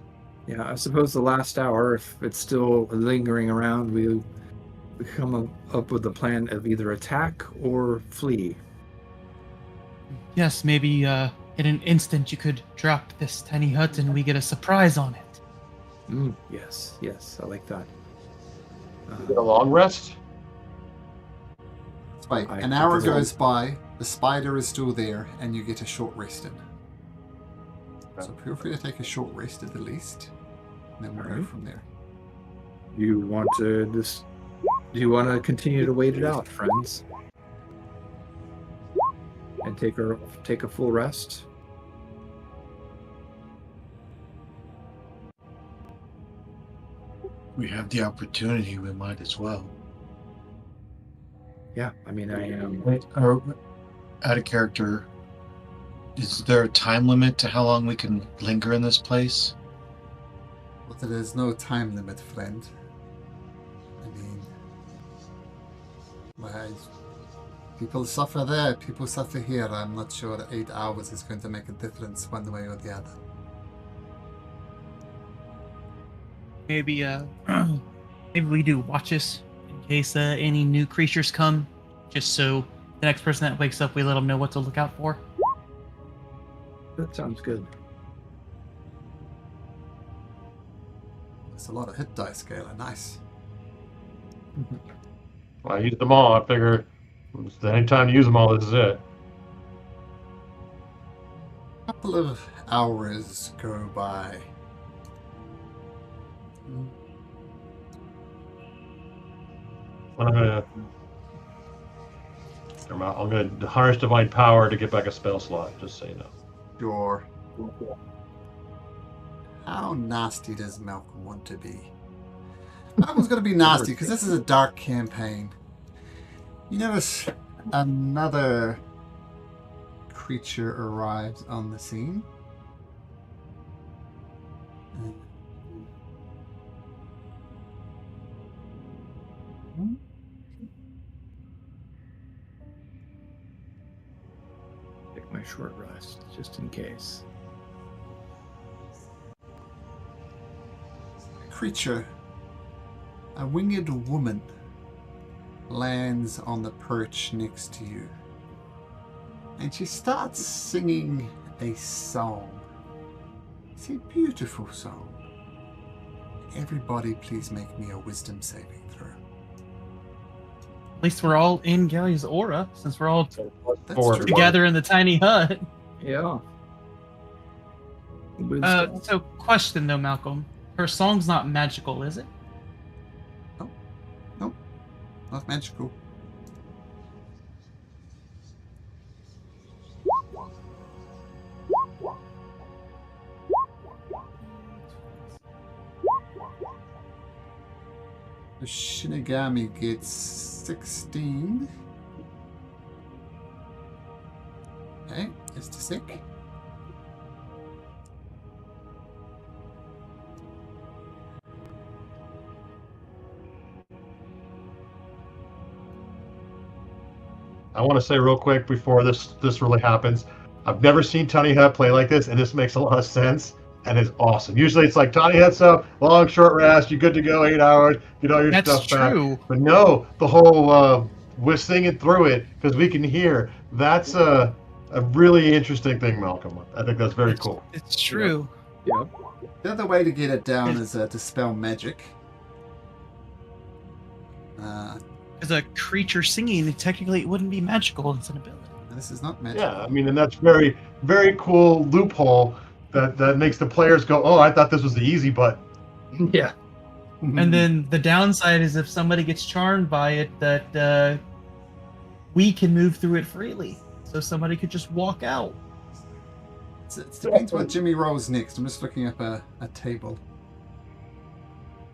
Yeah, I suppose the last hour, if it's still lingering around, we come up with a plan of either attack or flee. Yes, maybe in an instant you could drop this tiny hut and we get a surprise on it. Yes, I like that. Get a long rest? Wait, I an hour think goes by, the spider is still there, and you get a short rest in. So feel free to take a short rest at the least, and then we'll go Alright. from there. You want to just? Do you want to continue to wait it out, friends, and take a full rest? We have the opportunity. We might as well. Yeah, I mean, I am. Wait, out of character. Is there a time limit to how long we can linger in this place? But there is no time limit, friend. I mean, well, people suffer there, people suffer here. I'm not sure 8 hours is going to make a difference one way or the other. Maybe maybe we do watches in case any new creatures come, just so the next person that wakes up we let them know what to look out for. That sounds good. There's a lot of hit dice, Gala. Nice. Well, I used them all. I figure it's any time to use them all, this is it. A couple of hours go by. I'm gonna harness divine power to get back a spell slot, just so you know. Sure. How nasty does Malcolm want to be? Malcolm's going to be nasty because this is a dark campaign. You notice another creature arrives on the scene. Take my short rest, just in case. Creature, a winged woman, lands on the perch next to you. And she starts singing a song. It's a beautiful song. Everybody please make me a wisdom saving throw. At least we're all in Gallia's aura, since we're all That's Four. true. together in the tiny hut. Yeah. So question though, Malcolm. Her song's not magical, is it? Not magical. The Shinigami gets 16. Okay, it's to sick. I want to say real quick before this really happens, I've never seen Tiny Hut play like this, and this makes a lot of sense and is awesome. Usually it's like Tiny Hut's up, long short rest, you're good to go, 8 hours, get all your That's stuff back. true. But no, the whole we're singing through it because we can hear. That's a really interesting thing, Malcolm. I think that's very cool. It's true. Yep. The other way to get it down is dispel magic. As a creature singing, technically it wouldn't be magical. It's an ability. This is not magic. Yeah, I mean, and that's very, very cool loophole that makes the players go, "Oh, I thought this was the easy button." Yeah. And then the downside is if somebody gets charmed by it, that we can move through it freely. So somebody could just walk out. It depends what Jimmy rolls next. I'm just looking up a table.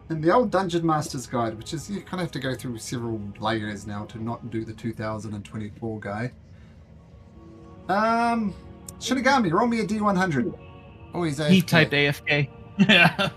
In the old Dungeon Master's Guide, which is, you kind of have to go through several layers now to not do the 2024 guide. Shinigami, roll me a D100. Oh, he's AFK. He typed AFK. Yeah.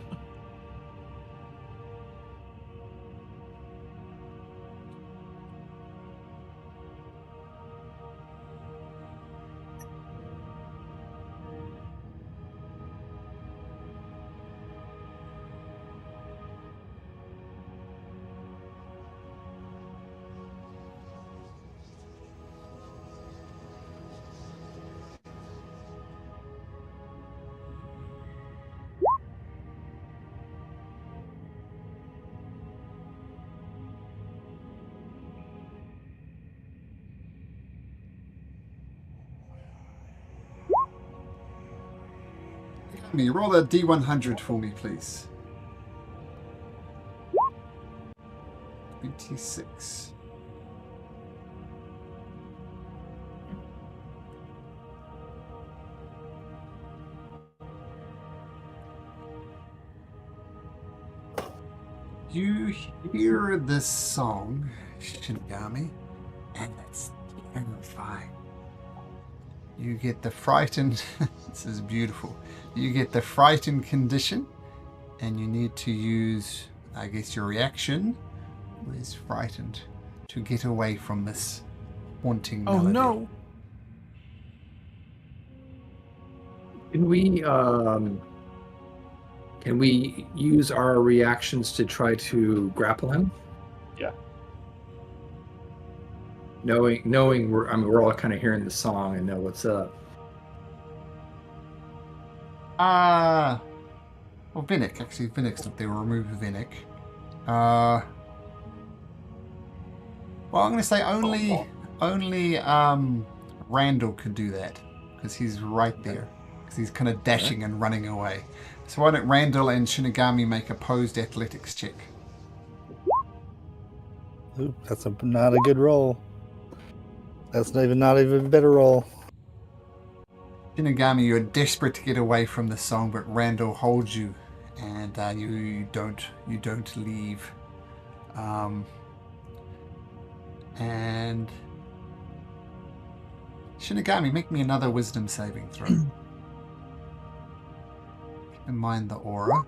Me, roll a D100 for me, please. 26. You hear this song, Shinigami, and it's terrifying. You get the frightened, this is beautiful. You get the frightened condition, and you need to use, I guess, your reaction was frightened to get away from this haunting Oh melody. no. Can we use our reactions to try to grapple him? Yeah. Knowing we're all kind of hearing the song and know what's up. Well, Vinnick, actually, Vinnick's not there. We'll remove Vinnick. Well, I'm going to say only Randall could do that, because he's right there, because he's kind of dashing and running away. So why don't Randall and Shinigami make opposed athletics check? Ooh, that's not a good roll. That's not even a better roll. Shinigami, you're desperate to get away from the song, but Randall holds you, and you don't leave. And Shinigami, make me another wisdom saving throw. Keep in mind the aura.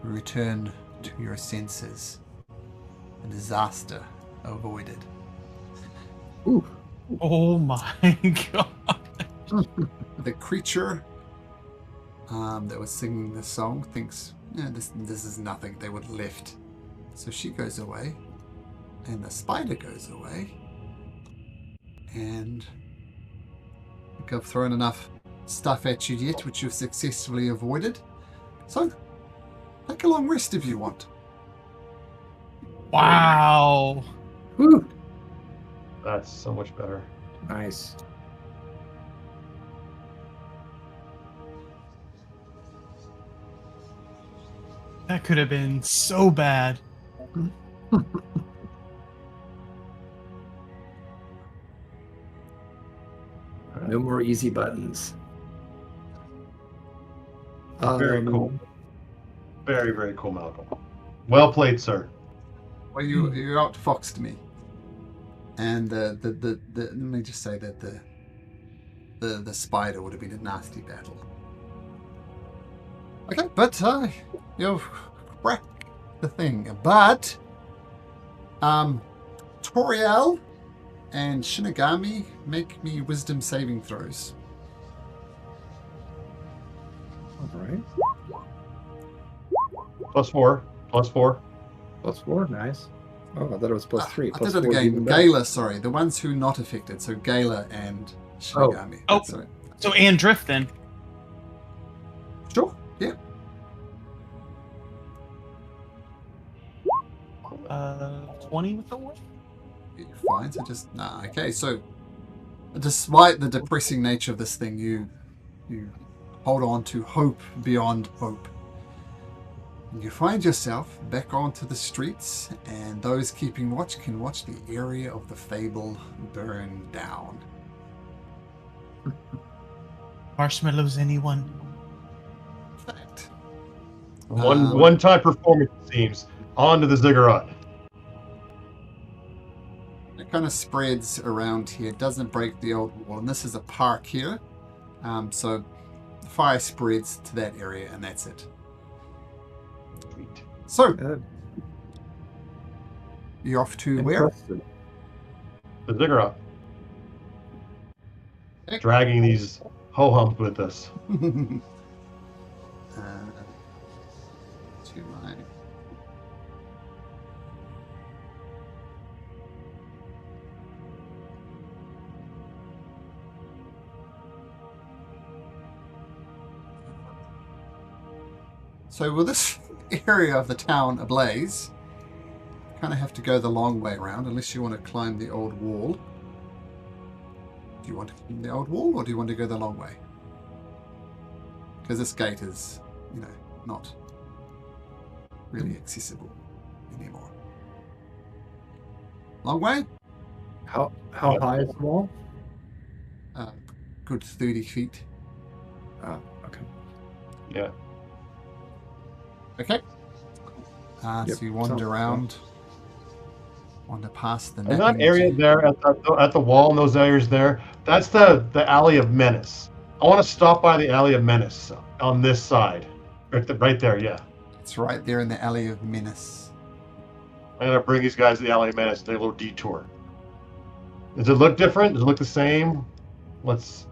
Return to your senses. A disaster avoided. Ooh. Oh my god. The creature that was singing this song thinks, yeah, this is nothing. They would lift. So she goes away, and the spider goes away, and I think I've thrown enough stuff at you yet, which you've successfully avoided. So take a long rest if you want. Wow. Woo. That's so much better. Nice. That could have been so bad. No more easy buttons. Very cool. Very, very cool, Malcolm. Well played, sir. Well, you outfoxed me, and the let me just say that the spider would have been a nasty battle. Okay, but you've cracked the thing. But Toriel and Shinigami, make me wisdom saving throws. All right. +4. +4. +4, nice. Oh, I thought it was +3. I did it +4 is again. even better. Gala, sorry, the ones who not affected. So Gala and Shinigami. Oh. That's right. So and drift then. Sure. Yeah. 20 with the one? You're fine. So just okay. So, despite the depressing nature of this thing, you You hold on to hope beyond hope. And you find yourself back onto the streets, and those keeping watch can watch the area of the Fabled burn down. Marshmallows, anyone? In fact, One-time performance, it seems. On to the ziggurat. it kind of spreads around here. It doesn't break the old wall, and this is a park here. So the fire spreads to that area, and that's it. Sweet. So you're off to where? Impressive. The ziggurat. Okay. Dragging these ho-hums with us. To my So with this area of the town ablaze, you kind of have to go the long way around, unless you want to climb the old wall. Do you want to climb the old wall, or do you want to go the long way? Because this gate is, not really accessible anymore. Long way? How high is the wall? Good 30 feet. Oh, okay. Yeah. Okay. Yep, So you wander sounds around, wander past the And that napping- area there at the wall in those areas there, that's the Alley of Menace. I want to stop by the Alley of Menace on this side. Right there, yeah. It's right there in the Alley of Menace. I'm going to bring these guys to the Alley of Menace, take a little detour. Does it look different? Does it look the same? Let's...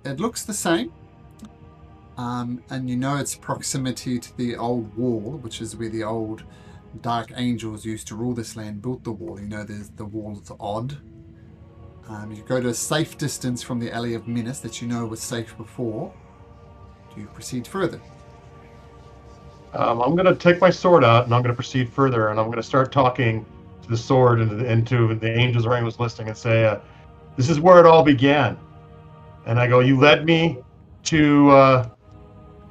It looks the same. And you know its proximity to the old wall, which is where the old dark angels used to rule this land, built the wall. You know the wall's odd. You go to a safe distance from the Alley of Menace that you know was safe before. Do you proceed further? I'm going to take my sword out, and I'm going to proceed further, and I'm going to start talking to the sword and to the angels Ring was listening and say, this is where it all began. And I go, you led me to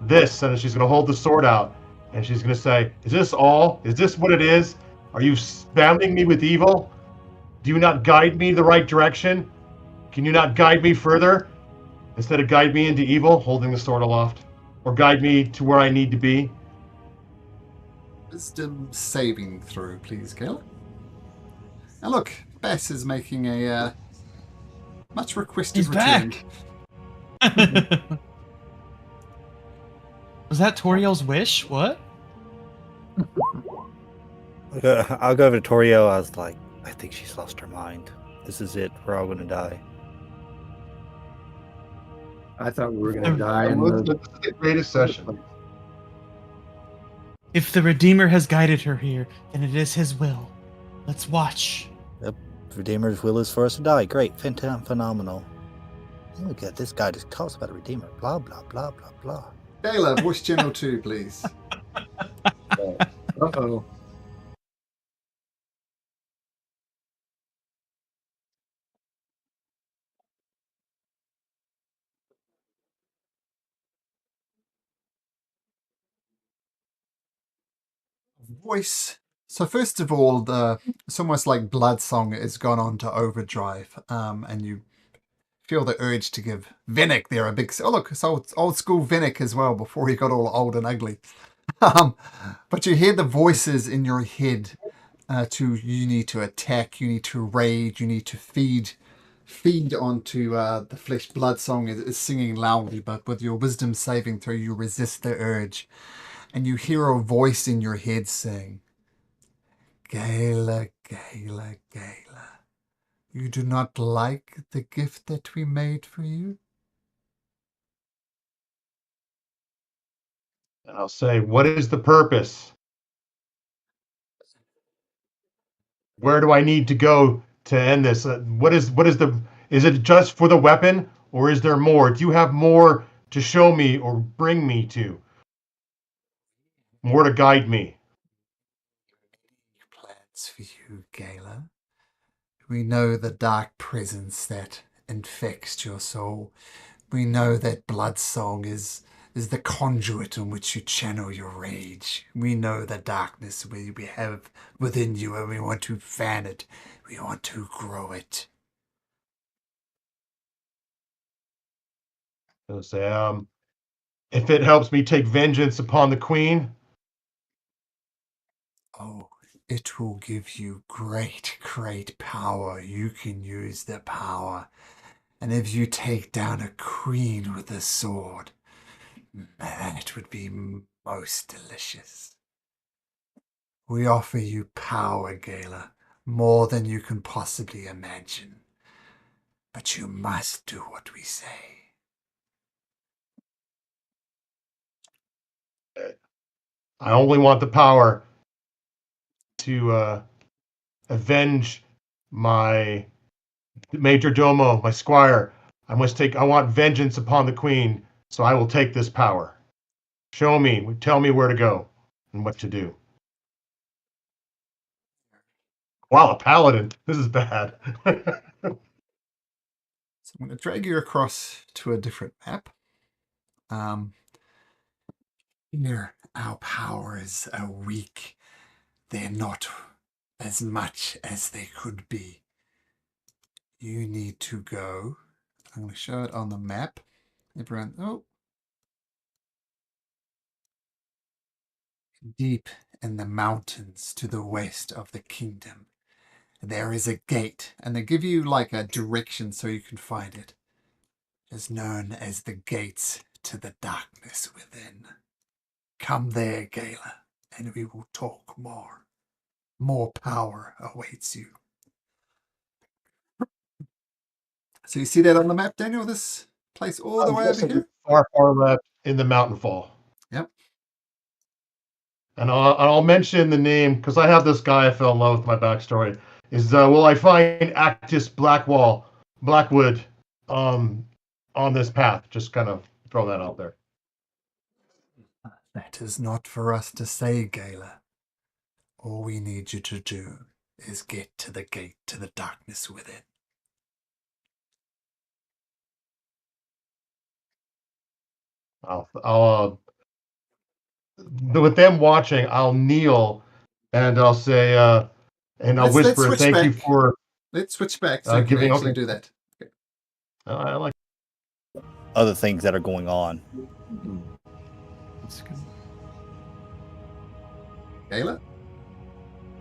this, and she's going to hold the sword out, and she's going to say, is this all? Is this what it is? Are you spamming me with evil? Do you not guide me the right direction? Can you not guide me further? Instead of guide me into evil, holding the sword aloft, or guide me to where I need to be? Wisdom saving throw, please, Caleb. And look, Bass is making a much requested He's return. back. Was that Toriel's wish? What? I'll go over to Torio. I was like, I think she's lost her mind. This is it. We're all going to die. I thought we were gonna die in This is the the greatest session. If the Redeemer has guided her here, then it is his will. Let's watch. Redeemer's will is for us to die. Great. Phenomenal. Look at this guy just talks about a Redeemer. Blah, blah, blah, blah, blah. Caleb, voice channel 2, please. Uh-oh. Voice. So first of all, it's almost like Blood Song has gone on to overdrive, and you feel the urge to give Venick there a big... Oh, look, it's old school Venick as well, before he got all old and ugly. But you hear the voices in your head you need to attack, you need to rage, you need to feed onto the flesh. Blood Song is singing loudly, but with your wisdom saving throw, you resist the urge. And you hear a voice in your head saying, Gala, Gala, Gala, you do not like the gift that we made for you? And I'll say, what is the purpose? Where do I need to go to end this? Is it just for the weapon, or is there more? Do you have more to show me or bring me to? More to guide me? Plans for you, Gala. We know the dark presence that infects your soul. We know that blood song is the conduit in which you channel your rage. We know the darkness we have within you, and we want to fan it. We want to grow it. I'll say, if it helps me take vengeance upon the queen, Oh, it will give you great, great power. You can use the power. And if you take down a queen with a sword, man, it would be most delicious. We offer you power, Gala, more than you can possibly imagine. But you must do what we say. I only want the power to avenge my major domo, my squire. I want vengeance upon the queen, so I will take this power. Show me, tell me where to go and what to do. Wow, a paladin. This is bad. So I'm going to drag you across to a different map. Here, our powers are weak. They're not as much as they could be. You need to go. I'm going to show it on the map. Everyone, deep in the mountains to the west of the kingdom, there is a gate, and they give you like a direction so you can find it. It's known as the gates to the darkness within. Come there, Gala, and we will talk more. More power awaits you. So you see that on the map, Daniel? This place all the way over here? Far, far left in the mountain fall. Yep. And I'll mention the name because I have this guy I fell in love with. My backstory is will I find Actus Blackwood on this path? Just kind of throw that out there. That is not for us to say, Gala. All we need you to do is get to the gate to the darkness within. I'll with them watching, I'll kneel and I'll say, and I'll whisper, "Thank you for." Let's switch back so you can actually do that. Okay. I like Other things that are going on. That's good. Gala?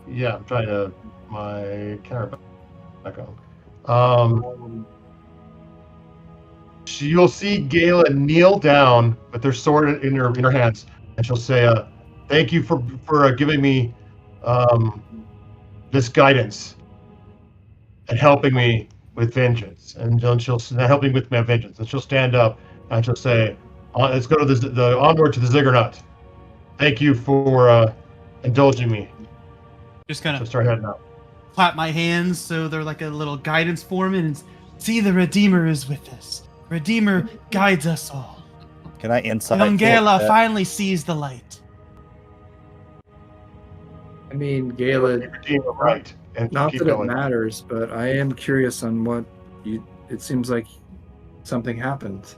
Yeah, I'm trying to my camera back on. You'll see Gala kneel down with her sword in her hands, and she'll say, "Thank you for giving me this guidance and helping me with vengeance." And she'll helping with my vengeance. And she'll stand up and she'll say, "Let's go to the onward to the Ziggurat. Thank you for indulging me." Just kind So of start heading out. clap my hands so they're like a little guidance for me, and see, the Redeemer is with us. Redeemer guides us all. Can I insight? Young Gala finally sees the light. I mean, Gala, Redeemer, right? And not keep that it going. matters, but I am curious on what you. It seems like something happened.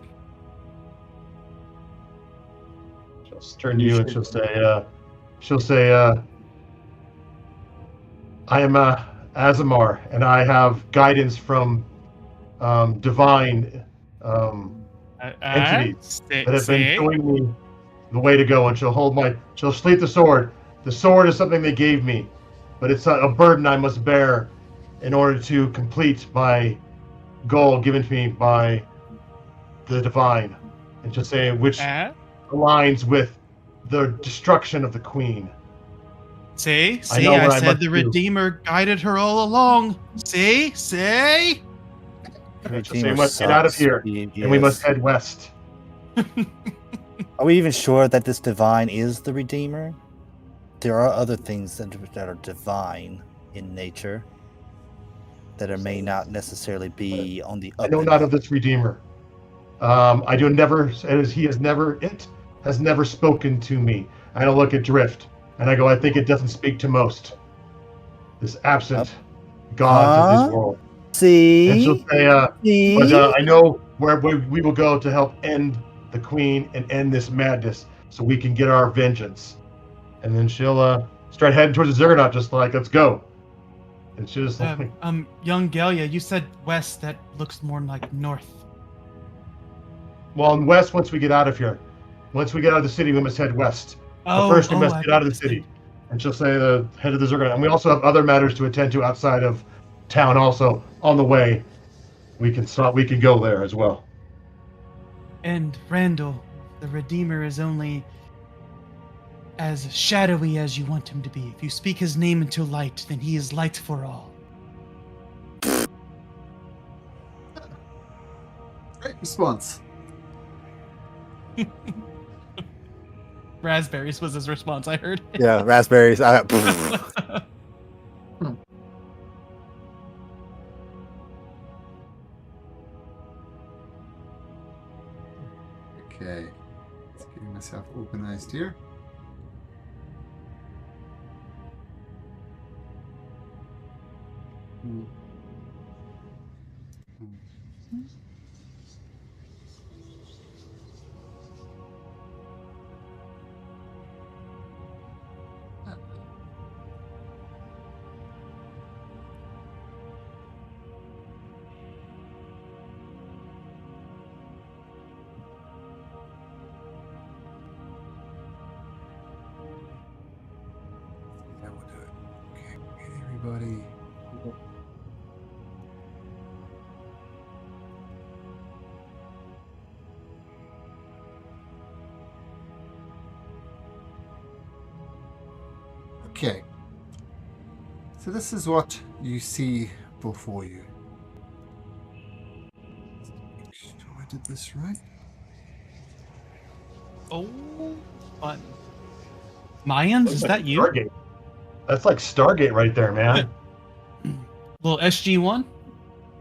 She'll turn to you and she'll say, "I am Azamar, and I have guidance from divine entities that have been showing me the way to go." And she'll sleep the sword. The sword is something they gave me, but it's a burden I must bear in order to complete my goal given to me by the divine. And she'll say, which aligns with the destruction of the queen. See, know I what I said must the do. Redeemer guided her all along. See? And she'll say, "We must get out of here, and we must head west." Are we even sure that this divine is the Redeemer? There are other things that are divine in nature that may not necessarily be on the I up know and not up. of this Redeemer. I do never, as he has never spoken to me. I don't look at Drift, and I go, I think it doesn't speak to most. This absent gods of Huh? this world. See? And she'll say, See? but I know where we will go to help end the queen and end this madness so we can get our vengeance. And then she'll start heading towards the Zergonaut, just like, let's go. And she'll just like, Young Galia, you said west. That looks more like north. well, in west, once we get out of here. Once we get out of the city, we must head west. But first, we must get out of the city. And she'll say, head of the Zergonaut. And we also have other matters to attend to outside of town also. On the way, we can go there as well. And Randall, the Redeemer is only as shadowy as you want him to be. If you speak his name into light, then he is light for all. Great response. Raspberries was his response, I heard. Yeah, raspberries. Okay. Just getting myself organized here. Hmm. That will do it. Okay, get everybody. Okay. So this is what you see before you. Make sure I did this right. Oh, fun. Mayans, is that you? Stargate. That's like Stargate right there, man. Little SG-1?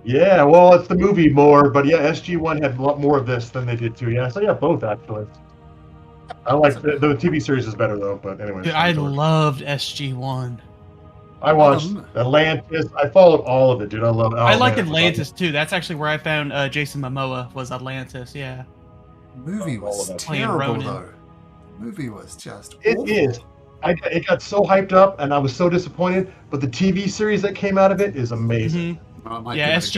Yeah, well, it's the movie more, but yeah, SG-1 had a lot more of this than they did too. Yeah, so yeah, both actually. I like the TV series is better though, but anyway. Dude, I loved SG-1. I watched Atlantis. I followed all of it, dude. I love. I like Atlantis too. That's actually where I found Jason Momoa was Atlantis. Yeah. The movie was Playing terrible Ronin. though. The movie was just It awful. is. It got so hyped up, and I was so disappointed. But the TV series that came out of it is amazing. Mhm. I might Yeah, give it a SG